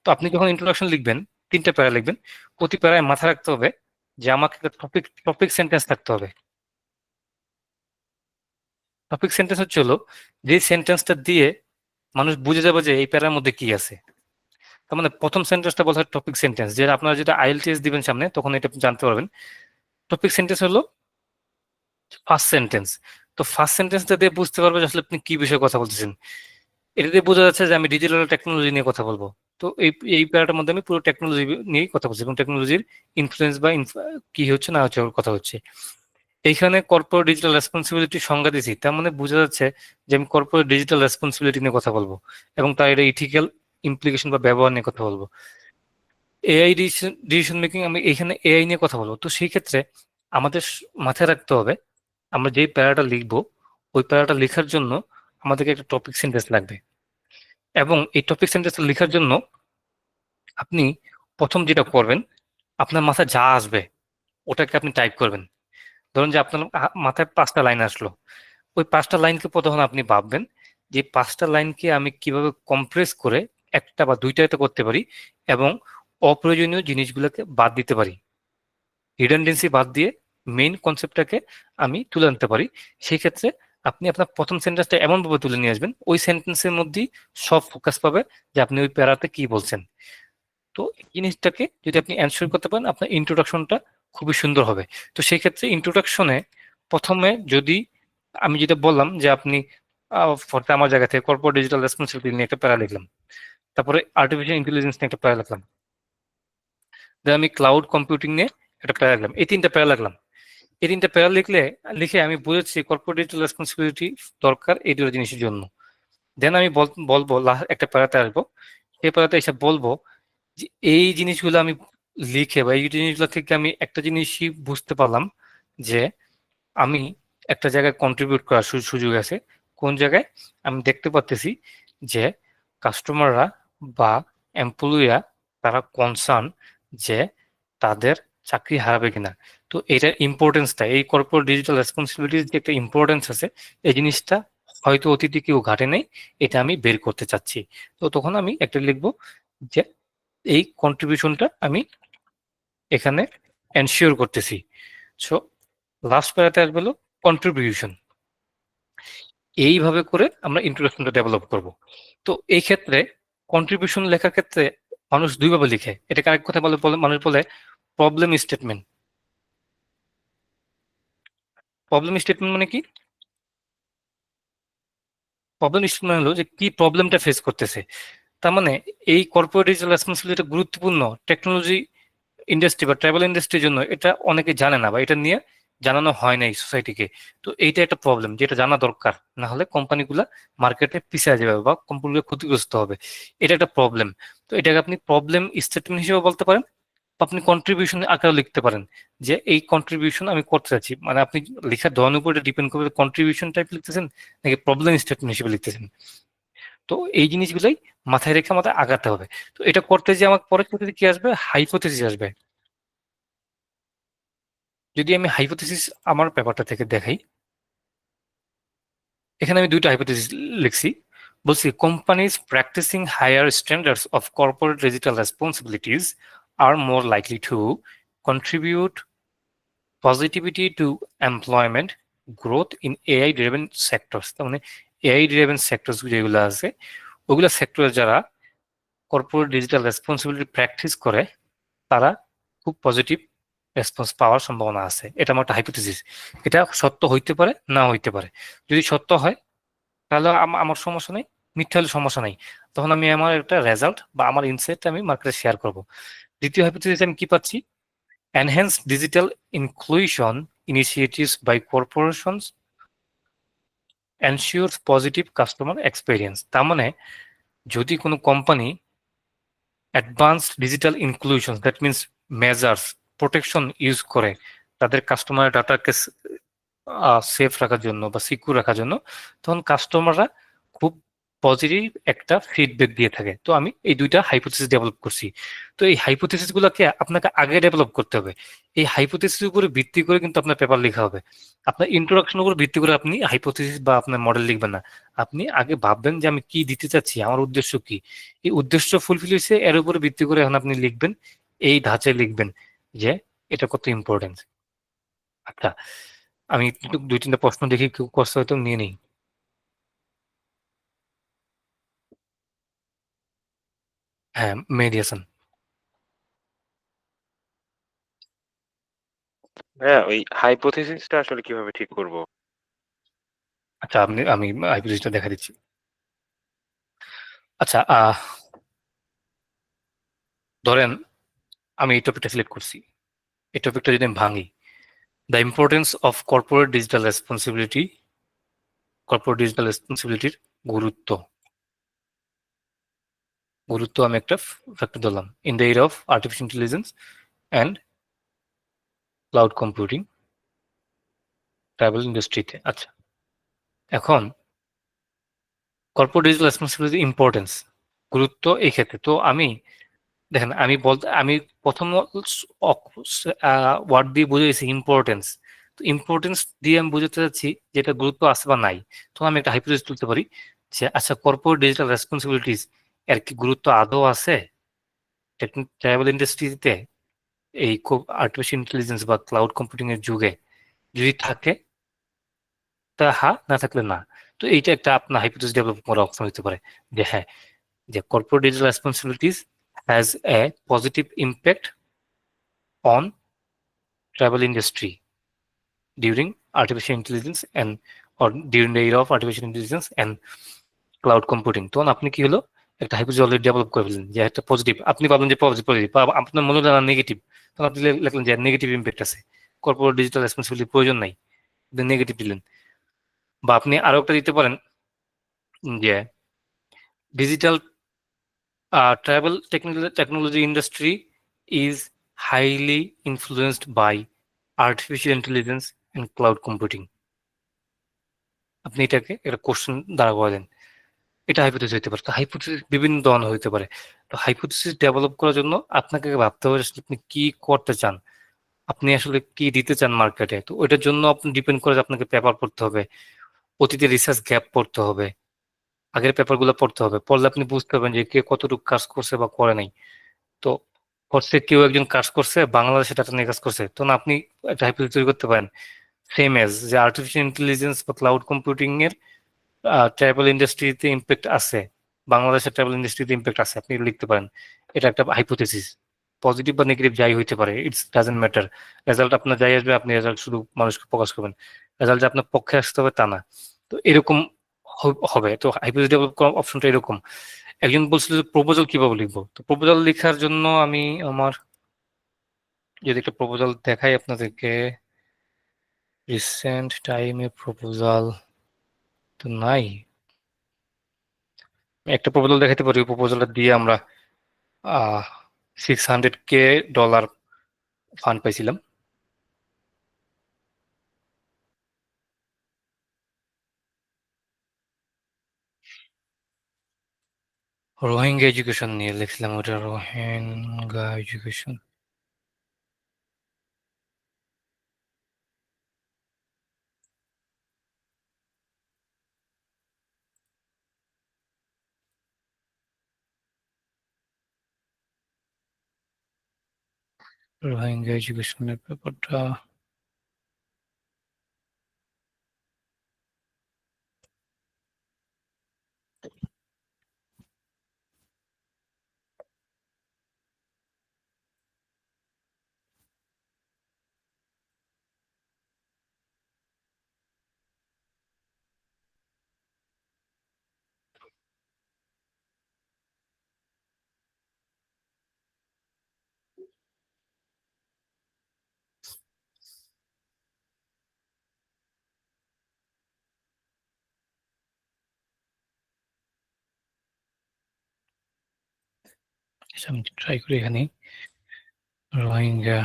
তো আপনি যখন ইন্ট্রোডাকশন লিখবেন, 3টা প্যারা লিখবেন। প্রতি প্যারায় মাথায় রাখতে হবে যে আমাকে একটা টপিক সেন্টেন্স থাকতে হবে। টপিক সেন্টেন্স হলো যে সেন্টেন্সটা দিয়ে মানুষ বুঝে যাবে যে এই প্যারার মধ্যে কি আছে। তার মানে প্রথম সেন্টেন্সটা বলা হয় টপিক সেন্টেন্স, যে আপনারা যেটা আইএলটিএস দিবেন সামনে তখন এটা আপনি জানতে পারবেন। টপিক সেন্টেন্স হলো ফার্স্ট সেন্টেন্স। তো ফার্স্ট সেন্টেন্সটা দিয়ে বুঝতে পারবে যে আসলে আপনি কি বিষয়ে কথা বলতেছেন। এটা দিয়ে বোঝা যাচ্ছে যে আমি ডিজিটাল টেকনোলজি নিয়ে কথা বলবো। তো এই প্যারাটার মধ্যে আমি পুরো টেকনোলজি নিয়েই কথা বলছি এবং টেকনোলজির ইনফ্লুয়েন্স বা কি হচ্ছে না হচ্ছে ওর কথা হচ্ছে। এইখানে কর্পোরেট ডিজিটাল রেসপন্সিবিলিটি সংজ্ঞা দিয়েছি, তার মানে বোঝা যাচ্ছে যে আমি কর্পোরেট ডিজিটাল রেসপন্সিবিলিটি নিয়ে কথা বলবো এবং তার এটা ইথিক্যাল ইমপ্লিকেশন বা ব্যবহার নিয়ে কথা বলবো। এআই ডিসিশন মেকিং, আমি এখানে এআই নিয়ে কথা বলবো। তো সেই ক্ষেত্রে আমাদের মাথায় রাখতে হবে আমরা যে প্যারাটা লিখবো ওই প্যারাটা লেখার জন্য আমাদেরকে একটা টপিক সেন্টেন্স লাগবে, এবং এই টপিক সেন্টেন্স লেখার জন্য আপনি প্রথম যেটা করবেন, আপনার মাথায় যা আসবে ওটাকে আপনি টাইপ করবেন। ধরুন যে আপনার মাথায় 5টা লাইন আসলো, ওই 5টা লাইনকে প্রথম আপনি ভাববেন যে 5টা লাইনকে আমি কিভাবে কম্প্রেস করে একটা বা দুইটাতে করতে পারি এবং অপ্রয়োজনীয় জিনিসগুলোকে বাদ দিতে পারি, রিডান্ডেন্সি বাদ দিয়ে মেইন কনসেপ্টটাকে আমি তুলে আনতে পারি। সেই ক্ষেত্রে আপনি আপনার প্রথম সেন্টেন্সটা এমনভাবে তুলে নিয়ে আসবেন ওই সেন্টেন্সের মধ্যেই সব ফোকাস পাবে যে আপনি ওই প্যারাতে কি বলছেন। তো এই জিনিসটাকে যদি আপনি অ্যানসার করতে পারেন আপনার ইন্ট্রোডাকশনটা খুবই সুন্দর হবে। তো সেই ক্ষেত্রে ইন্ট্রোডাকশনে প্রথমে যদি আমি যেটা বললাম যে আপনি ফরতে আমার জায়গা থেকে কর্পোরেট ডিজিটাল রেসপন্সিবিলিটি নিয়ে একটা প্যারা লিখলাম, তারপরে আর্টিফিশিয়াল ইন্টেলিজেন্স নিয়ে একটা প্যারা লিখলাম, দেন আমি ক্লাউড কম্পিউটিং নিয়ে একটা প্যারা লিখলাম, এই 3টা প্যারা লিখলাম। এই 3টা প্যারা লিখে আমি বুঝেছি কর্পোরেট ডিজিটাল রেসপন্সিবিলিটি দরকার এই 2টা জিনিসের জন্য। দেন আমি বলবো একটা প্যারাতে আসবো, সেই প্যারাতে এসে বলবো যে এই জিনিসগুলো আমি লিখে বা এই জিনিসগুলো থেকে আমি একটা জিনিসই বুঝতে পারলাম যে আমি একটা জায়গায় কন্ট্রিবিউট করার সুযোগ আছে। কোন জায়গায়? আমি দেখতে পাচ্তেছি যে কাস্টমাররা বা এমপ্লয়িরা তারা কনসার্ন যে তাদের চাকরি হারাবে কিনা। তো এটার ইম্পর্টেন্সটা, এই কর্পোরেট ডিজিটাল রেসপন্সিবিলিটির যে একটা ইম্পর্টেন্স আছে এই জিনিসটা হয়তো অতীতে কেউ ঘাটে নেই, এটা আমি বের করতে চাচ্ছি। তো তখন আমি একটা লিখবো যে এই কন্ট্রিবিউশনটা আমি এখানে এনশিওর করতেছি। সো লাস্ট প্যারাতে আসবে হলো কন্ট্রিবিউশন। এইভাবে করে আমরা ইন্ট্রোডাকশনটা ডেভেলপ করব। তো এই ক্ষেত্রে কন্ট্রিবিউশন লেখার ক্ষেত্রে মানুষ দুইভাবে লিখে, এটাকে আরেক কথা মানুষ বলে প্রবলেম স্টেটমেন্ট। প্রবলেম স্টেটমেন্ট মানে কি? প্রবলেম স্টেটমেন্ট হলো যে কি প্রবলেমটা ফেস করতেছে। তার মানে এই কর্পোরেট ডিজিটাল রেসপন্সিবিলিটি গুরুত্বপূর্ণ টেকনোলজি ইন্ডাস্ট্রি বা ট্রাভেল ইন্ডাস্ট্রির জন্য, এটা অনেকে জানে না বা এটা নিয়ে জানানো হয় না এই সোসাইটিকে। তো এইটা একটা প্রবলেম যেটা জানা দরকার, না হলে কোম্পানিগুলা মার্কেটে পিছিয়ে যাবে বা কোম্পানিগুলো ক্ষতিগ্রস্ত হবে। এটা একটা প্রবলেম। তো এটাকে আপনি প্রবলেম স্টেটমেন্ট হিসেবে বলতে পারেন, বা আপনি কন্ট্রিবিউশন আকারে লিখতে পারেন যে এই কন্ট্রিবিউশন আমি করতে চাচ্ছি। মানে আপনি লেখার ধরনের উপর ডিপেন্ড করবে কন্ট্রিবিউশন টাইপ লিখতেছেন নাকি প্রবলেম স্টেটমেন্ট হিসেবে লিখতেছেন। তো এই জিনিসগুলাই মাথায় রেখে আমাদের আগাতে হবে। তো এটা করতে যে আমার পরের ক্ষেত্রে কি আসবে, হাইপোথেসিস আসবে। যদি আমি হাইপোথেসিস আমার পেপারটা থেকে দেখাই, এখানে আমি 2টা হাইপোথেসিস লিখছি। বলছি companies practicing higher standards of corporate digital responsibilities are more likely to contribute positivity to employment growth in AI driven sectors. তার মানে এআই ড্রিভেন সেক্টরস যেগুলো আছে ওগুলো সেক্টরে যারা কর্পোরেট ডিজিটাল রেসপন্সিবিলিটি প্র্যাকটিস করে তারা খুব পজিটিভ রেসপন্স পাওয়ার সম্ভাবনা আছে। এটা আমার একটা হাইপোথেসিস। এটা সত্য হইতে পারে না হইতে পারে। যদি সত্য হয় তাহলে আমার সমস্যা নেই, মিথ্যা হলে সমস্যা নেই। তখন আমি আমার একটা রেজাল্ট বা আমার ইনসাইট আমি মার্কেটে শেয়ার করব। দ্বিতীয় হাইপোথেসিস আমি কি পাচ্ছি, enhance digital inclusion initiatives by corporations ensures positive customer experience. তার মানে যদি কোনো company advanced digital inclusion that means measures protection use করে তাদের কাস্টমার ডাটাকে সেফ রাখার জন্য বা সিকিউর রাখার জন্য, তখন কাস্টমাররা খুব পজিটিভ একটা ফিডব্যাক দিয়ে থাকে। তো আমি এই দুইটা হাইপোথিসিস ডেভেলপ করছি। তো এই হাইপোথিসিস গুলোকে আপনাকে আগে ডেভেলপ করতে হবে। এই হাইপোথিসিস উপরে ভিত্তি করে কিন্তু আপনার পেপার লেখা হবে। আপনার ইন্ট্রোডাকশন উপর ভিত্তি করে আপনি হাইপোথিসিস বা আপনার মডেল লিখবেন না। আপনি আগে ভাববেন যে আমি কি দিতে চাচ্ছি, আমার উদ্দেশ্য কি। এই উদ্দেশ্য ফুলফিল হয়েছে, এর উপরে ভিত্তি করে এখন আপনি লিখবেন, এই ধাঁচে লিখবেন যে এটা কত ইম্পর্টেন্স। আচ্ছা, আমি একটু দুই তিনটা প্রশ্ন দেখি কেউ কষ্ট হয়তো নিয়ে নেই। হ্যাঁ, মেহেদী হাসান। হ্যাঁ, ওই হাইপোথিসিসটা আসলে কিভাবে ঠিক করব? আচ্ছা, আমি হাইপোথিসিসটা দেখা দিচ্ছি। আচ্ছা, ধরেন আমি এই টপিকটা সিলেক্ট করছি। এই টপিকটা যদি আমি ভাঙি, the importance of corporate digital রেসপন্সিবিলিটির গুরুত্ব গুরুত্ব আমি একটা ফ্যাক্টর ধরলাম in the area of artificial intelligence and cloud computing travel ইন্ডাস্ট্রিতে। আচ্ছা, এখন কর্পোরেট ডিজিটাল রেসপন্সিবিলিটি ইম্পর্টেন্স, গুরুত্ব এই ক্ষেত্রে। তো আমি দেখেন, আমি প্রথম ওয়ার্ড দিয়ে বুঝেছি ইম্পর্টেন্স। তো ইম্পর্টেন্স দিয়ে আমি বুঝতে চাচ্ছি যে এটা গুরুত্ব আছে বা নাই। তো আমি একটা হাইপোথিসিস তুলতে পারি যে আচ্ছা, কর্পোরেট ডিজিটাল রেসপন্সিবিলিটিস এর কি গুরুত্ব আদৌ আছে ট্রাভেল ইন্ডাস্ট্রিতে এই আর্টিফিশিয়াল ইন্টেলিজেন্স বা ক্লাউড কম্পিউটিং এর যুগে? যদি থাকে তা হ্যাঁ, না থাকলে না। তো এইটা একটা আপনার হাইপোথিসিস ডেভেলপ করা অপশন হতে পারে যে হ্যাঁ, যে corporate digital responsibilities has a positive impact on travel industry during artificial intelligence and or during the era of artificial intelligence and cloud computing। তখন আপনি কি হলো, একটা হাইপোথিসিস অলরেডি ডেভেলপ করে ফেললেন যে একটা পজিটিভ, আপনি ভাবলেন যে পজিটিভ পজিটিভ, বা আপনার মনে হলো না নেগেটিভ, তখন আপনি লিখলেন যে নেগেটিভ ইম্প্যাক্ট আছে, কর্পোরেট ডিজিটাল রেসপন্সিবিলিটি প্রয়োজন নাই, নেগেটিভ দিলেন। বা আপনি আরো একটা দিতে পারেন যে digital travel technology industry is highly influenced by artificial intelligence and cloud computing। আপনি এটাকে একটা কোশ্চেন দ্বারা বলেন, এটা হাইপোথিসিস হতে পারে। তো হাইপোথিসিস বিভিন্ন ধরনের হতে পারে। তো হাইপোথিসিস ডেভেলপ করার জন্য আপনাকে ভাবতে হবে আসলে আপনি কি করতে চান, আপনি আসলে কি দিতে চান মার্কেটে। তো ওইটার জন্য আপনি ডিপেন্ড করে যে আপনাকে পেপার পড়তে হবে, অতীতে রিসার্চ গ্যাপ পড়তে হবে, আগের পেপারগুলো পড়তে হবে। পড়লে আপনি বুঝতে পারবেন যে কে কতটুকু কাজ করছে বা করে নাই। তো করছে, কেউ একজন কাজ করছে বাংলাদেশে ডাটা নিয়ে কাজ করছে, তখন আপনি একটা হাইপোথিসিস তৈরি করতে পারেন সেম এজ যে আর্টিফিশিয়াল ইন্টেলিজেন্স বা ক্লাউড কম্পিউটিং এর ট্রাভেল ইন্ডাস্ট্রিতে ইম্প্যাক্ট আছে, বাংলাদেশের ট্রাভেল ইন্ডাস্ট্রিতে ইম্প্যাক্ট আছে, আপনি লিখতে পারেন। এটা একটা হাইপোথিসিস, পজিটিভ বা নেগেটিভ যাই হইতে পারে, ইটস ডাজেন্ট ম্যাটার। রেজাল্ট আপনার যাই আসবে, আপনি রেজাল্ট শুধু মানুষকে প্রকাশ করবেন, রেজাল্ট যে আপনার পক্ষে আসতে হবে তা না। তো এরকম হবে। তো হাইপোথিসিস ডেভেলপ করার অপশনটা এরকম। একজন বলছিল যে প্রপোজাল কিভাবে লিখবো। তো প্রপোজাল লেখার জন্য আমি আমার যদি একটা প্রপোজাল দেখাই আপনাদেরকে, রিসেন্ট টাইমে প্রপোজাল তো নাই। একটা প্রপোজাল দেখাতে পারি, ওই প্রপোজালটা দিয়ে আমরা $600K ফান্ড পাইছিলাম। রোহিঙ্গা এডুকেশন নিয়ে লিখছিলাম, ওটা রোহিঙ্গা এডুকেশন। রোহিঙ্গা এডুকেশনের ব্যাপারটা আমি ট্রাই করি এখানে রোহিঙ্গা।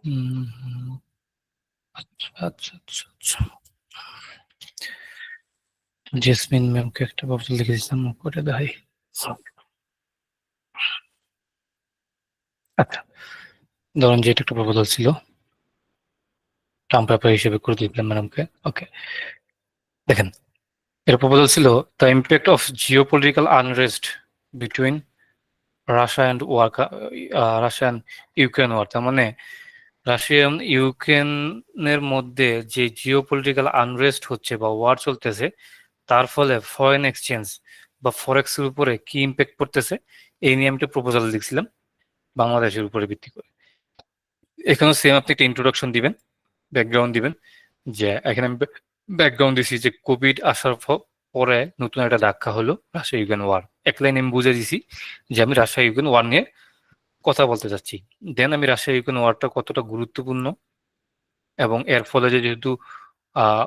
হুম, আচ্ছা আচ্ছা আচ্ছা আচ্ছা জেসমিন ম্যামকে একটা প্রপোজাল লিখে দিচ্ছিলাম করে দেখাই। আচ্ছা ধরুন যে এটা একটা প্রপোজাল ছিল, টার্ম পেপার হিসেবে করে দিলাম ম্যাডামকে। ওকে, দেখেন এর প্রপোজাল ছিল the impact of geopolitical unrest between Russia and Russia and Ukraine war. তার মানে রাশিয়ান ইউক্রেনের মধ্যে যে জিওপলিটিক্যাল আনরেস্ট হচ্ছে বা ওয়ার চলতেছে, তার ফলে ফরেন এক্সচেঞ্জ বা ফরেক্স এর উপরে কি ইম্প্যাক্ট পড়তেছে, এই নিয়ে আমি একটা প্রপোজাল লিখছিলাম বাংলাদেশের উপরে ভিত্তি করে। এখানেও সেম আপনি একটা ইন্ট্রোডাকশন দিবেন, ব্যাকগ্রাউন্ড দিবেন, যে এখানে আমি ব্যাকগ্রাউন্ড দিছি যে কোভিড আসার পরে নতুন একটা ধাক্কা হলো রাশিয়া ইউক্রেন ওয়ার। এক লাইন আমি বুঝে দিছি যে আমি রাশিয়া ইউক্রেন ওয়ার নিয়ে কথা বলতে চাচ্ছি। দেন আমি রাশিয়া ইউক্রেন ওয়ারটা কতটা গুরুত্বপূর্ণ এবং এর ফলে যে যেহেতু আহ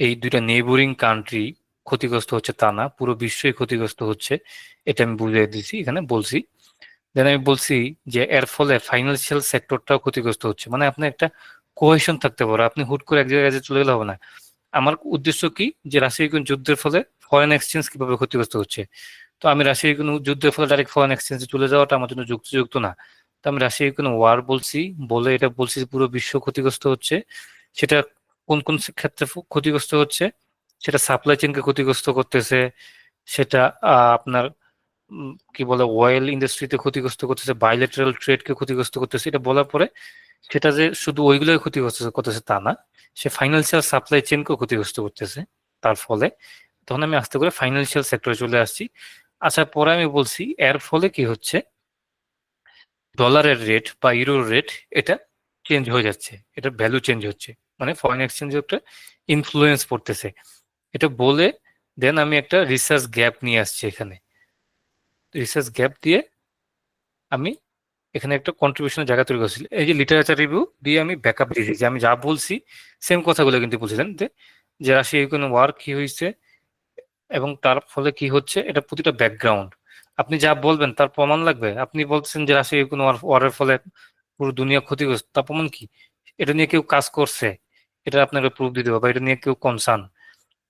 এই দুইটা নেইবরিং কান্ট্রি ক্ষতিগ্রস্ত হচ্ছে তা না, পুরো বিশ্বই ক্ষতিগ্রস্ত হচ্ছে, এটা আমি বুঝিয়ে দিছি এখানে বলছি। দেন আমি বলছি যে এর ফলে ফাইন্যান্সিয়াল সেক্টরটাও ক্ষতিগ্রস্ত হচ্ছে। মানে আপনার একটা কোহেশন থাকতে পারে, আপনি হুট করে এক জায়গায় চলে গেলে হবে না। আমার উদ্দেশ্য কি, যে রাশিয়া ইউক্রেন যুদ্ধের ফলে ফরেন এক্সচেঞ্জ কিভাবে ক্ষতিগ্রস্ত হচ্ছে। তো আমি রাশিয়া ইউক্রেন যুদ্ধের ফলে ডাইরেক্ট ফরেন এক্সচেঞ্জে চলে যাওয়াটা আমার জন্য যুক্তিযুক্ত না। তো আমি রাশিয়া ইউক্রেন ওয়ার বলছি, বলে এটা বলছি যে পুরো বিশ্ব ক্ষতিগ্রস্ত হচ্ছে। সেটা কোন কোন ক্ষেত্রে ক্ষতিগ্রস্ত হচ্ছে, সেটা সাপ্লাই চেনকে ক্ষতিগ্রস্ত করতেছে, সেটা আপনার কি বলে অয়েল ইন্ডাস্ট্রিতে ক্ষতিগ্রস্ত করতেছে, বাইলেটারাল ট্রেডকে ক্ষতিগ্রস্ত করতেছে। এটা বলার পরে সেটা যে শুধু ওইগুলোই ক্ষতিগ্রস্ত করতেছে তা না, সে ফাইন্যান্সিয়াল সাপ্লাই চেনকেও ক্ষতিগ্রস্ত করতেছে তার ফলে। তখন আমি আস্তে করে ফাইন্যান্সিয়াল সেক্টরে চলে আসছি। আসার পরে আমি বলছি এর ফলে কি হচ্ছে, ডলারের রেট বা ইউরোর রেট এটা চেঞ্জ হয়ে যাচ্ছে, এটা ভ্যালু চেঞ্জ হচ্ছে, মানে ফরেন এক্সচেঞ্জে একটা ইনফ্লুয়েন্স পড়তেছে। এটা বলে দেন আমি একটা রিসার্চ গ্যাপ নিয়ে আসছি এখানে। রিসার্চ গ্যাপ দিয়ে আমি এখানে একটা কন্ট্রিবিউশনের জায়গা তৈরি করছি। এই যে লিটারেচার রিভিউ দিয়ে আমি ব্যাকআপ দিয়েছি, যে আমি যা বলছি সেম কথাগুলো কিন্তু বলছিলেন, যে রাশিয়া ইউক্রেন ওয়ার কি হয়েছে এবং তার ফলে কি হচ্ছে, এটা প্রতিটা ব্যাকগ্রাউন্ড। আপনি যা বলবেন তার প্রমাণ লাগবে। আপনি বলছেন যে রাশিয়া ইউক্রেন ওয়ারের ফলে পুরো দুনিয়া ক্ষতিগ্রস্ত, তার প্রমাণ কি? এটা নিয়ে কেউ কাজ করছে, এটা আপনাকে প্রুফ দিতে হবে, বা এটা নিয়ে কেউ কনসার্ন,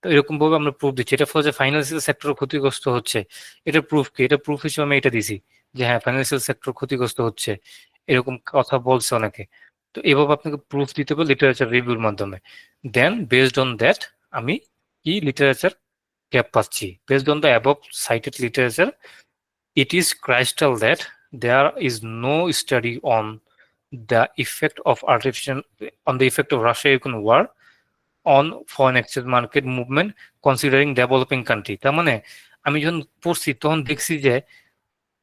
তো এরকম ভাবে আমরা প্রুফ দিচ্ছি। এটা ফলে যে ফাইন্যান্সিয়াল সেক্টর ক্ষতিগ্রস্ত হচ্ছে, এটা প্রুফ কি? এটা প্রুফ হিসেবে আমি এটা দিছি যে হ্যাঁ ফাইন্যান্সিয়াল সেক্টর ক্ষতিগ্রস্ত হচ্ছে, এরকম কথা বলছে অনেকে। তো এভাবে আপনাকে প্রুফ দিতে হবে লিটারেচার রিভিউর মাধ্যমে। দেন বেসড অন দ্যাট আমি কি লিটারেচার গ্যাপ পাচ্ছি, based on the above cited literature it is crystal that there is no study on the effect of Russia-Ukraine war on foreign exchange market movement considering developing country। তার মানে আমি যখন পড়ছি তখন দেখছি যে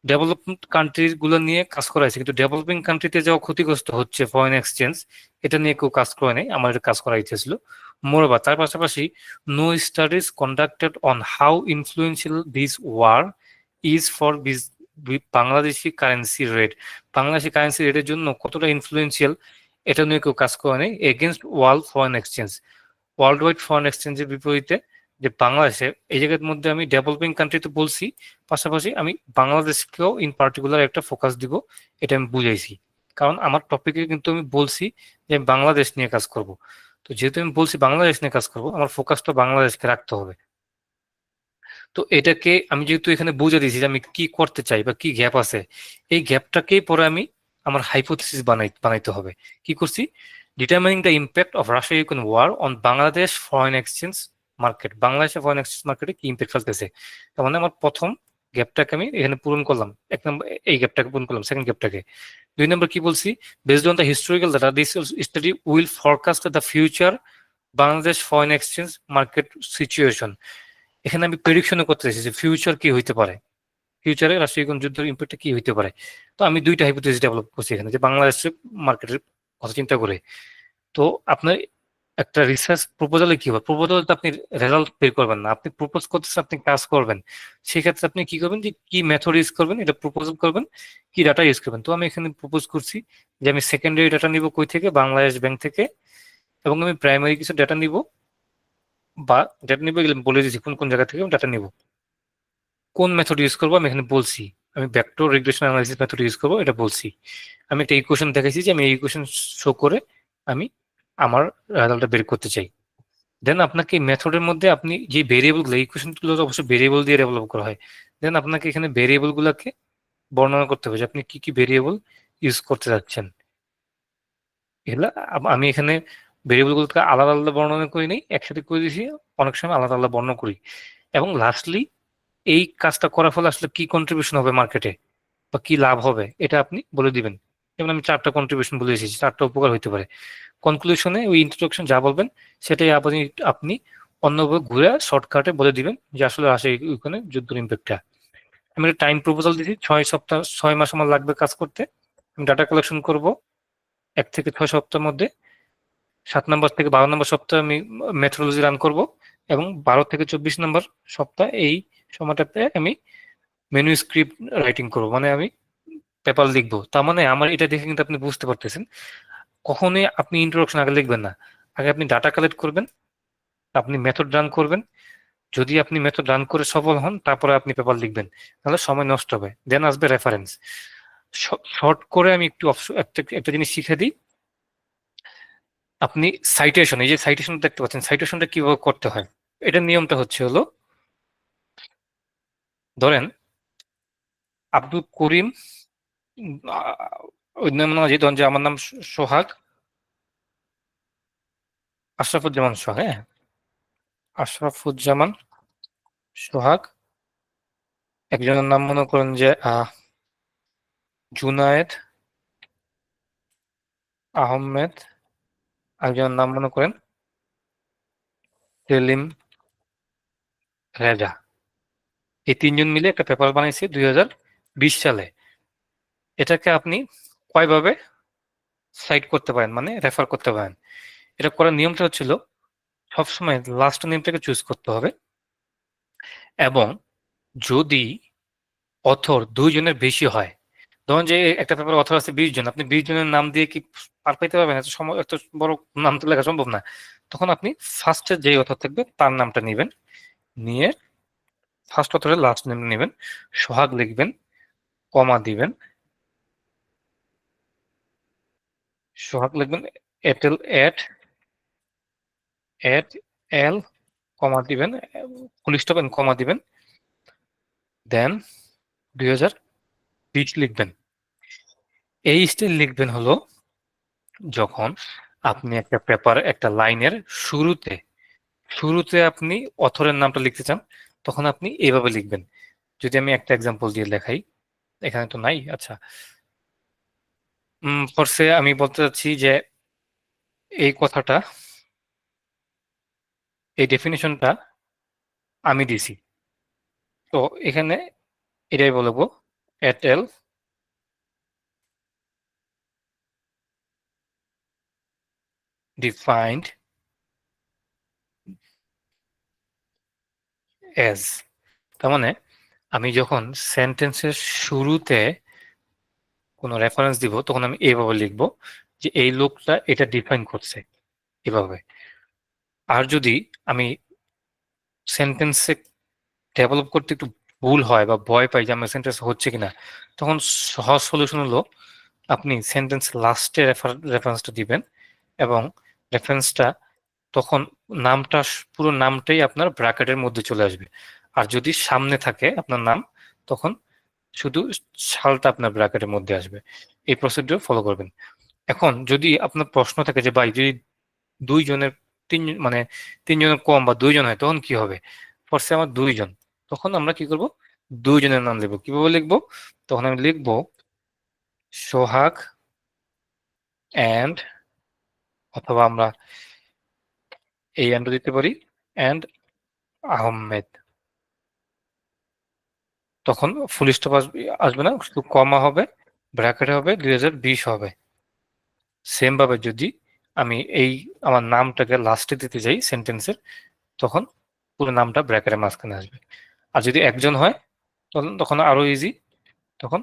ডেভেলপমেন্ট কান্ট্রি গুলো নিয়ে কাজ করা হয়েছে, কিন্তু ডেভেলপিং কান্ট্রিতে যাওয়া ক্ষতিগ্রস্ত হচ্ছে ফরেন এক্সচেঞ্জ, এটা নিয়ে কেউ কাজ করে নাই। আমার এটা কাজ করা ইচ্ছা ছিল। মোরওভার তার পাশাপাশি no studies conducted on how influential this war is for Bangladeshi currency rate. Bangladeshi currency রেটের জন্য কতটা ইনফ্লুয়েন্সিয়াল, এটা নিয়ে কেউ কাজ করে নেই। Against world foreign exchange, world wide foreign এক্সচেঞ্জের বিপরীতে যে বাংলাদেশে, এই জায়গার মধ্যে আমি ডেভেলপিং কান্ট্রিতে বলছি, পাশাপাশি আমি বাংলাদেশকেও ইন পার্টিকুলার একটা ফোকাস দিব, এটা আমি বুঝাইছি। কারণ আমার টপিকে কিন্তু আমি বলছি যে আমি বাংলাদেশ নিয়ে কাজ করব। তো যেহেতু আমি বলছি বাংলাদেশ নিয়ে কাজ করব, আমার ফোকাসটা বাংলাদেশকে রাখতে হবে। তো এটাকে আমি যেহেতু এখানে বুঝে দিয়েছি যে আমি কি করতে চাই বা কি গ্যাপ আছে, এই গ্যাপটাকেই পরে আমি আমার হাইপোথিসিস বানাইতে হবে। কি করছি, determining the impact of Russia Ukraine war on Bangladesh foreign exchange market. বাংলাদেশের ফরেন এক্সচেঞ্জ মার্কেটে কি ইম্প্যাক্ট ফেলতেছে। তার মানে আমার প্রথম গ্যাপটাকে আমি এখানে পূরণ করলাম, এক নম্বর এই গ্যাপটাকে পূরণ করলাম, সেকেন্ড গ্যাপটাকে। দুই নম্বর কি বলছি, based on the historical data this study will forecast the future Bangladesh foreign exchange market situation. এখানে আমি প্রেডিকশনও করতে চাইছি যে ফিউচার কি হইতে পারে, ফিউচারে রাশিয়া ইউক্রেন যুদ্ধের ইম্প্যাক্টটা কি হইতে পারে। তো আমি দুইটা হাইপোথিসিস ডেভেলপ করছি এখানে, যে বাংলাদেশের মার্কেটের কথা চিন্তা করে। তো আপনার একটা রিসার্চ প্রপোজালে কি হবে, প্রপোজালে তো আপনি রেজাল্ট বের করবেন না, আপনি প্রপোজ করতেছেন, আপনি কাজ করবেন। সেক্ষেত্রে আপনি কি করবেন, যে কি মেথড ইউজ করবেন, এটা প্রপোজাল করবেন, কি ডাটা ইউজ করবেন। তো আমি এখানে প্রপোজ করছি যে আমি সেকেন্ডারি ডাটা নিব কই থেকে, বাংলাদেশ ব্যাংক থেকে, এবং আমি প্রাইমারি কিছু ডাটা নিব, বা ডাটা নিব এগুলো বলে দিচ্ছি কোন কোন জায়গা থেকে ডাটা নিব, কোন মেথড ইউজ করবো আমি এখানে বলছি। আমি vector regression analysis method use করবো, এটা বলছি। আমি একটা ইকুয়েশন দেখাইছি যে আমি এই ইকুয়েশন শো করে আমি আমার রেজাল্টটা বের করতে চাই। দেন আপনাকে মেথডের মধ্যে আপনি যে ভেরিয়েবল গুলো, ইকুয়েশন গুলো অবশ্যই ভেরিয়েবল দিয়ে ডেভেলপ করা হয়। দেন আপনাকে এখানে ভেরিয়েবল গুলাকে বর্ণনা করতে হবে যে আপনি কি কি ভেরিয়েবল ইউজ করতে যাচ্ছেন। এগুলা আমি এখানে ভেরিয়েবল গুলোকে আলাদা আলাদা বর্ণনা করি নাই, একসাথে করে দিয়েছি, অনেক সময় আলাদা আলাদা বর্ণনা করি। এবং লাস্টলি এই কাজটা করার ফলে আসলে কি কন্ট্রিবিউশন হবে মার্কেটে বা কি লাভ হবে এটা আপনি বলে দিবেন। যেমন আমি 4টা কন্ট্রিবিউশন বলে এসেছি, 4টা উপকার হইতে পারে। কনক্লুশনে ওই ইন্ট্রোডাকশন যা বলবেন সেটাই আপনি আপনি অন্যভাবে ঘুরে শর্টকাটে বলে দিবেন যে আসলে আসে ওইখানে যুদ্ধের ইম্প্যাক্টটা। আমি একটা টাইম প্রপোজাল দিচ্ছি, 6 মাস আমার লাগবে কাজ করতে। আমি ডাটা কালেকশন করব 1 থেকে 6 সপ্তাহের মধ্যে। 7 নম্বর থেকে 12 নম্বর সপ্তাহে আমি মেথোডোলজি রান করব, এবং 12 থেকে 24 নম্বর সপ্তাহ এই সময়টাতে আমি মেনু স্ক্রিপ্ট রাইটিং করব, মানে আমি পেপার লিখবো। তার মানে আমার এটা দেখে কিন্তু আপনি বুঝতে পারতেছেন কখনোই আপনি ইন্ট্রোডাকশন আগে লিখবেন না। আগে আপনি ডাটা কালেক্ট করবেন, আপনি মেথড রান করবেন। যদি আপনি মেথড রান করে সফল হন তারপরে আপনি পেপার লিখবেন, তাহলে সময় নষ্ট হবে। দেন আসবে রেফারেন্স। শর্ট করে আমি একটু একটা জিনিস শিখে দিই। আপনি সাইটেশন, এই যে সাইটেশন দেখতে পাচ্ছেন, সাইটেশনটা কিভাবে করতে হয়, এটার নিয়মটা হলো ধরেন আব্দুল করিম, ওই নাম না, যে ধরেন যে আমার নাম সোহাগ, আশরাফুজ্জামান সোহাগ, হ্যাঁ, আশরাফুজ্জামান সোহাগ। একজনের নাম মনে করেন যে জুনায়েদ আহমেদ, একজনের নাম মনে করেন সেলিম রেজা। এই 3জন মিলে একটা পেপার বানাইছে 2020 সালে। এটাকে আপনি কয়ভাবে সাইট করতে পারেন, মানে রেফার করতে পারেন। এটা করার নিয়মটা হচ্ছিল সবসময় লাস্ট নেমটাকে চুজ করতে হবে, এবং যদি অথর 2 জনের বেশি হয়, ধরুন যে একটা পেপার অথর আছে 20 জন, আপনি 20 জনের নাম দিয়ে কি পার পাইতে পারবেন? এত বড় নাম তো লেখা সম্ভব না। তখন আপনি ফার্স্টে যে অথর থাকবে তার নামটা নেবেন, নিয়ে ফার্স্ট অথরের লাস্ট নেম নেবেন, সোহাগ লিখবেন, কমা দিবেন, সোহাগ লিখবেন, এটেল এট এল, কমা দিবেন, ফুল স্টপ এন্ড কমা দিবেন, দেন 2020 লিখবেন। এই স্টাইল লিখবেন হলো যখন আপনি একটা পেপার একটা লাইনের শুরুতে শুরুতে আপনি অথরের নামটা লিখতে চান, তখন আপনি এইভাবে লিখবেন। যদি আমি একটা এক্সাম্পল দিয়ে লেখাই, এখানে তো নাই। আচ্ছা, ফরসে আমি বলতে চাচ্ছি যে এই কথাটা, এই ডেফিনেশনটা আমি দিছি, তো এখানে এটাই বলবো এটেল ডিফাইন্ড এজ। তার মানে আমি যখন সেন্টেন্সের শুরুতে কোনো রেফারেন্স দিব তখন আমি এইভাবে লিখবো যে এই লোকটা এটা ডিফাইন করছে এভাবে। আর যদি আমি সেন্টেন্সে ডেভেলপ করতে একটু ভুল হয় বা ভয় পাই যে আমার সেন্টেন্স হচ্ছে কিনা, তখন সহজ সলিউশন হলো আপনি সেন্টেন্স লাস্টে রেফারেন্সটা দিবেন, এবং রেফারেন্সটা তখন নামটা পুরো নামটাই আপনার ব্র্যাকেটের মধ্যে চলে আসবে। আর যদি সামনে থাকে আপনার নাম, তখন শুধু সালটা আপনার ব্র্যাকেটের মধ্যে আসবে। এই প্রসিডিউর ফলো করবেন। এখন যদি আপনার প্রশ্ন থাকে যে ভাই যদি 2 জনের 3 মানে 3 জনের কম বা 2 জন হয় তখন কি হবে? ফরসে আমার 2 জন, তখন আমরা কি করব? 2 জনের নাম লিখবো। কিভাবে লিখবো? তখন আমি লিখবো সোহাগ এন্ড, অথবা আমরা এই এন্ড দিতে পারি, এন্ড আহমেদ। তখন ফুল স্টপ আসবে না, শুধু কমা হবে, ব্র্যাকেট হবে, 2020 হবে। সেম ভাবে যদি আমি এই আমার নামটাকে লাস্টে দিতে যাই সেন্টেন্সের, তখন পুরো নামটা ব্র্যাকেটের মাঝখানে আসবে। আর যদি একজন হয় তখন আরো ইজি, তখন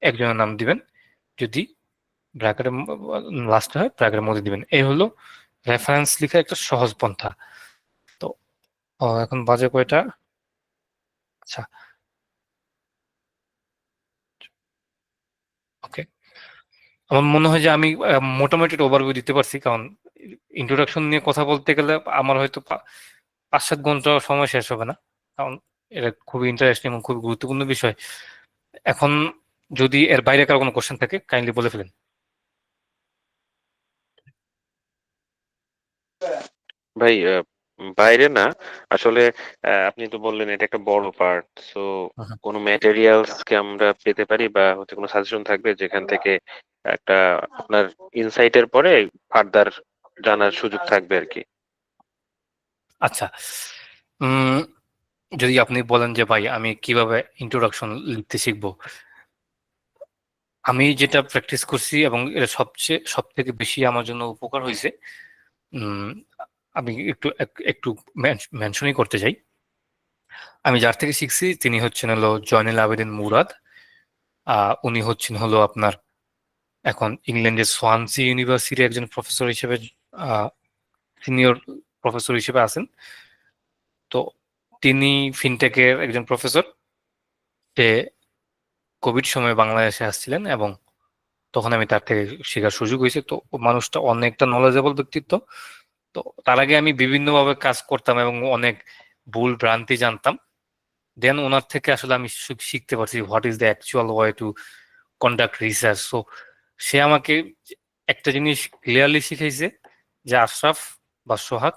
একজনের নাম দিবেন, যদি ব্র্যাকেটের লাস্টে হয় ব্র্যাকেটের মধ্যে দিবেন। এই হলো রেফারেন্স লেখার একটা সহজ পন্থা। তো এখন বাজে কয়টা? আচ্ছা, আমার মনে হয় যে আমি মোটামুটি ওভারভিউ দিতে পারছি, কারণ ইন্ট্রোডাকশন নিয়ে কথা বলতে গেলে আমার হয়তো 5-7 ঘন্টা সময় শেষ হবে না, কারণ এটা খুবই ইন্টারেস্টিং এবং খুবই গুরুত্বপূর্ণ বিষয়। এখন যদি এর বাইরে কারো কোনো কোশ্চেন থাকে কাইন্ডলি বলে ফেলেন। ভাই বাইরে না, আসলে আপনি তো বললেন এটা একটা বড় পার্ট, সো কোনো ম্যাটেরিয়ালস কি আমরা পেতে পারি, বা হচ্ছে কোনো সাজেশন থাকবে যেখান থেকে একটা আপনার ইনসাইটের পরে ফার্দার জানার সুযোগ থাকবে আর কি? আচ্ছা, উম যদি আপনি বলেন যে ভাই আমি কিভাবে ইন্ট্রোডাকশন লিখতে শিখবো, আমি যেটা প্র্যাকটিস করছি এবং এটা সব থেকে বেশি আমার জন্য উপকার হয়েছে, উম আমি একটু মেনশনই করতে চাই। আমি যার থেকে শিখছি তিনি হচ্ছেন হলো জয়নুল আবেদিন মুরাদ। উনি হচ্ছেন হলো আপনার এখন ইংল্যান্ডের সোয়ানসি ইউনিভার্সিটির একজন প্রফেসর হিসেবে, সিনিয়র প্রফেসর হিসেবে আছেন। তো তিনি ফিনটেকের একজন প্রফেসর, সে কোভিড সময়ে বাংলাদেশে আসছিলেন এবং তখন আমি তার থেকে শেখার সুযোগ হয়েছে। তো মানুষটা অনেকটা নলেজেবল ব্যক্তিত্ব। তো তার আগে আমি বিভিন্নভাবে কাজ করতাম এবং অনেক ভুল ভ্রান্তি জানতাম। দেন ওনার থেকে আসলে আমি শিখতে পারছি what is the actual way to conduct research. So সে আমাকে একটা জিনিস ক্লিয়ারলি শিখাইছে যে আশরাফ বা সোহাগ,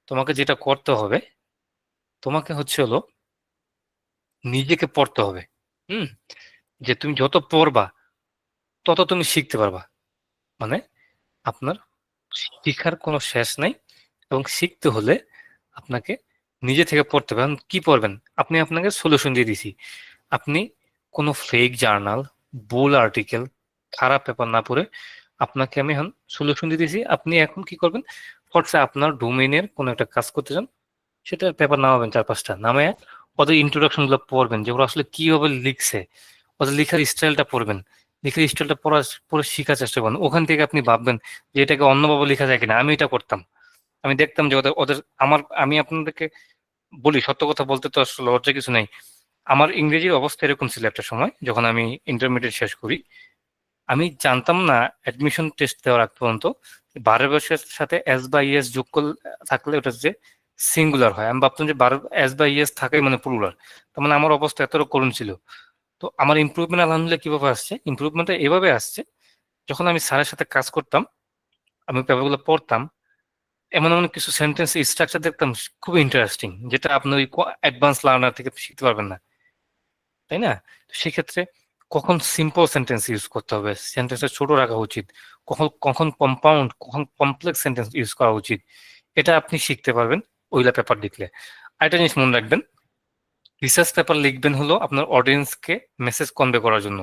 তোমাকে যেটা করতে হবে, তোমাকে হচ্ছে হলো নিজেকে পড়তে হবে। হুম, যে তুমি যত পড়বা তত তুমি শিখতে পারবা। মানে আপনার শিখার কোনো শেষ নাই, এবং শিখতে হলে আপনাকে নিজে থেকে পড়তে হবে। এখন কি পড়বেন? আপনি আপনাকে সলিউশন দিয়ে দিছি। আপনি কোনো ফেক জার্নাল, ভুল আর্টিকেল, খারাপ পেপার না পড়ে আপনাকে আমি এখন সলিউশন দিয়ে দিছি। আপনি এখন কি করবেন? হোয়াটসঅ্যাপ আপনার ডোমেইনের কোনো একটা কাজ করতে চান, সেটার পেপার নামাবেন 4-5টা, নামে ওদের ইন্ট্রোডাকশন গুলো পড়বেন যে ওরা আসলে কিভাবে লিখছে, ওদের লেখার স্টাইলটা পড়বেন। লেখার স্টাইলটা পড়ে শেখার চেষ্টা করবেন। ওখান থেকে আপনি ভাববেন যে এটাকে অন্যভাবে লেখা যায় কিনা। আমি এটা করতাম, আমি দেখতাম যে ওদের ওদের আমি আপনাদেরকে বলি, সত্য কথা বলতে তো আসলে লজ্জা কিছু নেই। আমার ইংরেজির অবস্থা এরকম ছিল একটা সময়, যখন আমি ইন্টারমিডিয়েট শেষ করি। আমি জানতাম না অ্যাডমিশন টেস্ট দেওয়ার আগ পর্যন্ত বারের বয়সের সাথে এস বা ইএস যোগ থাকলে ওটা যে সিঙ্গুলার হয়। আমি ভাবতাম যে বারের এস বা ইএস থাকাই মানে প্লুরাল। তার মানে আমার অবস্থা এতটা করুণ ছিল। তো আমার ইমপ্রুভমেন্ট আলহামদুলিল্লাহ কিভাবে আসছে? ইমপ্রুভমেন্টটা এভাবে আসছে, যখন আমি স্যারের সাথে কাজ করতাম, আমি পেপারগুলো পড়তাম, এমন এমন কিছু সেন্টেন্স স্ট্রাকচার দেখতাম খুব ইন্টারেস্টিং, যেটা আপনি ওই অ্যাডভান্স লার্নার থেকে শিখতে পারবেন না, তাই না? তো সেক্ষেত্রে কখন সিম্পল সেন্টেন্স ইউজ করতে হবে, সেন্টেন্সটা ছোট রাখা উচিত, কখন কখন কম্পাউন্ড, কখন কমপ্লেক্স সেন্টেন্স ইউজ করা উচিত, এটা আপনি শিখতে পারবেন ওইলা পেপার লিখলে। আরেকটা জিনিস মনে রাখবেন, রিসার্চ পেপার লিখবেন হলো আপনার অডিয়েন্সকে মেসেজ কনভে করার জন্য।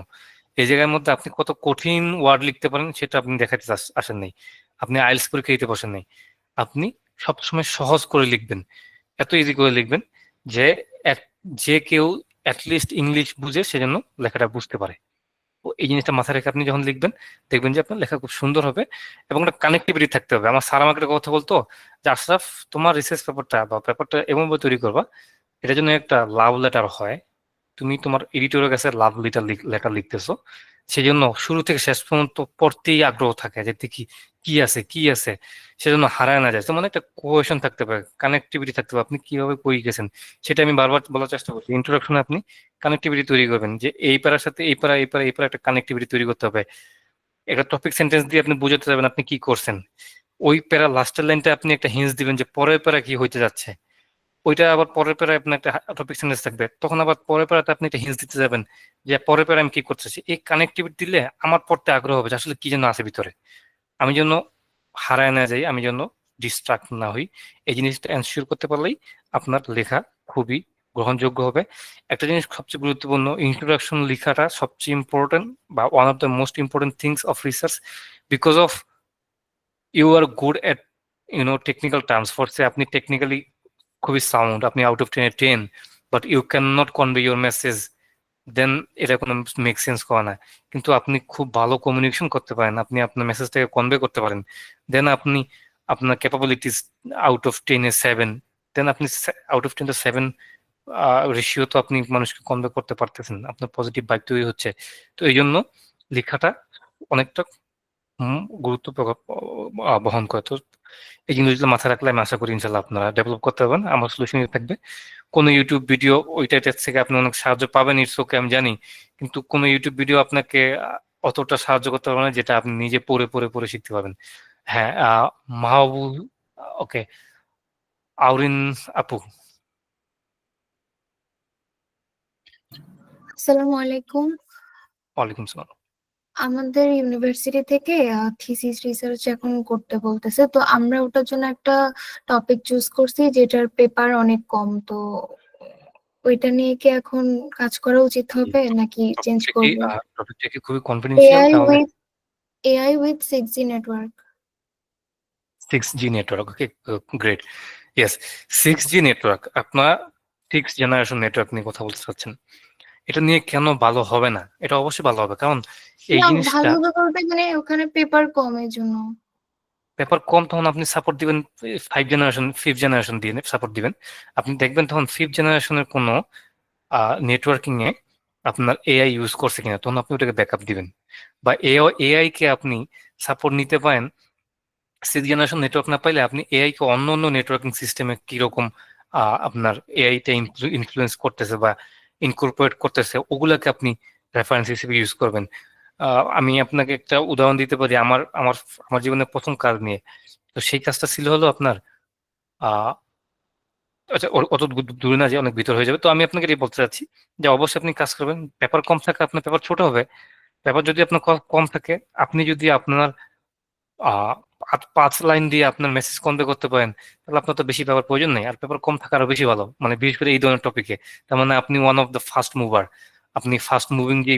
এই জায়গার মধ্যে আপনি কত কঠিন ওয়ার্ড লিখতে পারেন সেটা আপনি দেখাতে আসেন নাই, আপনি আইএলটিএস পরীক্ষা দিতে বসেন নাই। আপনি সবসময় সহজ করে লিখবেন, এত ইজি করে লিখবেন যে যে কেউ অ্যাটলিস্ট ইংলিশ বুঝে সেজন্য লেখাটা বুঝতে পারে। তো এই জিনিসটা মাথায় রেখে আপনি যখন লিখবেন, দেখবেন যে আপনার লেখা খুব সুন্দর হবে এবং একটা কানেক্টিভিটি থাকতে হবে। আমার স্যার আমাকে একটা কথা বলতো যে আশরাফ, তোমার রিসার্চ পেপারটা বা পেপারটা এমনভাবে তৈরি করবা এটা জন্য একটা লাভ লেটার হয়। তুমি তোমার এডিটরের কাছে লাভ লেটার লিখতেছো, সেই জন্য শুরু থেকে শেষ পর্যন্ত পড়তেই আগ্রহ থাকে যে দেখি কি আছে কি আছে, সেজন্য হারায় না যায়। তো মানে একটা কোহেশন থাকতে পারে, কানেক্টিভিটি থাকতে হবে, আপনি কিভাবে কই গেছেন সেটা আমি বারবার বলার চেষ্টা করছি। ইন্ট্রোডাকশনে আপনি কানেক্টিভিটি তৈরি করবেন যে এই প্যারার সাথে এই প্যারা একটা কানেক্টিভিটি তৈরি করতে হবে। একটা টপিক সেন্টেন্স দিয়ে আপনি বুঝাতে যাবেন আপনি কি করছেন, ওই প্যারা লাস্টের লাইনটা আপনি একটা হিন্স দিবেন যে পরের প্যারা কি হইতে যাচ্ছে, ওইটা আবার পরের প্যারায় আপনার একটা টপিক সেন্টেন্স থাকবে, তখন আবার পরের প্যারাতে আপনি একটা হিন্স দিতে যাবেন যে পরের প্যারা আমি কি করতেছি। এই কানেক্টিভিটি দিলে আমার পড়তে আগ্রহ হবে যে আসলে কি যেন আছে ভিতরে, আমি যেন হারায় না যাই, আমি যেন ডিস্ট্রাক্ট না হই। এই জিনিসটা এনশিওর করতে পারলেই আপনার লেখা খুবই গ্রহণযোগ্য হবে। একটা জিনিস সবচেয়ে গুরুত্বপূর্ণ, ইন্ট্রোডাকশন লেখাটা সবচেয়ে ইম্পর্টেন্ট বা one of the most important things of research, because of you are good at technical terms. For আপনি টেকনিক্যালি খুবই সাউন্ড, আপনি আউট অফ 10-এ 10, but you can not convey your message, then এটা কোনো make sense করে না। কিন্তু আপনি খুব ভালো কমিউনিকেশন করতে পারেন, আপনি আপনার মেসেজটাকে কনভে করতে পারেন, দেন আপনি আপনার ক্যাপাবিলিটিস আউট অফ 10-এ 7, দেন আপনি আউট অফ 10-এ 7 রেশিও তো আপনি মানুষকে কনভে করতে পারতেছেন, আপনার পজিটিভ ভাইব তৈরি হচ্ছে। তো এই জন্য লেখাটা অনেকটা গুরুত্ব বহন করে। তো এই জিনিসগুলো মাথায় রাখলে আমি আশা করি ইনশাল্লাহ আপনারা ডেভেলপ করতে পারবেন। আমার সলিউশন থাকবে কোনো ইউটিউব ভিডিও ওইটা থেকে আপনি অনেক সাহায্য পাবেন, ইটস ওকে, আমি জানি, কিন্তু কোনো ইউটিউব ভিডিও আপনাকে অতটা সাহায্য করতে পারবে না যেটা আপনি নিজে পড়ে পড়ে পড়ে শিখতে পারবেন। হ্যাঁ, মাহবুব, ওকে, আউরিন আপু। আসসালামু আলাইকুম। ওয়ালাইকুম সালাম। আমাদের ইউনিভার্সিটি থেকে থিসিস রিসার্চ এখন করতে বলতেছে, তো আমরা ওটার জন্য একটা টপিক চুজ করছি যেটার পেপার অনেক কম। তো ওইটা নিয়ে কি এখন কাজ করা উচিত হবে নাকি চেঞ্জ করব? টপিকটা কি খুবই কনফিডেন্সিয়াল? তাহলে AI with 6G network. 6G network, okay, great. Yes, 6G network, আপনার 6th জেনারেশন নেটওয়ার্ক নিয়ে কথা বলতে চাচ্ছেন। এটা নিয়ে কেন ভালো হবে না? এটা অবশ্যই ভালো হবে, কারণ এই না, জিনিসটা ভালো হবে বলতে মানে ওখানে পেপার কম এর জন্য। পেপার কম, তখন আপনি সাপোর্ট দিবেন 5th জেনারেশন 5th জেনারেশন দিয়ে সাপোর্ট দিবেন। আপনি দেখবেন তখন 5th জেনারেশনের কোনো নেটওয়ার্কিং এ আপনার এআই ইউজ করছে কিনা, তখন আপনি ওটাকে ব্যাকআপ দিবেন। বা এআই কে আপনি সাপোর্ট নিতে পারেন 6th জেনারেশন নেটওয়ার্ক না পাইলে আপনি এআই কে অন্য অন্য নেটওয়ার্কিং সিস্টেমে কিরকম আপনার এআইটা ইনফ্লুয়েন্স করতেছে বা ইনকর্পোরেট করতেছে, ওগুলাকে আপনি রেফারেন্স হিসেবে ইউজ করবেন। আমি আপনাকে একটা উদাহরণ দিতে পারি আমার আমার আমার জীবনের প্রথম কাজ নিয়ে। তো সেই কাজটা ছিল হলো আপনার আহ আচ্ছা, অত দূরে না, যে অনেক ভিতর হয়ে যাবে। তো আমি আপনাকে এটাই বলতে চাচ্ছি যে অবশ্যই আপনি কাজ করবেন, পেপার কম থাকে আপনার পেপার ছোট হবে। পেপার যদি আপনার কম থাকে, আপনি যদি আপনার 5 লাইন দিয়ে আপনার মেসেজ কনভে করতে পারেন, তাহলে আপনার তো বেশি পেপার প্রয়োজন নেই। আর পেপার কম থাকা আরো বেশি ভালো, মানে বিশেষ করে এই ধরনের টপিকে। তার মানে আপনি one of the fast mover. আপনি ফাস্ট মুভিং যে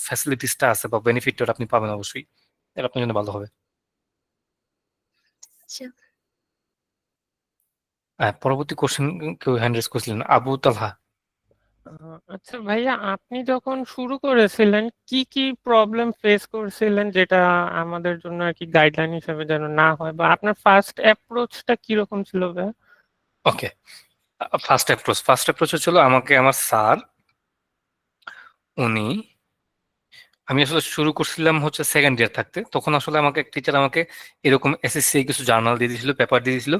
ফ্যাসিলিটিসটা আছে বা বেনিফিটটা আপনি পাবেন অবশ্যই, এটা আপনার জন্য ভালো হবে। আচ্ছা, পরবর্তী কোশ্চেন কেউ হ্যান্ড রেজ করেছিলেন, আবু তালহা। আচ্ছা ভাইয়া, আপনি যখন শুরু করেছিলেন কি কি প্রবলেম ফেস করছিলেন, যেটা আমাদের জন্য আর কি গাইডলাইন হিসেবে যেন না হয়, বা আপনার ফার্স্ট অ্যাপ্রোচটা কিরকম ছিল ভাইয়া? ওকে, ফার্স্ট অ্যাপ্রোচ হচ্ছিল আমাকে আমার স্যার, উনি, আমি আসলে শুরু করছিলাম হচ্ছে সেকেন্ড ইয়ার থাকতে, তখন আসলে আমাকে এক টিচার আমাকে এরকম এসএসসি কিছু জার্নাল দিয়ে দিয়েছিল, পেপার দিয়ে দিয়েছিল।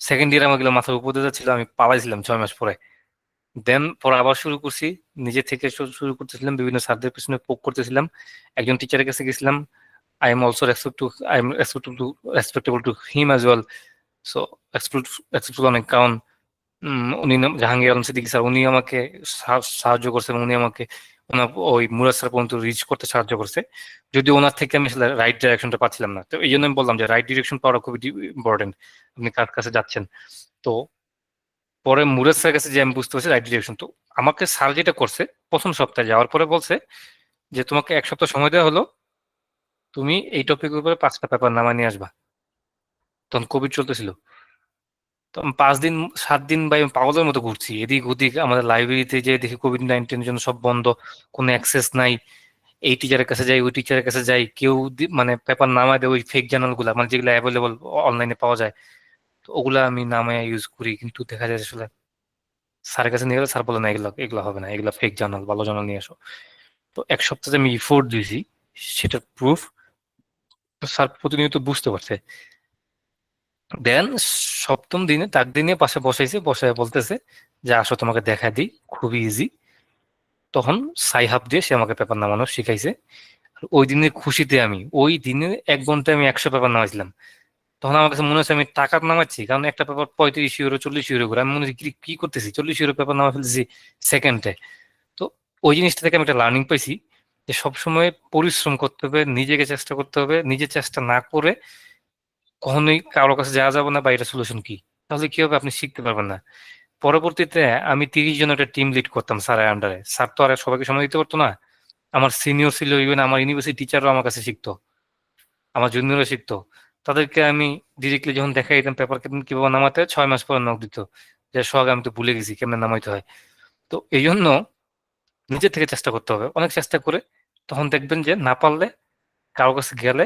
সেকেন্ড ইয়ার আমার মাথার উপর দিয়ে যাচ্ছিল, আমি পালাইছিলাম 6 মাস পরে। দেন পরে আবার শুরু করছি, নিজে থেকে শুরু করতেছিলাম, বিভিন্ন স্যারদের পিছনে পোক করতেছিলাম, একজন টিচারের কাছে গেছিলাম। I am also respectable to him as well. So respectable অনেক, কারণ উনি জাহাঙ্গীর আলম সিদ্দিকী স্যার, উনি আমাকে সাহায্য করছেন। উনি আমাকে ওনার ওই মুরাদ স্যার পর্যন্ত রিচ করতে সাহায্য করছে, যদি ওনার থেকে আমি আসলে রাইট ডিরেকশনটা পাচ্ছিলাম না। তো এই জন্য আমি বললাম যে রাইট ডিরেকশন পাওয়াটা খুবই ইম্পর্টেন্ট, আপনি কার কাছে যাচ্ছেন। তো পরে মুরাদ স্যারের কাছে যে আমি বুঝতে পারছি রাইট ডিরেকশন। তো আমাকে স্যার যেটা করছে, প্রথম সপ্তাহে যাওয়ার পরে বলছে যে তোমাকে 1 সপ্তাহ সময় দেওয়া হলো, তুমি এই টপিকের উপরে 5টা পেপার নামায় নিয়ে আসবা। তখন কোভিড চলতেছিল। তো আমি 5 দিন 7 দিন ভাই আমি পাগলের মতো ঘুরছি এদিক ওদিক, আমাদের লাইব্রেরিতে যে দেখি কোভিড-19 জন্য সব বন্ধ, কোনো অ্যাক্সেস নাই। এই টিচারের কাছে যাই, ওই টিচারের কাছে যাই, কেউ মানে পেপার নামায় দেয় ওই ফেক জার্নাল গুলা, মানে যেগুলো অ্যাভেলেবল অনলাইনে পাওয়া যায়। তো ওগুলা আমি নামায় ইউজ করি, কিন্তু দেখা যায় আসলে স্যারের কাছে নিয়ে গেলে স্যার বলে না, এগুলো এগুলো হবে না, এগুলো ফেক জার্নাল, ভালো জার্নাল নিয়ে আসো। তো 1 সপ্তাহে আমি ইফোর্ট দিয়েছি, সেটার প্রুফ স্যার প্রতিনিয়ত বুঝতে পারছে। দেন 7ম দিনে তাক দিনে পাশে বসাইছে, বসায় বলতেছে যে আসো তোমাকে দেখা দিই, খুবই ইজি। তখন সাইহাব দিয়ে সে আমাকে পেপার নামানো শিখাইছে। আর ওই দিনের খুশিতে আমি ওই দিনে 1 ঘন্টায় আমি 100 পেপার নামাইছিলাম। তখন আমার কাছে মনে হচ্ছে আমি টাকা নামাচ্ছি, কারণ একটা পেপার 35 ইউরো 40 ইউরো করে। আমি মনে হচ্ছে কি করতেছি, 40 ইউরো পেপার নামা ফেলতেছি সেকেন্ডে। তো ওই জিনিসটা থেকে আমি একটা লার্নিং পাইছি যে সবসময় পরিশ্রম করতে হবে, নিজেকে চেষ্টা করতে হবে। নিজে চেষ্টা না করে কখনোই কারো কাছে যাওয়া যাবে না, বা এটা সলিউশন কি, তাহলে কি হবে, আপনি শিখতে পারবেন না। পরবর্তীতে আমি 30 জন একটা টিম লিড করতাম স্যারের আন্ডারে। স্যার তো আর সবাইকে সময় দিতে পারতো না, আমার সিনিয়র ছিল, ইভেন আমার ইউনিভার্সিটি টিচারও আমার কাছে শিখতো, আমার জুনিয়রও শিখতো। তাদেরকে আমি ডিরেক্টলি যখন দেখাই দিতাম পেপার কিভাবে নামাতে হয়, 6 মাস পরে নক দিত যে সোহাগ আমি তো ভুলে গেছি কেমনে নামাইতে হয়। তো এই জন্য নিজের থেকে চেষ্টা করতে হবে, অনেক চেষ্টা করে। তখন দেখবেন যে না পারলে কারো কাছে গেলে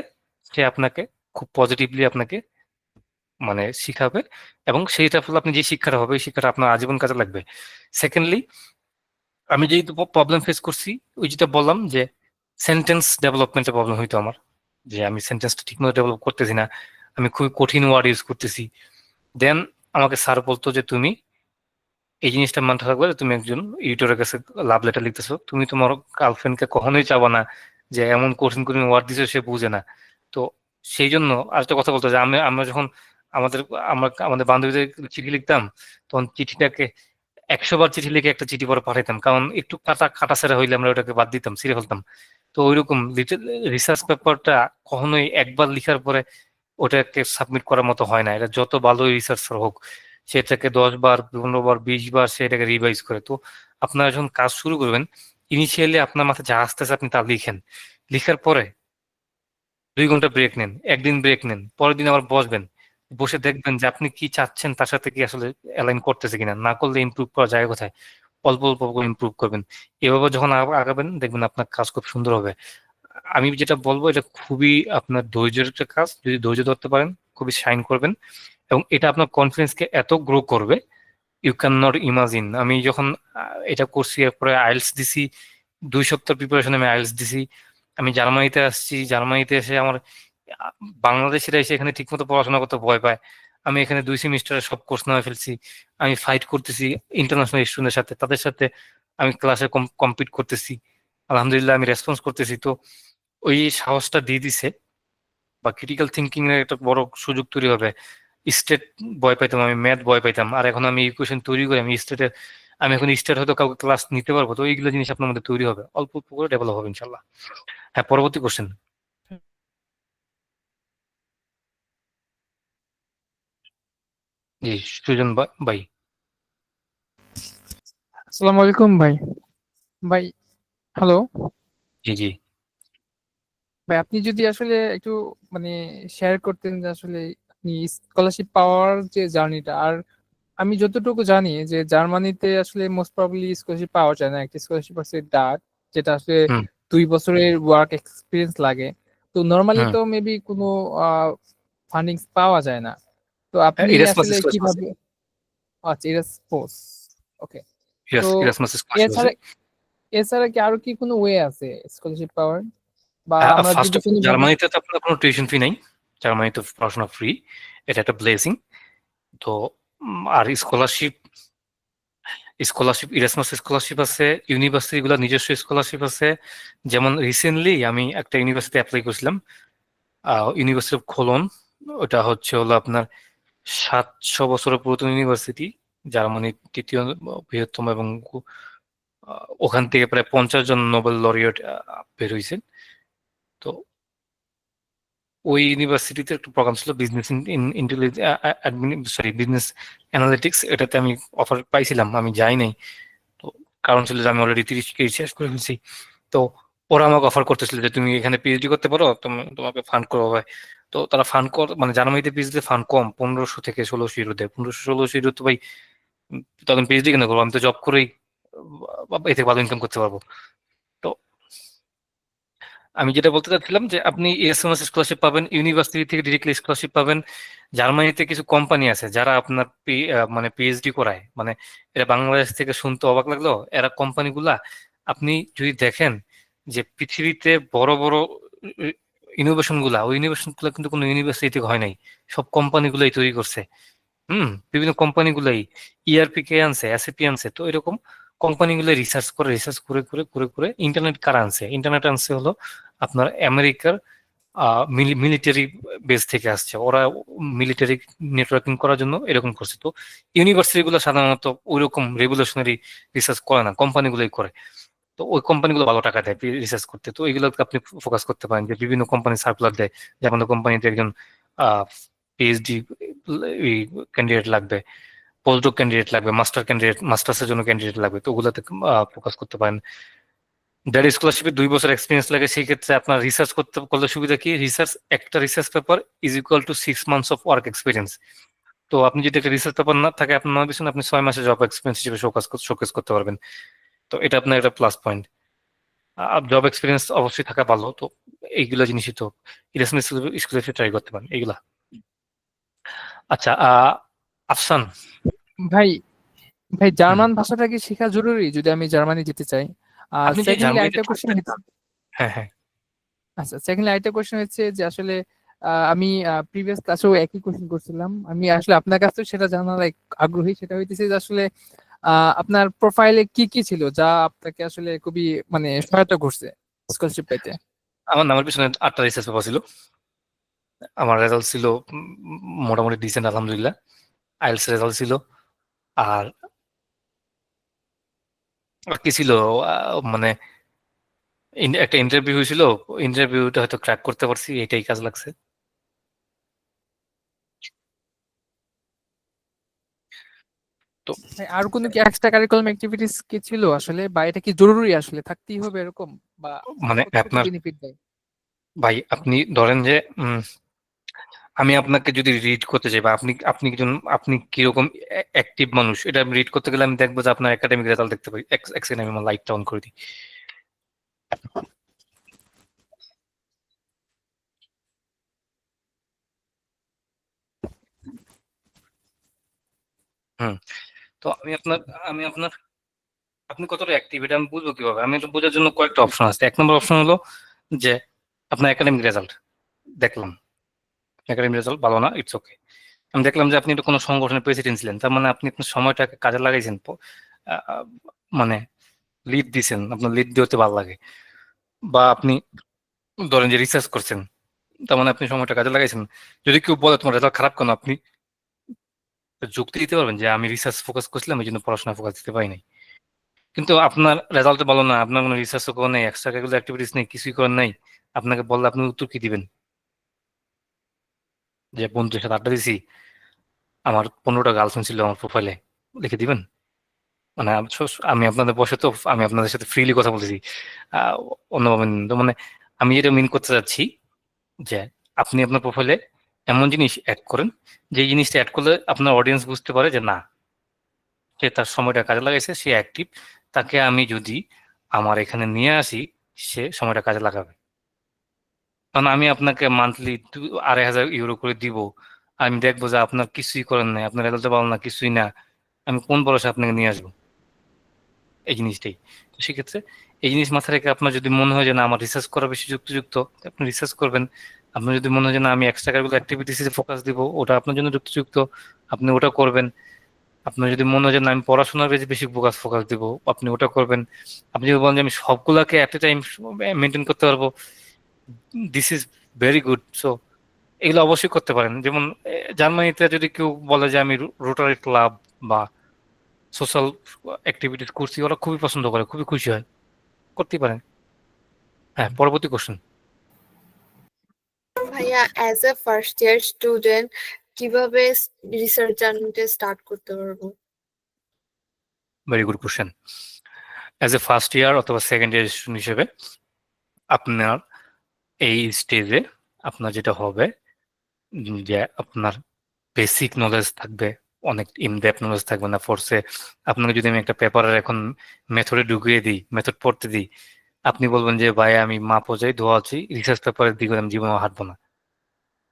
সে আপনাকে খুব পজিটিভলি আপনাকে মানে শিখাবে, এবং সেইটা ফলে আপনি যে শিক্ষাটা হবে এই শিক্ষাটা আপনার আজীবন কাজে লাগবে। সেকেন্ডলি, আমি যেহেতু প্রবলেম ফেস করছি, ওই যেটা বললাম যে সেন্টেন্স ডেভেলপমেন্টে প্রবলেম হইতো আমার, যে আমি সেন্টেন্সটা ঠিকমতো ডেভেলপ করতেছি না, আমি খুবই কঠিন ওয়ার্ড ইউজ করতেছি। দেন আমাকে স্যার বলতো যে তুমি এই জিনিসটা মাথায় রাখবে যে তুমি একজন এডিটরের কাছে লাভ লেটার লিখতেছো, তুমি তোমার গার্লফ্রেন্ডকে কখনোই চাবা না যে এমন কঠিন কঠিন ওয়ার্ড দিছো সে বুঝে না। তো সেই জন্য আরেকটা কথা বলতো যে আমরা যখন আমাদের আমাদের বান্ধবীদের চিঠি লিখতাম, তখন চিঠিটাকে 100 বার চিঠি লিখে একটা চিঠি পরে পাঠাইতাম, কারণ একটু কাটাছেড়া হইলে আমরা ওটাকে বাদ দিতাম, ছিঁড়ে ফেলতাম। তো ওইরকম রিসার্চ পেপারটা কখনোই একবার লিখার পরে ওটাকে সাবমিট করার মতো হয় না। এটা যত ভালোই রিসার্চার হোক, সেটাকে 10 বার 15 বার 20 বার সেটাকে রিভাইজ করে। তো আপনারা যখন কাজ শুরু করবেন, ইনিশিয়ালি আপনার মাথায় যা আসতেছে আপনি তা লিখেন, লিখার পরে 2 ঘন্টা ব্রেক নেন, একদিন ব্রেক নেন, পরের দিন আবার বসবেন, বসে দেখবেন যে আপনি কি চাচ্ছেন তার সাথে কি আসলে অ্যালাইন করতেছে কিনা, না করলে ইমপ্রুভ করা যায় কোথায়, অল্প অল্প করে ইমপ্রুভ করবেন। এভাবে যখন আগাবেন দেখবেন আপনার কাজ খুব সুন্দর হবে। আমি যেটা বলবো, এটা খুবই আপনার ধৈর্যের একটা কাজ, যদি ধৈর্য ধরতে পারেন খুবই শাইন করবেন, এবং এটা আপনার কনফিডেন্সকে এত গ্রো করবে ইউ ক্যান নট ইমাজিন। আমি যখন এটা করছি, এরপরে আইএলটিএস দিছি, 2 সপ্তাহ প্রিপারেশন আমি আইএলটিএস দিছি, আমি জার্মানিতে আসছি, জার্মানিতে এসে আমার আহ, বাংলাদেশিরা এসে এখানে ঠিকমতো পড়াশোনা করতে ভয় পায়, আমি এখানে 2 সেমিস্টারে সব কোর্স নেওয়া ফেলছি, আমি ফাইট করতেছি ইন্টারন্যাশনাল স্টুডেন্টের সাথে, তাদের সাথে আমি ক্লাসে কম্পিট করতেছি, আলহামদুলিল্লাহ আমি রেসপন্স করতেছি। তো ওই সাহসটা দিয়ে দিছে, বা ক্রিটিক্যাল থিঙ্কিং এর একটা বড় সুযোগ তৈরি হবে। স্টেট ভয় পাইতাম, আমি ম্যাথ ভয় পাইতাম, আর এখন আমি ইকুয়েশন তৈরি করে আমি এখন স্টেট হয়তো কাউকে ক্লাস নিতে পারবো। তো এইগুলো জিনিস আপনার মধ্যে তৈরি হবে, অল্প অল্প করে ডেভেলপ হবে ইনশাল্লাহ। হ্যাঁ, পরবর্তী কোশ্চেন। জি, সুজন ভাই। আসসালামু আলাইকুম ভাই। ভাই, হ্যালো। জি জি। ভাই, আপনি যদি আসলে একটু মানে শেয়ার করতেন যে আসলে আপনি স্কলারশিপ পাওয়ার যে জার্নিটা, আর আমি যতটুকু জানি যে জার্মানিতে আসলে মোস্ট প্রবাবলি স্কলারশিপ পাওয়া যায় না, একটা স্কলারশিপ আছে ডাক, যেটা আসলে হুম 2 বছরের ওয়ার্ক এক্সপিরিয়েন্স লাগে। তো নর্মালি হুম। তো মেবি কোনো ফান্ডিংস পাওয়া যায় না। তো আপনি ইরাসমাস আসলে স্কলারশিপ আছে। কিভাবে? আচ্ছা, এটা স্পোর্টস। ওকে। তো ইরাসমাস স্কলারশিপ আছে। এছাড়া এছাড়া কি আরো কি কোনো ওয়ে আছে স্কলারশিপ পাওয়ার, বা আমরা ফার্স্ট যদি অফ অল, কোনোভাবে? জার্মানিতে তো আপনার কোনো টিউশন ফি নাই, জার্মানিতে পড়াশোনা ফ্রি, এটা একটা ব্লেসিং। তো আর স্কলারশিপ ইরাসমাস স্কলারশিপ আছে, ইউনিভার্সিটি গুলো নিজস্ব স্কলারশিপ আছে। যেমন রিসেন্টলি আমি একটা ইউনিভার্সিটি অ্যাপ্লাই করেছিলাম, ইউনিভার্সিটি অফ খোলন। ওটা হলো আপনার 700 বছরের পুরাতন ইউনিভার্সিটি, জার্মানির 3য় বৃহত্তম, এবং ওখান থেকে প্রায় 50 জন নোবেল লরিয়েট বের হয়েছেন। তো ওই ইউনিভার্সিটিতে একটা প্রোগ্রাম ছিল বিজনেস বিজনেস অ্যানালিটিক্স, এটাতে আমি অফার পাইছিলাম, আমি যাই নাই। তো কারণ ছিল যে আমি অলরেডি 30 শেষ করে ফেলছি। তো ওরা আমাকে অফার করতেছিল যে তুমি এখানে পিএইচডি করতে পারো, তোমাকে ফান্ড করা হবে। তো তারা মানে জার্মানিতে পিএইচডি ফান্ড কম, 1500 থেকে 1600 ইউরো দেয়। 1500-1600 ইউরো তো ভাই, তখন পিএইচডি কেন করবো, আমি তো জব করেই এতে ভালো ইনকাম করতে পারবো। তো আমি যেটা বলতে চাচ্ছিলাম যে আপনি এসএমএস স্কলারশিপ পাবেন, ইউনিভার্সিটি থেকে ডিরেক্টলি স্কলারশিপ পাবেন। জার্মানিতে কিছু কোম্পানি আছে যারা আপনার মানে পিএইচডি করায়, মানে এটা বাংলাদেশ থেকে শুনতে অবাক লাগলো, এরা কোম্পানিগুলা আপনি যদি দেখেন যে পৃথিবীতে বড় বড় ইনোভেশন গুলা, ওই ইনোভেশন গুলা কিন্তু কোনো ইউনিভার্সিটি থেকে হয় নাই, সব কোম্পানিগুলাই তৈরি করছে। বিভিন্ন কোম্পানিগুলাই ইআরপি কে আনছে, এসএপি আনছে। তো এরকম কোম্পানিগুলো রিসার্চ করে করে করে করে ইন্টারনেট কারা আনছে, ইন্টারনেট আনছে হলো আপনার আমেরিকার মিলিটারি বেস থেকে আসছে, ওরা মিলিটারি নেটওয়ার্কিং করার জন্য এরকম করছে। তো ইউনিভার্সিটি গুলো সাধারণত ওইরকম রেভলিউশনারি রিসার্চ করে না, কোম্পানিগুলোই করে। তো ওই কোম্পানিগুলো ভালো টাকা দেয় রিসার্চ করতে, তো এগুলোকে আপনি ফোকাস করতে পারেন। যে বিভিন্ন কোম্পানি সার্কুলার দেয় যে আমাদের কোম্পানিতে একজন পিএইচডি ক্যান্ডিডেট লাগবে, পোস্টডক ক্যান্ডিডেট লাগবে, মাস্টার্সের জন্য ক্যান্ডিডেট লাগবে, তো ওগুলোতে ফোকাস করতে পারেন। যারা স্কলারশিপে 2 বছর এক্সপিরিয়েন্স লাগে, সেই ক্ষেত্রে আপনার রিসার্চ করলে সুবিধা কি, একটা research paper is equal to 6 months of work experience. তো আপনি যদি একটা রিসার্চ পেপার না থাকে আপনার পিছনে, আপনি 6 মাসের জব এক্সপিরিয়েন্স হিসেবে শোকেস করতে পারবেন। তো এটা আপনার একটা প্লাস পয়েন্ট। জব এক্সপিরিয়েন্স অবশ্যই থাকা ভালো। তো এইগুলা জিনিসই তো ইরাসমাস স্কলারশিপ ট্রাই করতে পারেন এইগুলা। আচ্ছা, আফসান, ভাই, ভাই, হুম, জার্মান ভাষাটা কি শেখা জরুরি যদি আমি জার্মানি যেতে চাই? আপনি যদি সেকেন্ডলি জার্মানিতে আরেকটা কোশ্চেন। থাকতেন, হ্যাঁ হ্যাঁ আচ্ছা, সেকেন্ডলি আরেকটা কোশ্চেন হচ্ছে যে আসলে আমি প্রিভিয়াস ক্লাসেও একই কোশ্চেন করছিলাম, আমি আসলে আপনার কাছেও সেটা জানার আগ্রহী। সেটা হইতেছে যে আসলে আপনার প্রোফাইলে কি কি ছিল যা আপনাকে আসলে খুবই মানে সহায়তা করছে স্কলারশিপ পাইতে? আমার নামের পিছনে 8টা রিসার্চ পেপার ছিল। আমার রেজাল্ট ছিল মোটামুটি ডিসেন্ট আলহামদুলিল্লাহ। আইএলটিএস রেজাল্ট ছিল। আর আর কি ছিল, মানে একটা ইন্টারভিউ হয়েছিল, ইন্টারভিউটা হয়তো ক্র্যাক করতে পারছি, এটাই কাজ লাগছে। তো ভাই, আর কোনো কি এক্সট্রা কারিকুলাম অ্যাক্টিভিটিস কি ছিল আসলে, বা এটা কি জরুরি আসলে থাকতেই হবে এরকম, বা মানে কতটুকু আপনার বেনিফিট দেয়? ভাই, আপনি ধরেন যে আমি আপনাকে যদি রিড করতে চাই, বা আপনি আপনি একজন আপনি কিরকম অ্যাক্টিভ মানুষ, এটা আমি রিড করতে গেলে আমি দেখবো যে আপনার একাডেমিক রেজাল্ট দেখতে পাই। এক সেকেন্ড, আমি আমার লাইটটা অন করে দিই। হুম। তো আমি আপনার আপনি কতটা অ্যাক্টিভ এটা আমি বুঝবো কিভাবে? আমি তো বোঝার জন্য কয়েকটা অপশন আছে। 1 নম্বর অপশন হলো যে আপনার একাডেমিক রেজাল্ট দেখলাম, একাডেমিক রেজাল্ট ভালো না, ইটস ওকে। আমি দেখলাম যে আপনি একটা কোনো সংগঠনের প্রেসিডেন্ট ছিলেন, তার মানে আপনি আপনার সময়টাকে কাজে লাগাইছেন, আহ, মানে লিড দিছেন, আপনার লিড দিতে ভালো লাগে। বা আপনি ধরেন যে রিসার্চ করছেন, তার মানে আপনি সময়টা কাজে লাগাইছেন। যদি কেউ বলে তোমার রেজাল্ট খারাপ কেন, আপনি যুক্তি দিতে পারবেন যে আমি রিসার্চ ফোকাস করছিলাম, এই জন্য পড়াশোনা ফোকাস দিতে পারি নাই। কিন্তু আপনার রেজাল্ট ভালো না, আপনার কোনো রিসার্চও করেন নাই, এক্সট্রা কারিকুলার অ্যাক্টিভিটিস নেই, কিছুই করেন নাই, আপনাকে বললে আপনি উত্তর কি দিবেন? যে বন্ধুদের সাথে আড্ডা দিছি, আমার 15টা গার্লফ্রেন্ড ছিল আমার প্রোফাইলে, লিখে দিবেন? মানে আমি আপনাদের বসে তো আমি আপনাদের সাথে ফ্রিলি কথা বলতেছি, আহ অন্যভাবে নিন। তো মানে আমি যেটা মিন করতে চাচ্ছি যে আপনি আপনার প্রোফাইলে এমন জিনিস অ্যাড করেন, যে জিনিসটা অ্যাড করলে আপনার অডিয়েন্স বুঝতে পারে যে না, সে তার সময়টা কাজে লাগাইছে, সে অ্যাক্টিভ, তাকে আমি যদি আমার এখানে নিয়ে আসি, সে সময়টা কাজে লাগাবে। কারণ আমি আপনাকে মান্থলি 2,500 ইউরো করে দিব, আমি দেখবো যে আপনার কিছুই করেন নাই, আপনার রেজাল্ট ভালো না, কিছুই না, আমি কোন ভরসা আপনাকে নিয়ে আসবো? এই জিনিসটাই। তো সেক্ষেত্রে এই জিনিস মাথায় রেখে আপনার যদি মনে হয় যে না, আমার রিসার্চ করা বেশি যুক্তিযুক্ত, আপনি রিসার্চ করবেন। আপনার যদি মনে হয় যে না, আমি এক্সট্রা কারিকুলার অ্যাক্টিভিটিসে ফোকাস দিব, ওটা আপনার জন্য যুক্তিযুক্ত, আপনি ওটা করবেন। আপনার যদি মনে হয় যে না, আমি পড়াশোনার বেশি বেশি ফোকাস দিব, আপনি ওটা করবেন। আপনি যদি বলেন যে আমি সবগুলাকে এট এ টাইম মেনটেন করতে পারবো, this is very good. So এগুলো অবশ্যই করতে পারেন। যেমন জার্মানিতে যদি কেউ বলে যে আমি রোটারি ক্লাব বা সোশ্যাল অ্যাক্টিভিটিস করছি, ওরা খুবই পছন্দ করে, খুবই খুশি হয়, করতে পারেন। হ্যাঁ, পরবর্তী কোশ্চেন। ভাইয়া, as a first year student কিভাবে রিসার্চ জার্নিটা স্টার্ট করতে পারবো? Very good question. As a first year অথবা সেকেন্ড ইয়ার স্টুডেন্ট হিসেবে আপনার এই স্টেজে আপনার যেটা হবে যে আপনার বেসিক নলেজ থাকবে, অনেক ইনডেপথ নলেজ থাকবে না ফোর্সে। আপনাকে যদি আমি একটা পেপারের এখন মেথডে ঢুকিয়ে দিই, মেথড পড়তে দিই, আপনি বলবেন যে ভাই আমি মাপও যাই, ধোয়াচ্ছি, রিসার্চ পেপারের দিকে আমি জীবনে হাঁটবো না।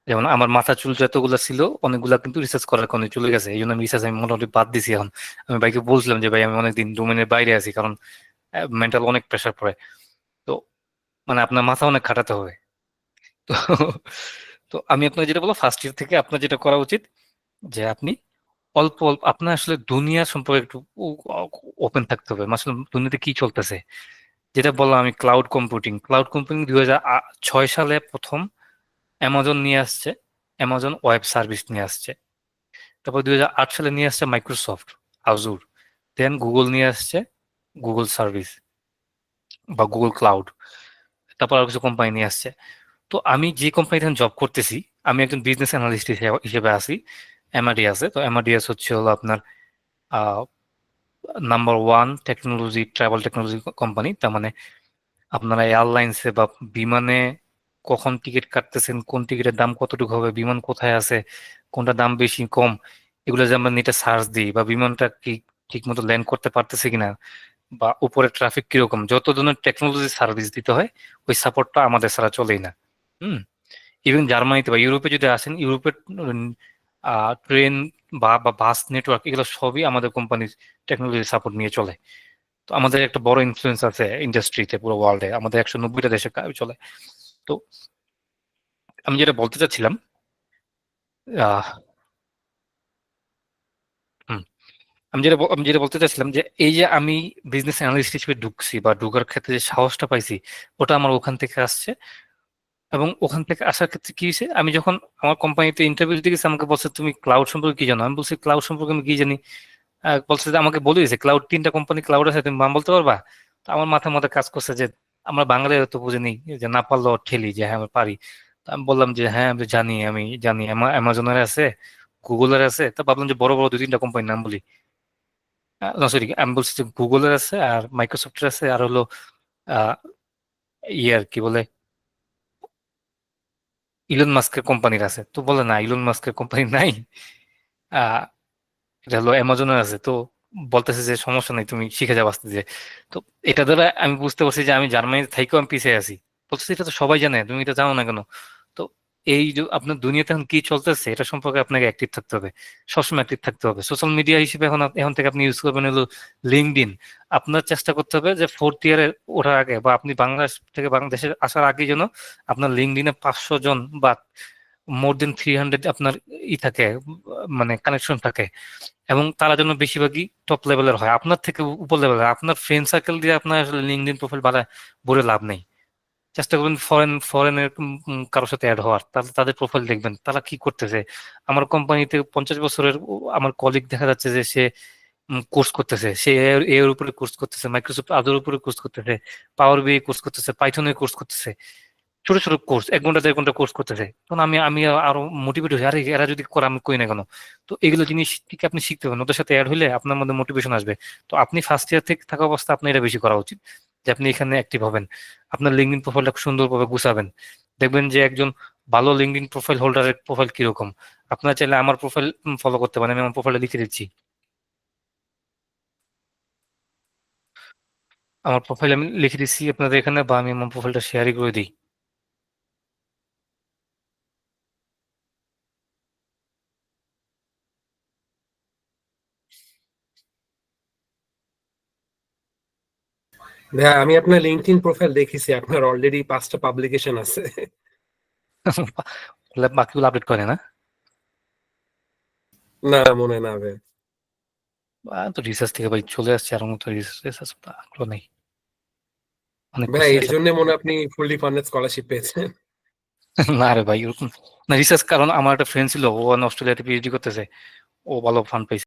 যেমন আমার মাথা চুল যতগুলো ছিল অনেকগুলা কিন্তু রিসার্চ করার কারণে চলে গেছে, এই জন্য আমি রিসার্চ আমি মোটামুটি বাদ দিছি এখন। আমি ভাইকে বলছিলাম যে ভাই আমি অনেকদিন ডোমেনের বাইরে আছি, কারণ মেন্টাল অনেক প্রেশার পড়ে। তো মানে আপনার মাথা অনেক খাটাতে হবে। তো তো আমি আপনাকে যেটা বলবো, ফার্স্ট ইয়ার থেকে আপনার যেটা করা উচিত যে আপনি অল্প অল্প আপনার আসলে দুনিয়া সম্পর্কে একটু ওপেন থাকতে হবে। আসলে দুনিয়াতে কি চলতেছে, যেটা বললাম আমি, ক্লাউড কম্পিউটিং 2006 সালে প্রথম অ্যামাজন নিয়ে আসছে, অ্যামাজন ওয়েব সার্ভিস নিয়ে আসছে। তারপর 2008 সালে নিয়ে আসছে মাইক্রোসফট আজুর। দেন গুগল নিয়ে আসছে গুগল সার্ভিস বা গুগল ক্লাউড। তারপর আর কিছু কোম্পানি নিয়ে আসছে। তো আমি যে কোম্পানিতে জব করতেছি, আমি একজন বিজনেস অ্যানালিস্ট হিসেবে আছি এমআরডিএস এ। তো এমআরডিএস হচ্ছে হলো আপনার number 1 technology, travel technology company. তার মানে আপনারা এয়ারলাইন্সে বা বিমানে কখন টিকিট কাটতেছেন, কোন টিকিটের দাম কতটুকু হবে, বিমান কোথায় আছে, কোনটা দাম বেশি কম, এগুলো যে আমরা নেটে সার্চ দিই, বা বিমানটা কি ঠিক মতো ল্যান্ড করতে পারতেছে কিনা, বা উপরে ট্রাফিক কিরকম, যত ধরনের টেকনোলজি সার্ভিস দিতে হয়, ওই সাপোর্টটা আমাদের ছাড়া চলেই না। হুম। ইভেন জার্মানিতে বা ইউরোপে যদি আসেন, ইউরোপের ট্রেন বা বাস নেটওয়ার্ক, এগুলো সবই আমাদের কোম্পানির টেকনোলজি সাপোর্ট নিয়ে চলে। তো আমাদের একটা বড় ইনফ্লুয়েন্স আছে ইন্ডাস্ট্রিতে পুরো ওয়ার্ল্ডে, আমাদের 190টা দেশে চলে। তো আমি যেটা বলতে চাচ্ছিলাম, আহ হুম, আমি যেটা বলতে চাচ্ছিলাম যে এই যে আমি বিজনেস অ্যানালিস্ট হিসেবে ঢুকছি বা ঢুকার ক্ষেত্রে যে সাহসটা পাইছি, ওটা আমার ওখান থেকে আসছে। এবং ওখান থেকে আসার ক্ষেত্রে কি হয়েছে, আমি যখন আমার কোম্পানিতে ইন্টারভিউ দিতে গেছি, আমাকে বলছে তুমি ক্লাউড সম্পর্কে কি জানো? আমি বলছি ক্লাউড সম্পর্কে আমি কি জানি। বলছে যে আমাকে বলে দিয়েছে ক্লাউড 3টা কোম্পানি ক্লাউড আছে, তুমি নাম বলতে পারবা? তো আমার মাথার মধ্যে কাজ করছে যে আমরা বাঙালি তো বুঝিনি, যে না পারলেও ঠেলি যে হ্যাঁ আমি পারি। তো আমি বললাম যে হ্যাঁ আমি জানি অ্যামাজনের আছে, গুগলের আছে। তো ভাবলাম যে বড় বড় 2-3টা কোম্পানির নাম বলি। না সরি, আমি বলছি যে গুগলের আছে আর মাইক্রোসফটের আছে আর হলো আহ ইয়ার কি বলে ইলন মাস্কের কোম্পানির আছে। তো বলে না, ইলন মাস্কের কোম্পানি নাই, আহ এটা হলো অ্যামাজনের আছে। তো বলতেছে যে সমস্যা নেই, তুমি শিখে যাও আস্তে ধীরে। তো এটা দ্বারা আমি বুঝতে পারছি যে আমি জার্মানি থেকেও আমি পিছিয়ে আছি। বলতেছে এটা তো সবাই জানে, তুমি এটা জানো না কেন? তো এই যে আপনার দুনিয়াতে এখন কি চলতেছে এটা সম্পর্কে আপনাকে অ্যাক্টিভ থাকতে হবে, সবসময় অ্যাক্টিভ থাকতে হবে। সোশ্যাল মিডিয়া হিসেবে এখন থেকে আপনি ইউজ করবেন হলো লিঙ্কডইন। আপনার চেষ্টা করতে হবে যে 4th ইয়ারে ওঠার আগে বা আপনি বাংলাদেশ থেকে বাংলাদেশে আসার আগে যেন আপনার লিঙ্কডইনে 500 জন বা মোর দেন 300 আপনার থাকে, মানে কানেকশন থাকে। এবং তারা যেন বেশিরভাগই টপ লেভেলের হয়, আপনার থেকে উপর লেভেলের। আপনার ফ্রেন্ড সার্কেল দিয়ে আপনার আসলে লিঙ্কডইন প্রোফাইল বলে লাভ নেই। চেষ্টা করবেন ফরেনের কারোর সাথে অ্যাড হওয়ার, তাহলে তাদের প্রোফাইল দেখবেন তারা কি করতেছে। আমার কোম্পানিতে 50 বছরের আমার কলিগ দেখা যাচ্ছে যে সে কোর্স করতেছে, সে এর উপরে কোর্স করতেছে, মাইক্রোসফট আদর উপরে কোর্স করতেছে, পাওয়ার বিআই কোর্স করতেছে, পাইথনের কোর্স করতেছে, ছোট ছোট কোর্স 1 ঘন্টা 1.5 ঘন্টা কোর্স করতেছে। তখন আমি আরো মোটিভেট হই, আরে এরা যদি করে আমি কই না কেন? তো এগুলো জিনিস থেকে আপনি শিখতে পারেন, ওদের সাথে অ্যাড হলে আপনার মধ্যে মোটিভেশন আসবে। তো আপনি ফার্স্ট ইয়ার থেকে থাকা অবস্থা আপনি এটা বেশি করা উচিত, যে আপনি এখানে অ্যাক্টিভ হবেন, আপনার লিঙ্কডিন প্রোফাইলটা সুন্দরভাবে গুছাবেন। দেখবেন যে একজন ভালো লিঙ্কডিন প্রোফাইল হোল্ডারের প্রোফাইল কিরকম। আপনারা চাইলে আমার প্রোফাইল ফলো করতে পারেন, আমি আমার প্রোফাইলে লিখে দিচ্ছি। আমার প্রোফাইল আমি লিখে দিচ্ছি আপনাদের এখানে, বা আমি আমার প্রোফাইলটা শেয়ারই করে দিই। ভাইয়া আমি আপনার লিঙ্কডইন প্রোফাইল দেখেছি, আপনার অলরেডি 5টা পাবলিকেশন আছে। বাকিগুলো আপডেট করে না? না মনে হয় না ভাই। তো রিসার্চ থেকে ভাই চলে আসছে, আর মতো রিসার্চ আগ্রহ নেই, অনেক ভাই খুশি এই আছে। জন্য মনে হয় আপনি ফুললি ফান্ডেড স্কলারশিপ পেয়েছেন। না রে ভাই, ওরকম না রিসার্চ, কারণ আমার একটা ফ্রেন্ড ছিল, ও অস্ট্রেলিয়াতে পিএইচডি করতেছে, ও ভালো ফান্ড পাইছে।